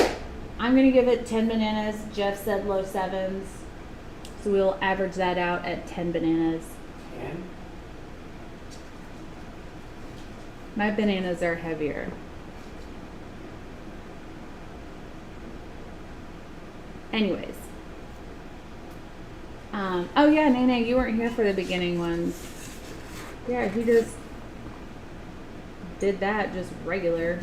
gonna give it 10 bananas. Jeff said low 7s, so we'll average that out at 10 bananas. 10? My bananas are heavier. Anyways. Oh yeah, Nene, you weren't here for the beginning ones. Yeah, he just did that, just regular.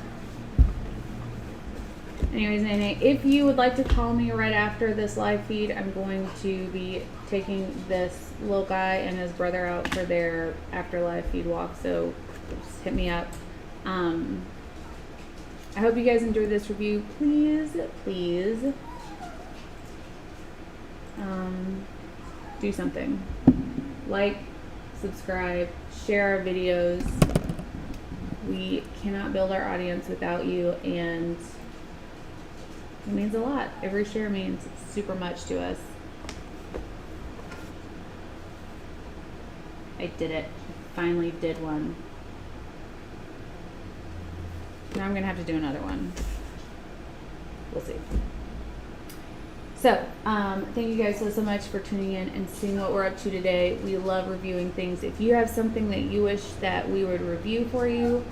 Anyways, Nene, if you would like to call me right after this live feed, I'm going to be taking this little guy and his brother out for their after live feed walk, so just hit me up. I hope you guys enjoyed this review. Please do something. Like, subscribe, share our videos. We cannot build our audience without you, and it means a lot. Every share means super much to us. I did it. Finally did one. Now I'm gonna have to do another one. We'll see. So, thank you guys so much for tuning in and seeing what we're up to today. We love reviewing things. If you have something that you wish that we would review for you,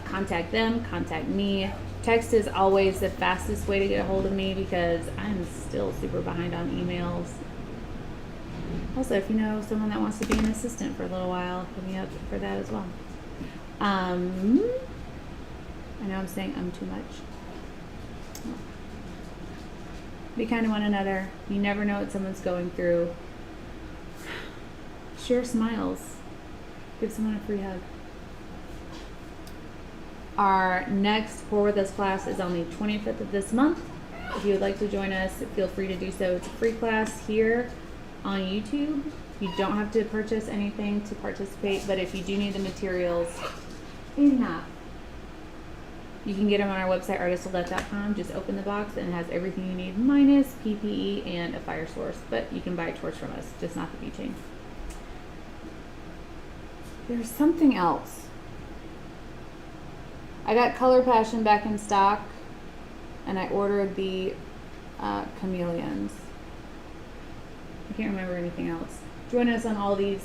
contact them, contact me. Text is always the fastest way to get a hold of me because I'm still super behind on emails. Also, if you know someone that wants to be an assistant for a little while, hit me up for that as well. I know I'm saying too much. Be kind to one another. You never know what someone's going through. Share smiles. Give someone a free hug. Our next Pour With Us class is on the 25th of this month. If you would like to join us, feel free to do so. It's a free class here on YouTube. You don't have to purchase anything to participate, but if you do need the materials, enough. You can get them on our website, artistselect.com. Just open the box and it has everything you need, minus PPE and a fire source. But you can buy a torch from us, just not the butane. There's something else. I got Color Passion back in stock, and I ordered the chameleons. I can't remember anything else. Join us on all these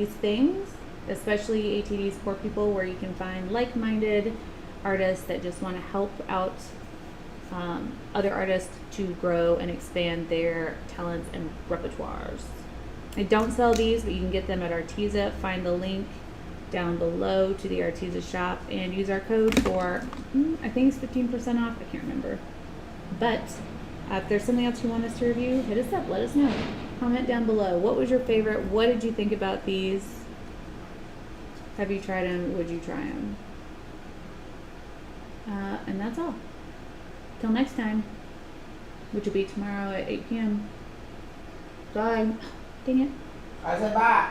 things, especially ATD's Poor People, where you can find like-minded artists that just want to help out other artists to grow and expand their talents and repertoires. I don't sell these, but you can get them at Arteza. Find the link down below to the Arteza shop and use our code for, I think it's 15% off. I can't remember. But if there's something else you want us to review, hit us up. Let us know. Comment down below. What was your favorite? What did you think about these? Have you tried them? Would you try them? And that's all. Till next time, which will be tomorrow at 8 p.m. Bye. Dang it. I said bye.